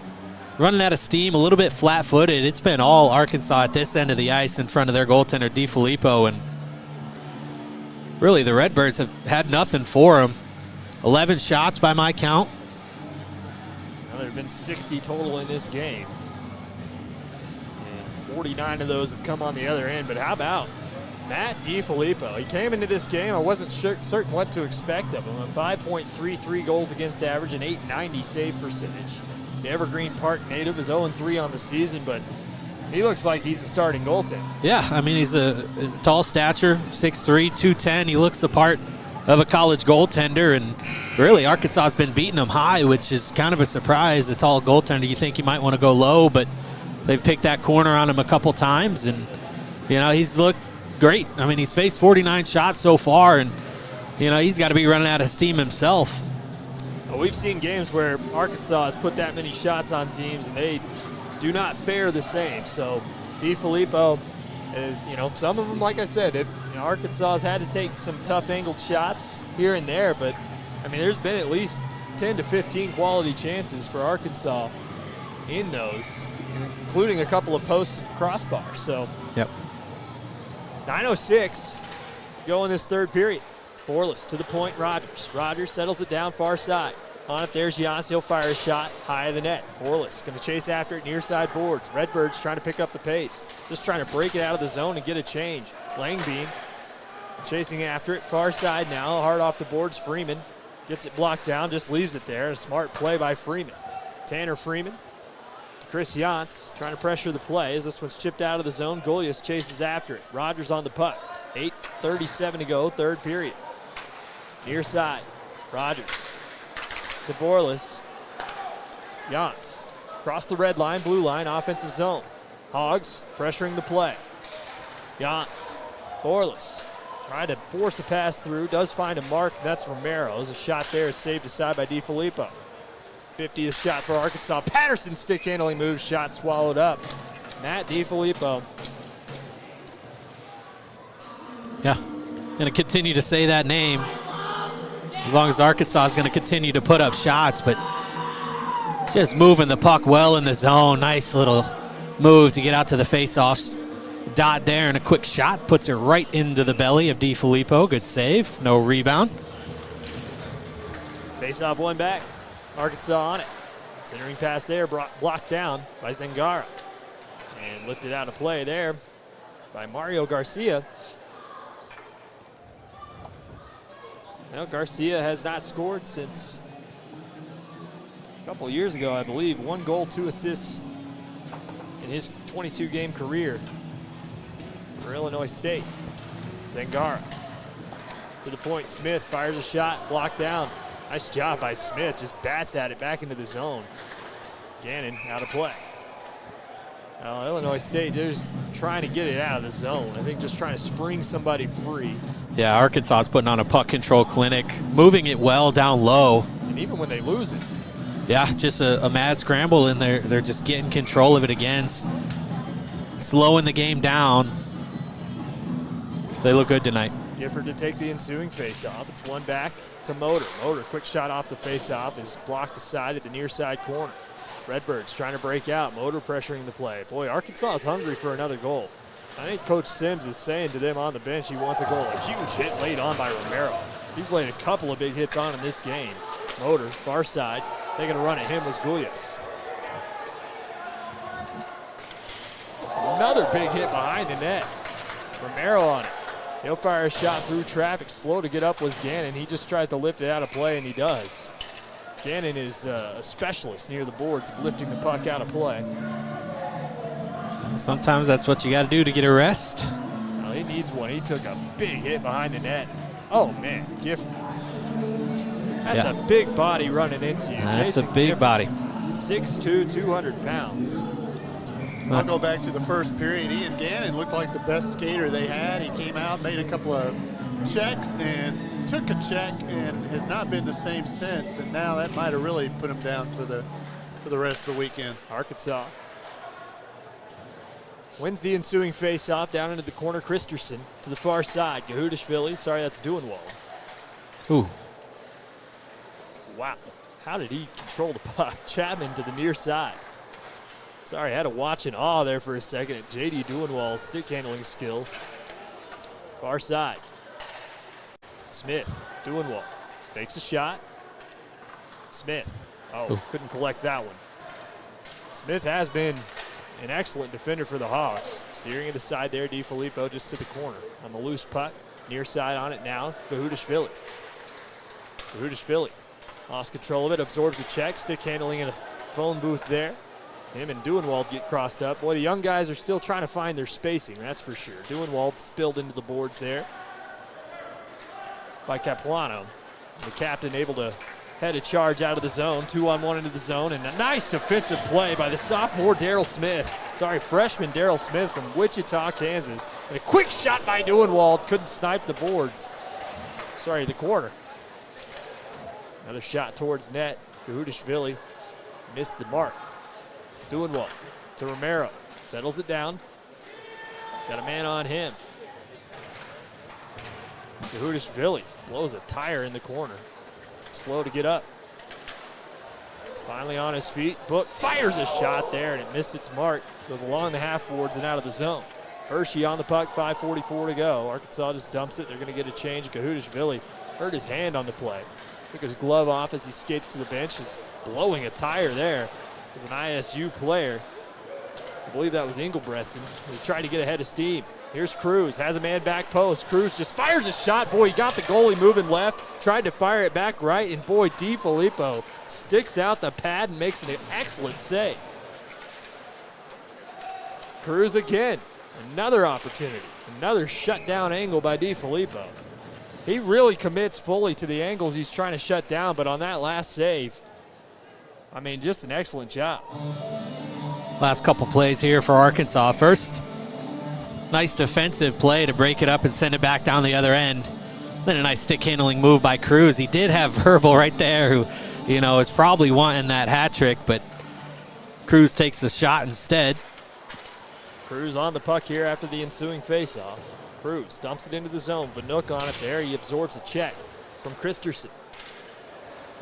running out of steam, a little bit flat-footed. It's been all Arkansas at this end of the ice in front of their goaltender, DiFilippo, and really the Redbirds have had nothing for them. 11 shots by my count. Now, there have been 60 total in this game. And 49 of those have come on the other end, but how about Matt DiFilippo? He came into this game, I wasn't certain what to expect of him. A 5.33 goals against average and .890 save percentage. The Evergreen Park native is 0-3 on the season, but he looks like he's a starting goaltender. Yeah, I mean, he's a tall stature, 6'3", 210. He looks the part of a college goaltender, and really Arkansas has been beating him high, which is kind of a surprise. A tall goaltender, you think you might want to go low, but they've picked that corner on him a couple times, and, you know, he's looked great. I mean, he's faced 49 shots so far, and, you know, he's got to be running out of steam himself. Well, we've seen games where Arkansas has put that many shots on teams, and they do not fare the same. So DiFilippo, you know, some of them, like I said, Arkansas has had to take some tough angled shots here and there, but, I mean, there's been at least 10 to 15 quality chances for Arkansas in those, including a couple of posts and crossbars. So, Yep. 9:06 go in this third period. Borlas to the point, Rogers. Rogers settles it down far side. On it, there's Jantz. He'll fire a shot high of the net. Borlas going to chase after it near side boards. Redbirds trying to pick up the pace. Just trying to break it out of the zone and get a change. Langbein chasing after it. Far side now. Hard off the boards. Freeman gets it blocked down. Just leaves it there. A smart play by Freeman. Tanner Freeman. Chris Yantz trying to pressure the play as this one's chipped out of the zone. Golias chases after it. Rogers on the puck. 8:37 to go, third period. Near side. Rogers to Borlas. Yantz across the red line, blue line, offensive zone. Hogs pressuring the play. Yantz, Borlas trying to force a pass through, does find a mark. That's Romero's. A shot there is saved aside by DiFilippo. 50th shot for Arkansas. Patterson stick handling move, shot swallowed up. Matt DiFilippo. Yeah, going to continue to say that name as long as Arkansas is going to continue to put up shots, but just moving the puck well in the zone. Nice little move to get out to the faceoffs. Dot there and a quick shot puts it right into the belly of DiFilippo. Good save, no rebound. Face-off one back. Arkansas on it. Centering pass there, blocked down by Zangara. And lifted out of play there by Mario Garcia. Now Garcia has not scored since a couple of years ago, I believe. 1 goal, 2 assists in his 22-game career for Illinois State. Zangara to the point. Smith fires a shot, blocked down. Nice job by Smith, just bats at it back into the zone. Gannon out of play. Now Illinois State, they're just trying to get it out of the zone. I think just trying to spring somebody free. Yeah, Arkansas is putting on a puck control clinic, moving it well down low. And even when they lose it. Yeah, just a mad scramble, and they're just getting control of it again, slowing the game down. They look good tonight. Gifford to take the ensuing faceoff. It's one back to Motor. Motor, quick shot off the faceoff, is blocked aside at the near side corner. Redbirds trying to break out. Motor pressuring the play. Boy, Arkansas is hungry for another goal. I think Coach Sims is saying to them on the bench he wants a goal. A huge hit laid on by Romero. He's laid a couple of big hits on in this game. Motor, far side. Taking a run at him was Goulias. Another big hit behind the net. Romero on it. He'll fire a shot through traffic. Slow to get up was Gannon. He just tries to lift it out of play, and he does. Gannon is a specialist near the boards of lifting the puck out of play. Sometimes that's what you got to do to get a rest. Well, he needs one. He took a big hit behind the net. Oh, man, Gifford. That's a big body running into you. That's Jason a big Gifford, body. 6'2", 200 pounds. I'll go back to the first period. Ian Gannon looked like the best skater they had. He came out, made a couple of checks, and took a check, and has not been the same since. And now that might have really put him down for the rest of the weekend. Arkansas wins the ensuing face-off down into the corner. Christensen to the far side. Gahudashvili, sorry, that's Duenwald. Ooh. Wow, how did he control the puck? Chapman to the near side. Sorry, I had to watch in awe there for a second at J.D. Duenwald's stick handling skills. Far side. Smith, Duenwald, fakes a shot. Smith, couldn't collect that one. Smith has been an excellent defender for the Hawks. Steering it aside there, DiFilippo just to the corner. On the loose puck, near side on it now, Gahudashvili. Gahudashvili lost control of it, absorbs a check, stick handling in a phone booth there. Him and Duenwald get crossed up. Boy, the young guys are still trying to find their spacing, that's for sure. Duenwald spilled into the boards there by Capuano. The captain able to head a charge out of the zone, 2-on-1 into the zone, and a nice defensive play by the sophomore freshman Daryl Smith from Wichita, Kansas. And a quick shot by Duenwald, couldn't snipe the boards. The corner. Another shot towards net. Gahudashvili missed the mark. Duenwald to Romero, settles it down. Got a man on him. Gahudashvili blows a tire in the corner. Slow to get up. He's finally on his feet. Book fires a shot there, and it missed its mark. Goes along the half boards and out of the zone. Hershey on the puck, 5:44 to go. Arkansas just dumps it. They're going to get a change. Gahudashvili hurt his hand on the play. Took his glove off as he skates to the bench. Just blowing a tire there. As an ISU player. I believe that was Engelbretson. He tried to get ahead of steam. Here's Cruz, has a man back post. Cruz just fires a shot. Boy, he got the goalie moving left, tried to fire it back right, and boy, DiFilippo sticks out the pad and makes an excellent save. Cruz again, another opportunity, another shutdown angle by DiFilippo. He really commits fully to the angles he's trying to shut down, but on that last save, I mean, just an excellent job. Last couple plays here for Arkansas. First, nice defensive play to break it up and send it back down the other end. Then a nice stick handling move by Cruz. He did have Verbal right there who, you know, is probably wanting that hat trick, but Cruz takes the shot instead. Cruz on the puck here after the ensuing faceoff. Cruz dumps it into the zone. Vanook on it there. He absorbs a check from Christensen.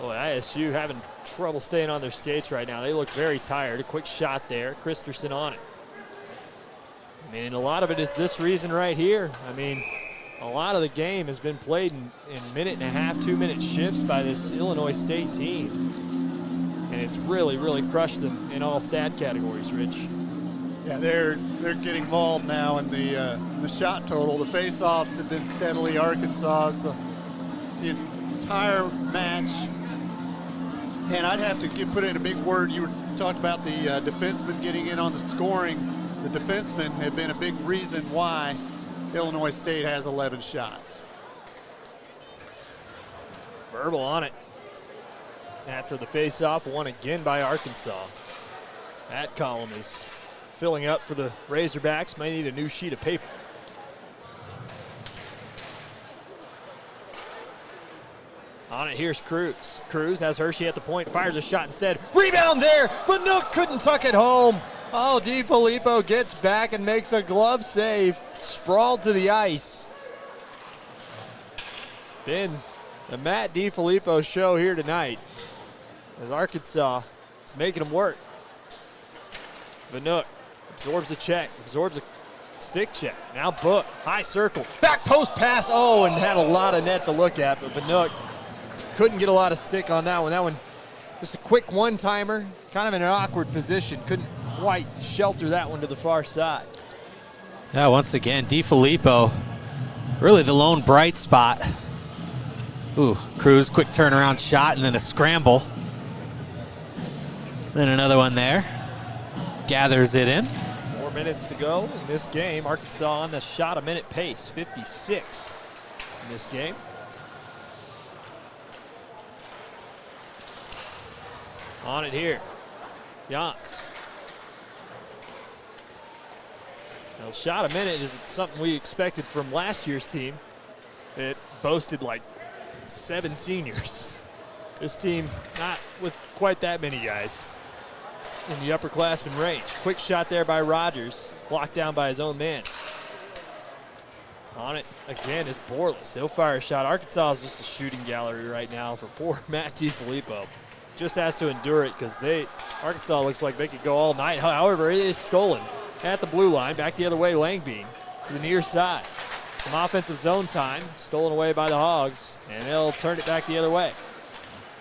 Boy, ISU having trouble staying on their skates right now. They look very tired. A quick shot there. Christensen on it. I mean, a lot of it is this reason right here. I mean, a lot of the game has been played in minute and a half, 2-minute shifts by this Illinois State team. And it's really, really crushed them in all stat categories, Rich. Yeah, they're getting involved now in the shot total. The face-offs have been steadily Arkansas's the entire match. And I'd have to put in a big word. You talked about the defensemen getting in on the scoring. The defensemen have been a big reason why Illinois State has 11 shots. Verbal on it. After the face-off, won again by Arkansas. That column is filling up for the Razorbacks. Might need a new sheet of paper. On it, here's Cruz. Cruz has Hershey at the point, fires a shot instead. Rebound there! Vanook couldn't tuck it home. Oh, DiFilippo gets back and makes a glove save. Sprawled to the ice. It's been the Matt DiFilippo show here tonight as Arkansas is making them work. Vanook absorbs a check, absorbs a stick check. Now Book, high circle, back post pass. Oh, and had a lot of net to look at, but Vanook couldn't get a lot of stick on that one. That one, just a quick one-timer, kind of in an awkward position. Couldn't quite shelter that one to the far side. Yeah, once again, DiFilippo, really the lone bright spot. Ooh, Cruz, quick turnaround shot and then a scramble. Then another one there. Gathers it in. 4 minutes to go in this game. Arkansas on the shot-a-minute pace, 56 in this game. On it here, Jantz. Now, shot a minute is something we expected from last year's team. It boasted like 7 seniors. This team not with quite that many guys in the upperclassmen range. Quick shot there by Rogers, blocked down by his own man. On it again is Borlas. He'll fire a shot. Arkansas is just a shooting gallery right now for poor Matt DiFilippo. Just has to endure it because Arkansas looks like they could go all night. However, it is stolen at the blue line. Back the other way, Langbein to the near side. Some offensive zone time, stolen away by the Hogs, and they'll turn it back the other way.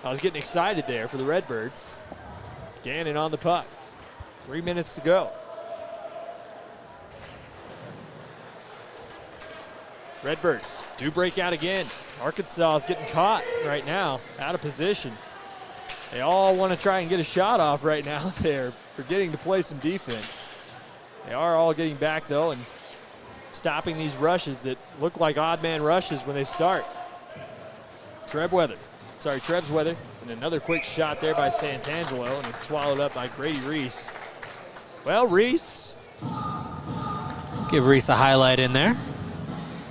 I was getting excited there for the Redbirds. Gannon on the puck. 3 minutes to go. Redbirds do break out again. Arkansas is getting caught right now, out of position. They all want to try and get a shot off right now. They're forgetting to play some defense. They are all getting back, though, and stopping these rushes that look like odd man rushes when they start. Trebsweather, and another quick shot there by Santangelo, and it's swallowed up by Grady Reese. Well, Reese. Give Reese a highlight in there.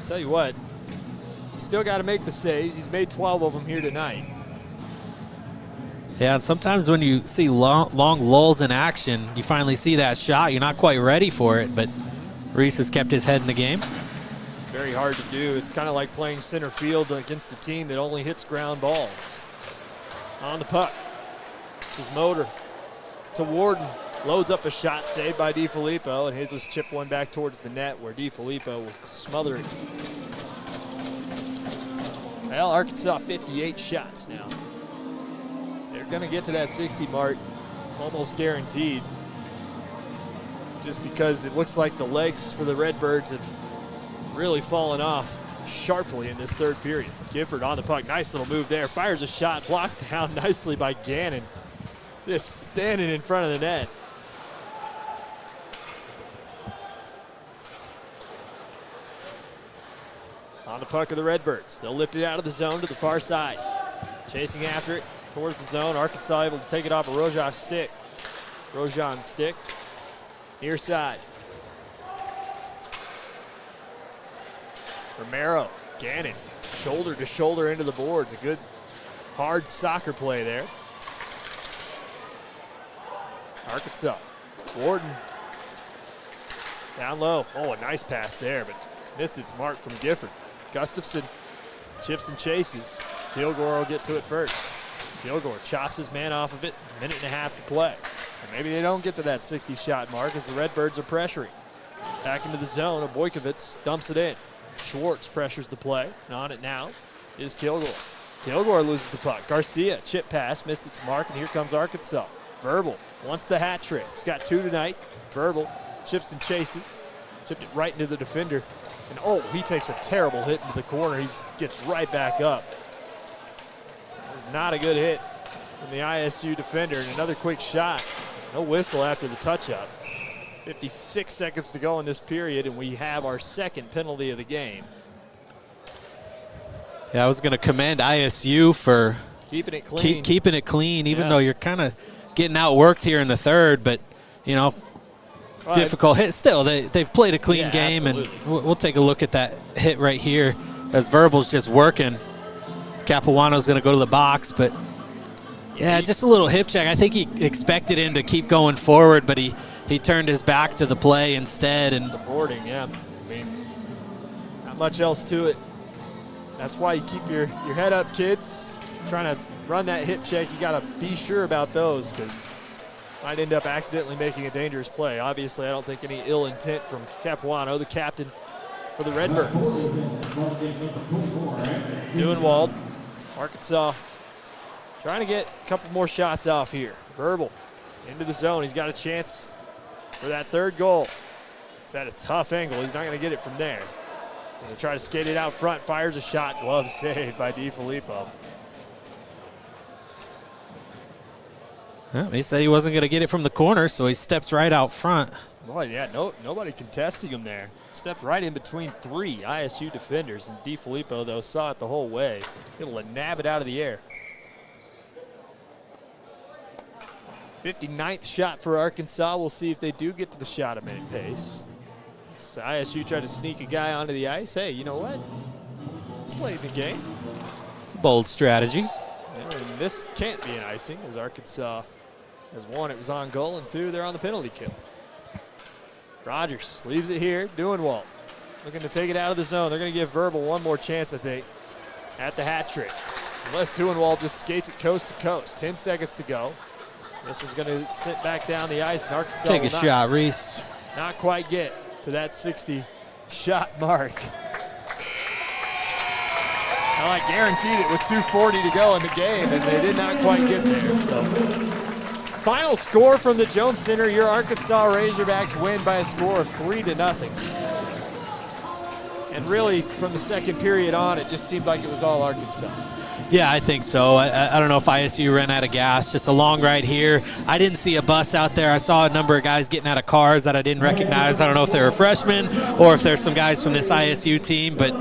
Tell you what, he's still got to make the saves. He's made 12 of them here tonight. Yeah, and sometimes when you see long lulls in action, you finally see that shot. You're not quite ready for it, but Reese has kept his head in the game. Very hard to do. It's kind of like playing center field against a team that only hits ground balls. On the puck. This is Motor to Warden. Loads up a shot saved by DiFilippo, and he'll just chip one back towards the net where DiFilippo will smother it. Well, Arkansas 58 shots now. They're going to get to that 60 mark, almost guaranteed. just because it looks like the legs for the Redbirds have really fallen off sharply in this third period. Gifford on the puck. Nice little move there. Fires a shot. Blocked down nicely by Gannon. Just standing in front of the net. On the puck of the Redbirds. They'll lift it out of the zone to the far side. Chasing after it towards the zone. Arkansas able to take it off a Rojan's stick. Near side. Romero, Gannon, shoulder to shoulder into the boards. A good, hard soccer play there. Arkansas, Warden, down low. Oh, a nice pass there, but missed its mark from Gifford. Gustafson chips and chases. Kilgore will get to it first. Kilgore chops his man off of it. A minute and a half to play. And maybe they don't get to that 60-shot mark as the Redbirds are pressuring. Back into the zone, Boykovitz dumps it in. Schwartz pressures the play, and on it now is Kilgore. Kilgore loses the puck. Garcia, chip pass, missed its mark, and here comes Arkansas. Verbal wants the hat trick. He's got 2 tonight. Verbal chips and chases. Chipped it right into the defender. And oh, he takes a terrible hit into the corner. He gets right back up. It's not a good hit from the ISU defender. And another quick shot. No whistle after the touch-up. 56 seconds to go in this period, and we have our second penalty of the game. Yeah, I was going to commend ISU for keeping it clean. Keeping it clean, even though you're kind of getting outworked here in the third. But, you know, difficult hit. Still, they've played a clean game, absolutely. And we'll take a look at that hit right here as Verbal's just working. Capuano's going to go to the box, but, yeah, just a little hip check. I think he expected him to keep going forward, but he turned his back to the play instead. And supporting, yeah. I mean, not much else to it. That's why you keep your head up, kids. Trying to run that hip check, you got to be sure about those because might end up accidentally making a dangerous play. Obviously, I don't think any ill intent from Capuano, the captain for the Redbirds. Duenwald, Arkansas, trying to get a couple more shots off here. Verbal into the zone. He's got a chance for that third goal. It's at a tough angle. He's not going to get it from there. Going to try to skate it out front. Fires a shot. Glove saved by DiFilippo. Well, he said he wasn't going to get it from the corner, so he steps right out front. Boy, yeah, nobody contesting him there. Stepped right in between 3 ISU defenders, and DiFilippo, though, saw it the whole way. Able to nab it out of the air. 59th shot for Arkansas. We'll see if they do get to the shot a minute pace. So ISU tried to sneak a guy onto the ice. Hey, you know what? It's late in the game. It's a bold strategy. And this can't be an icing, as Arkansas has 1, it was on goal, and 2, they're on the penalty kill. Rogers leaves it here. Duenwald looking to take it out of the zone. They're going to give Verbal one more chance, I think, at the hat trick. Unless Duenwald just skates it coast to coast. 10 seconds to go. This one's going to sit back down the ice, and Arkansas take a shot, Reese. Not quite get to that 60-shot mark. I guaranteed it with 2:40 to go in the game, and they did not quite get there. So, final score from the Jones Center: your Arkansas Razorbacks win by a score of 3-0. And really, from the second period on, it just seemed like it was all Arkansas. Yeah, I think so. I don't know if ISU ran out of gas. Just a long ride here. I didn't see a bus out there. I saw a number of guys getting out of cars that I didn't recognize. I don't know if they were freshmen or if there's some guys from this ISU team. But,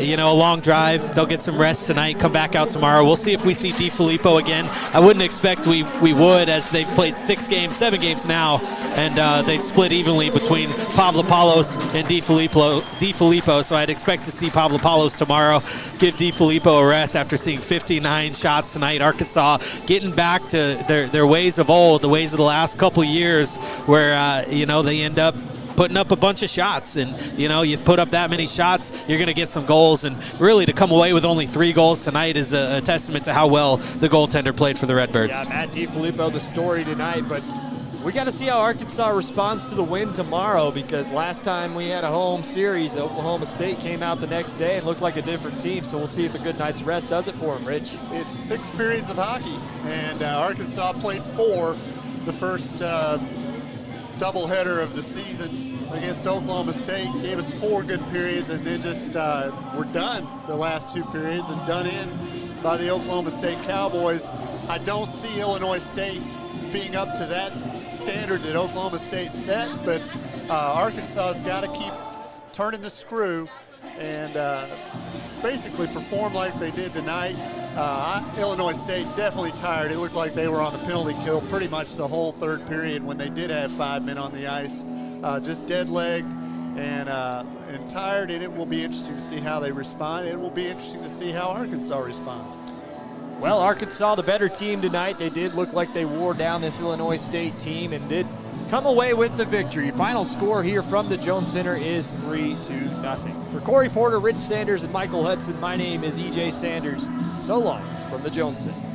you know, a long drive. They'll get some rest tonight, come back out tomorrow. We'll see if we see DiFilippo again. I wouldn't expect we would, as they've played 7 games now, and they've split evenly between Pavlopoulos and DiFilippo. So I'd expect to see Pavlopoulos tomorrow, give DiFilippo a rest after seeing 59 shots tonight. Arkansas getting back to their ways of old, the ways of the last couple years where, you know, they end up putting up a bunch of shots. And, you know, you put up that many shots, you're going to get some goals. And really to come away with only 3 goals tonight is a testament to how well the goaltender played for the Redbirds. Yeah, Matt DiFilippo, the story tonight. But we got to see how Arkansas responds to the win tomorrow, because last time we had a home series, Oklahoma State came out the next day and looked like a different team. So we'll see if a good night's rest does it for them, Rich. It's 6 periods of hockey, and Arkansas played 4. The first doubleheader of the season against Oklahoma State. Gave us 4 good periods and then just were done the last 2 periods and done in by the Oklahoma State Cowboys. I don't see Illinois State being up to that standard that Oklahoma State set, but Arkansas's got to keep turning the screw and basically perform like they did tonight. Illinois State definitely tired. It looked like they were on the penalty kill pretty much the whole 3rd period when they did have 5 men on the ice. Just dead-legged and tired, and it will be interesting to see how they respond. It will be interesting to see how Arkansas responds. Well, Arkansas, the better team tonight. They did look like they wore down this Illinois State team and did come away with the victory. Final score here from the Jones Center is 3-0. For Corry Porter, Rich Sanders, and Michael Hudson, my name is EJ Sanders. So long from the Jones Center.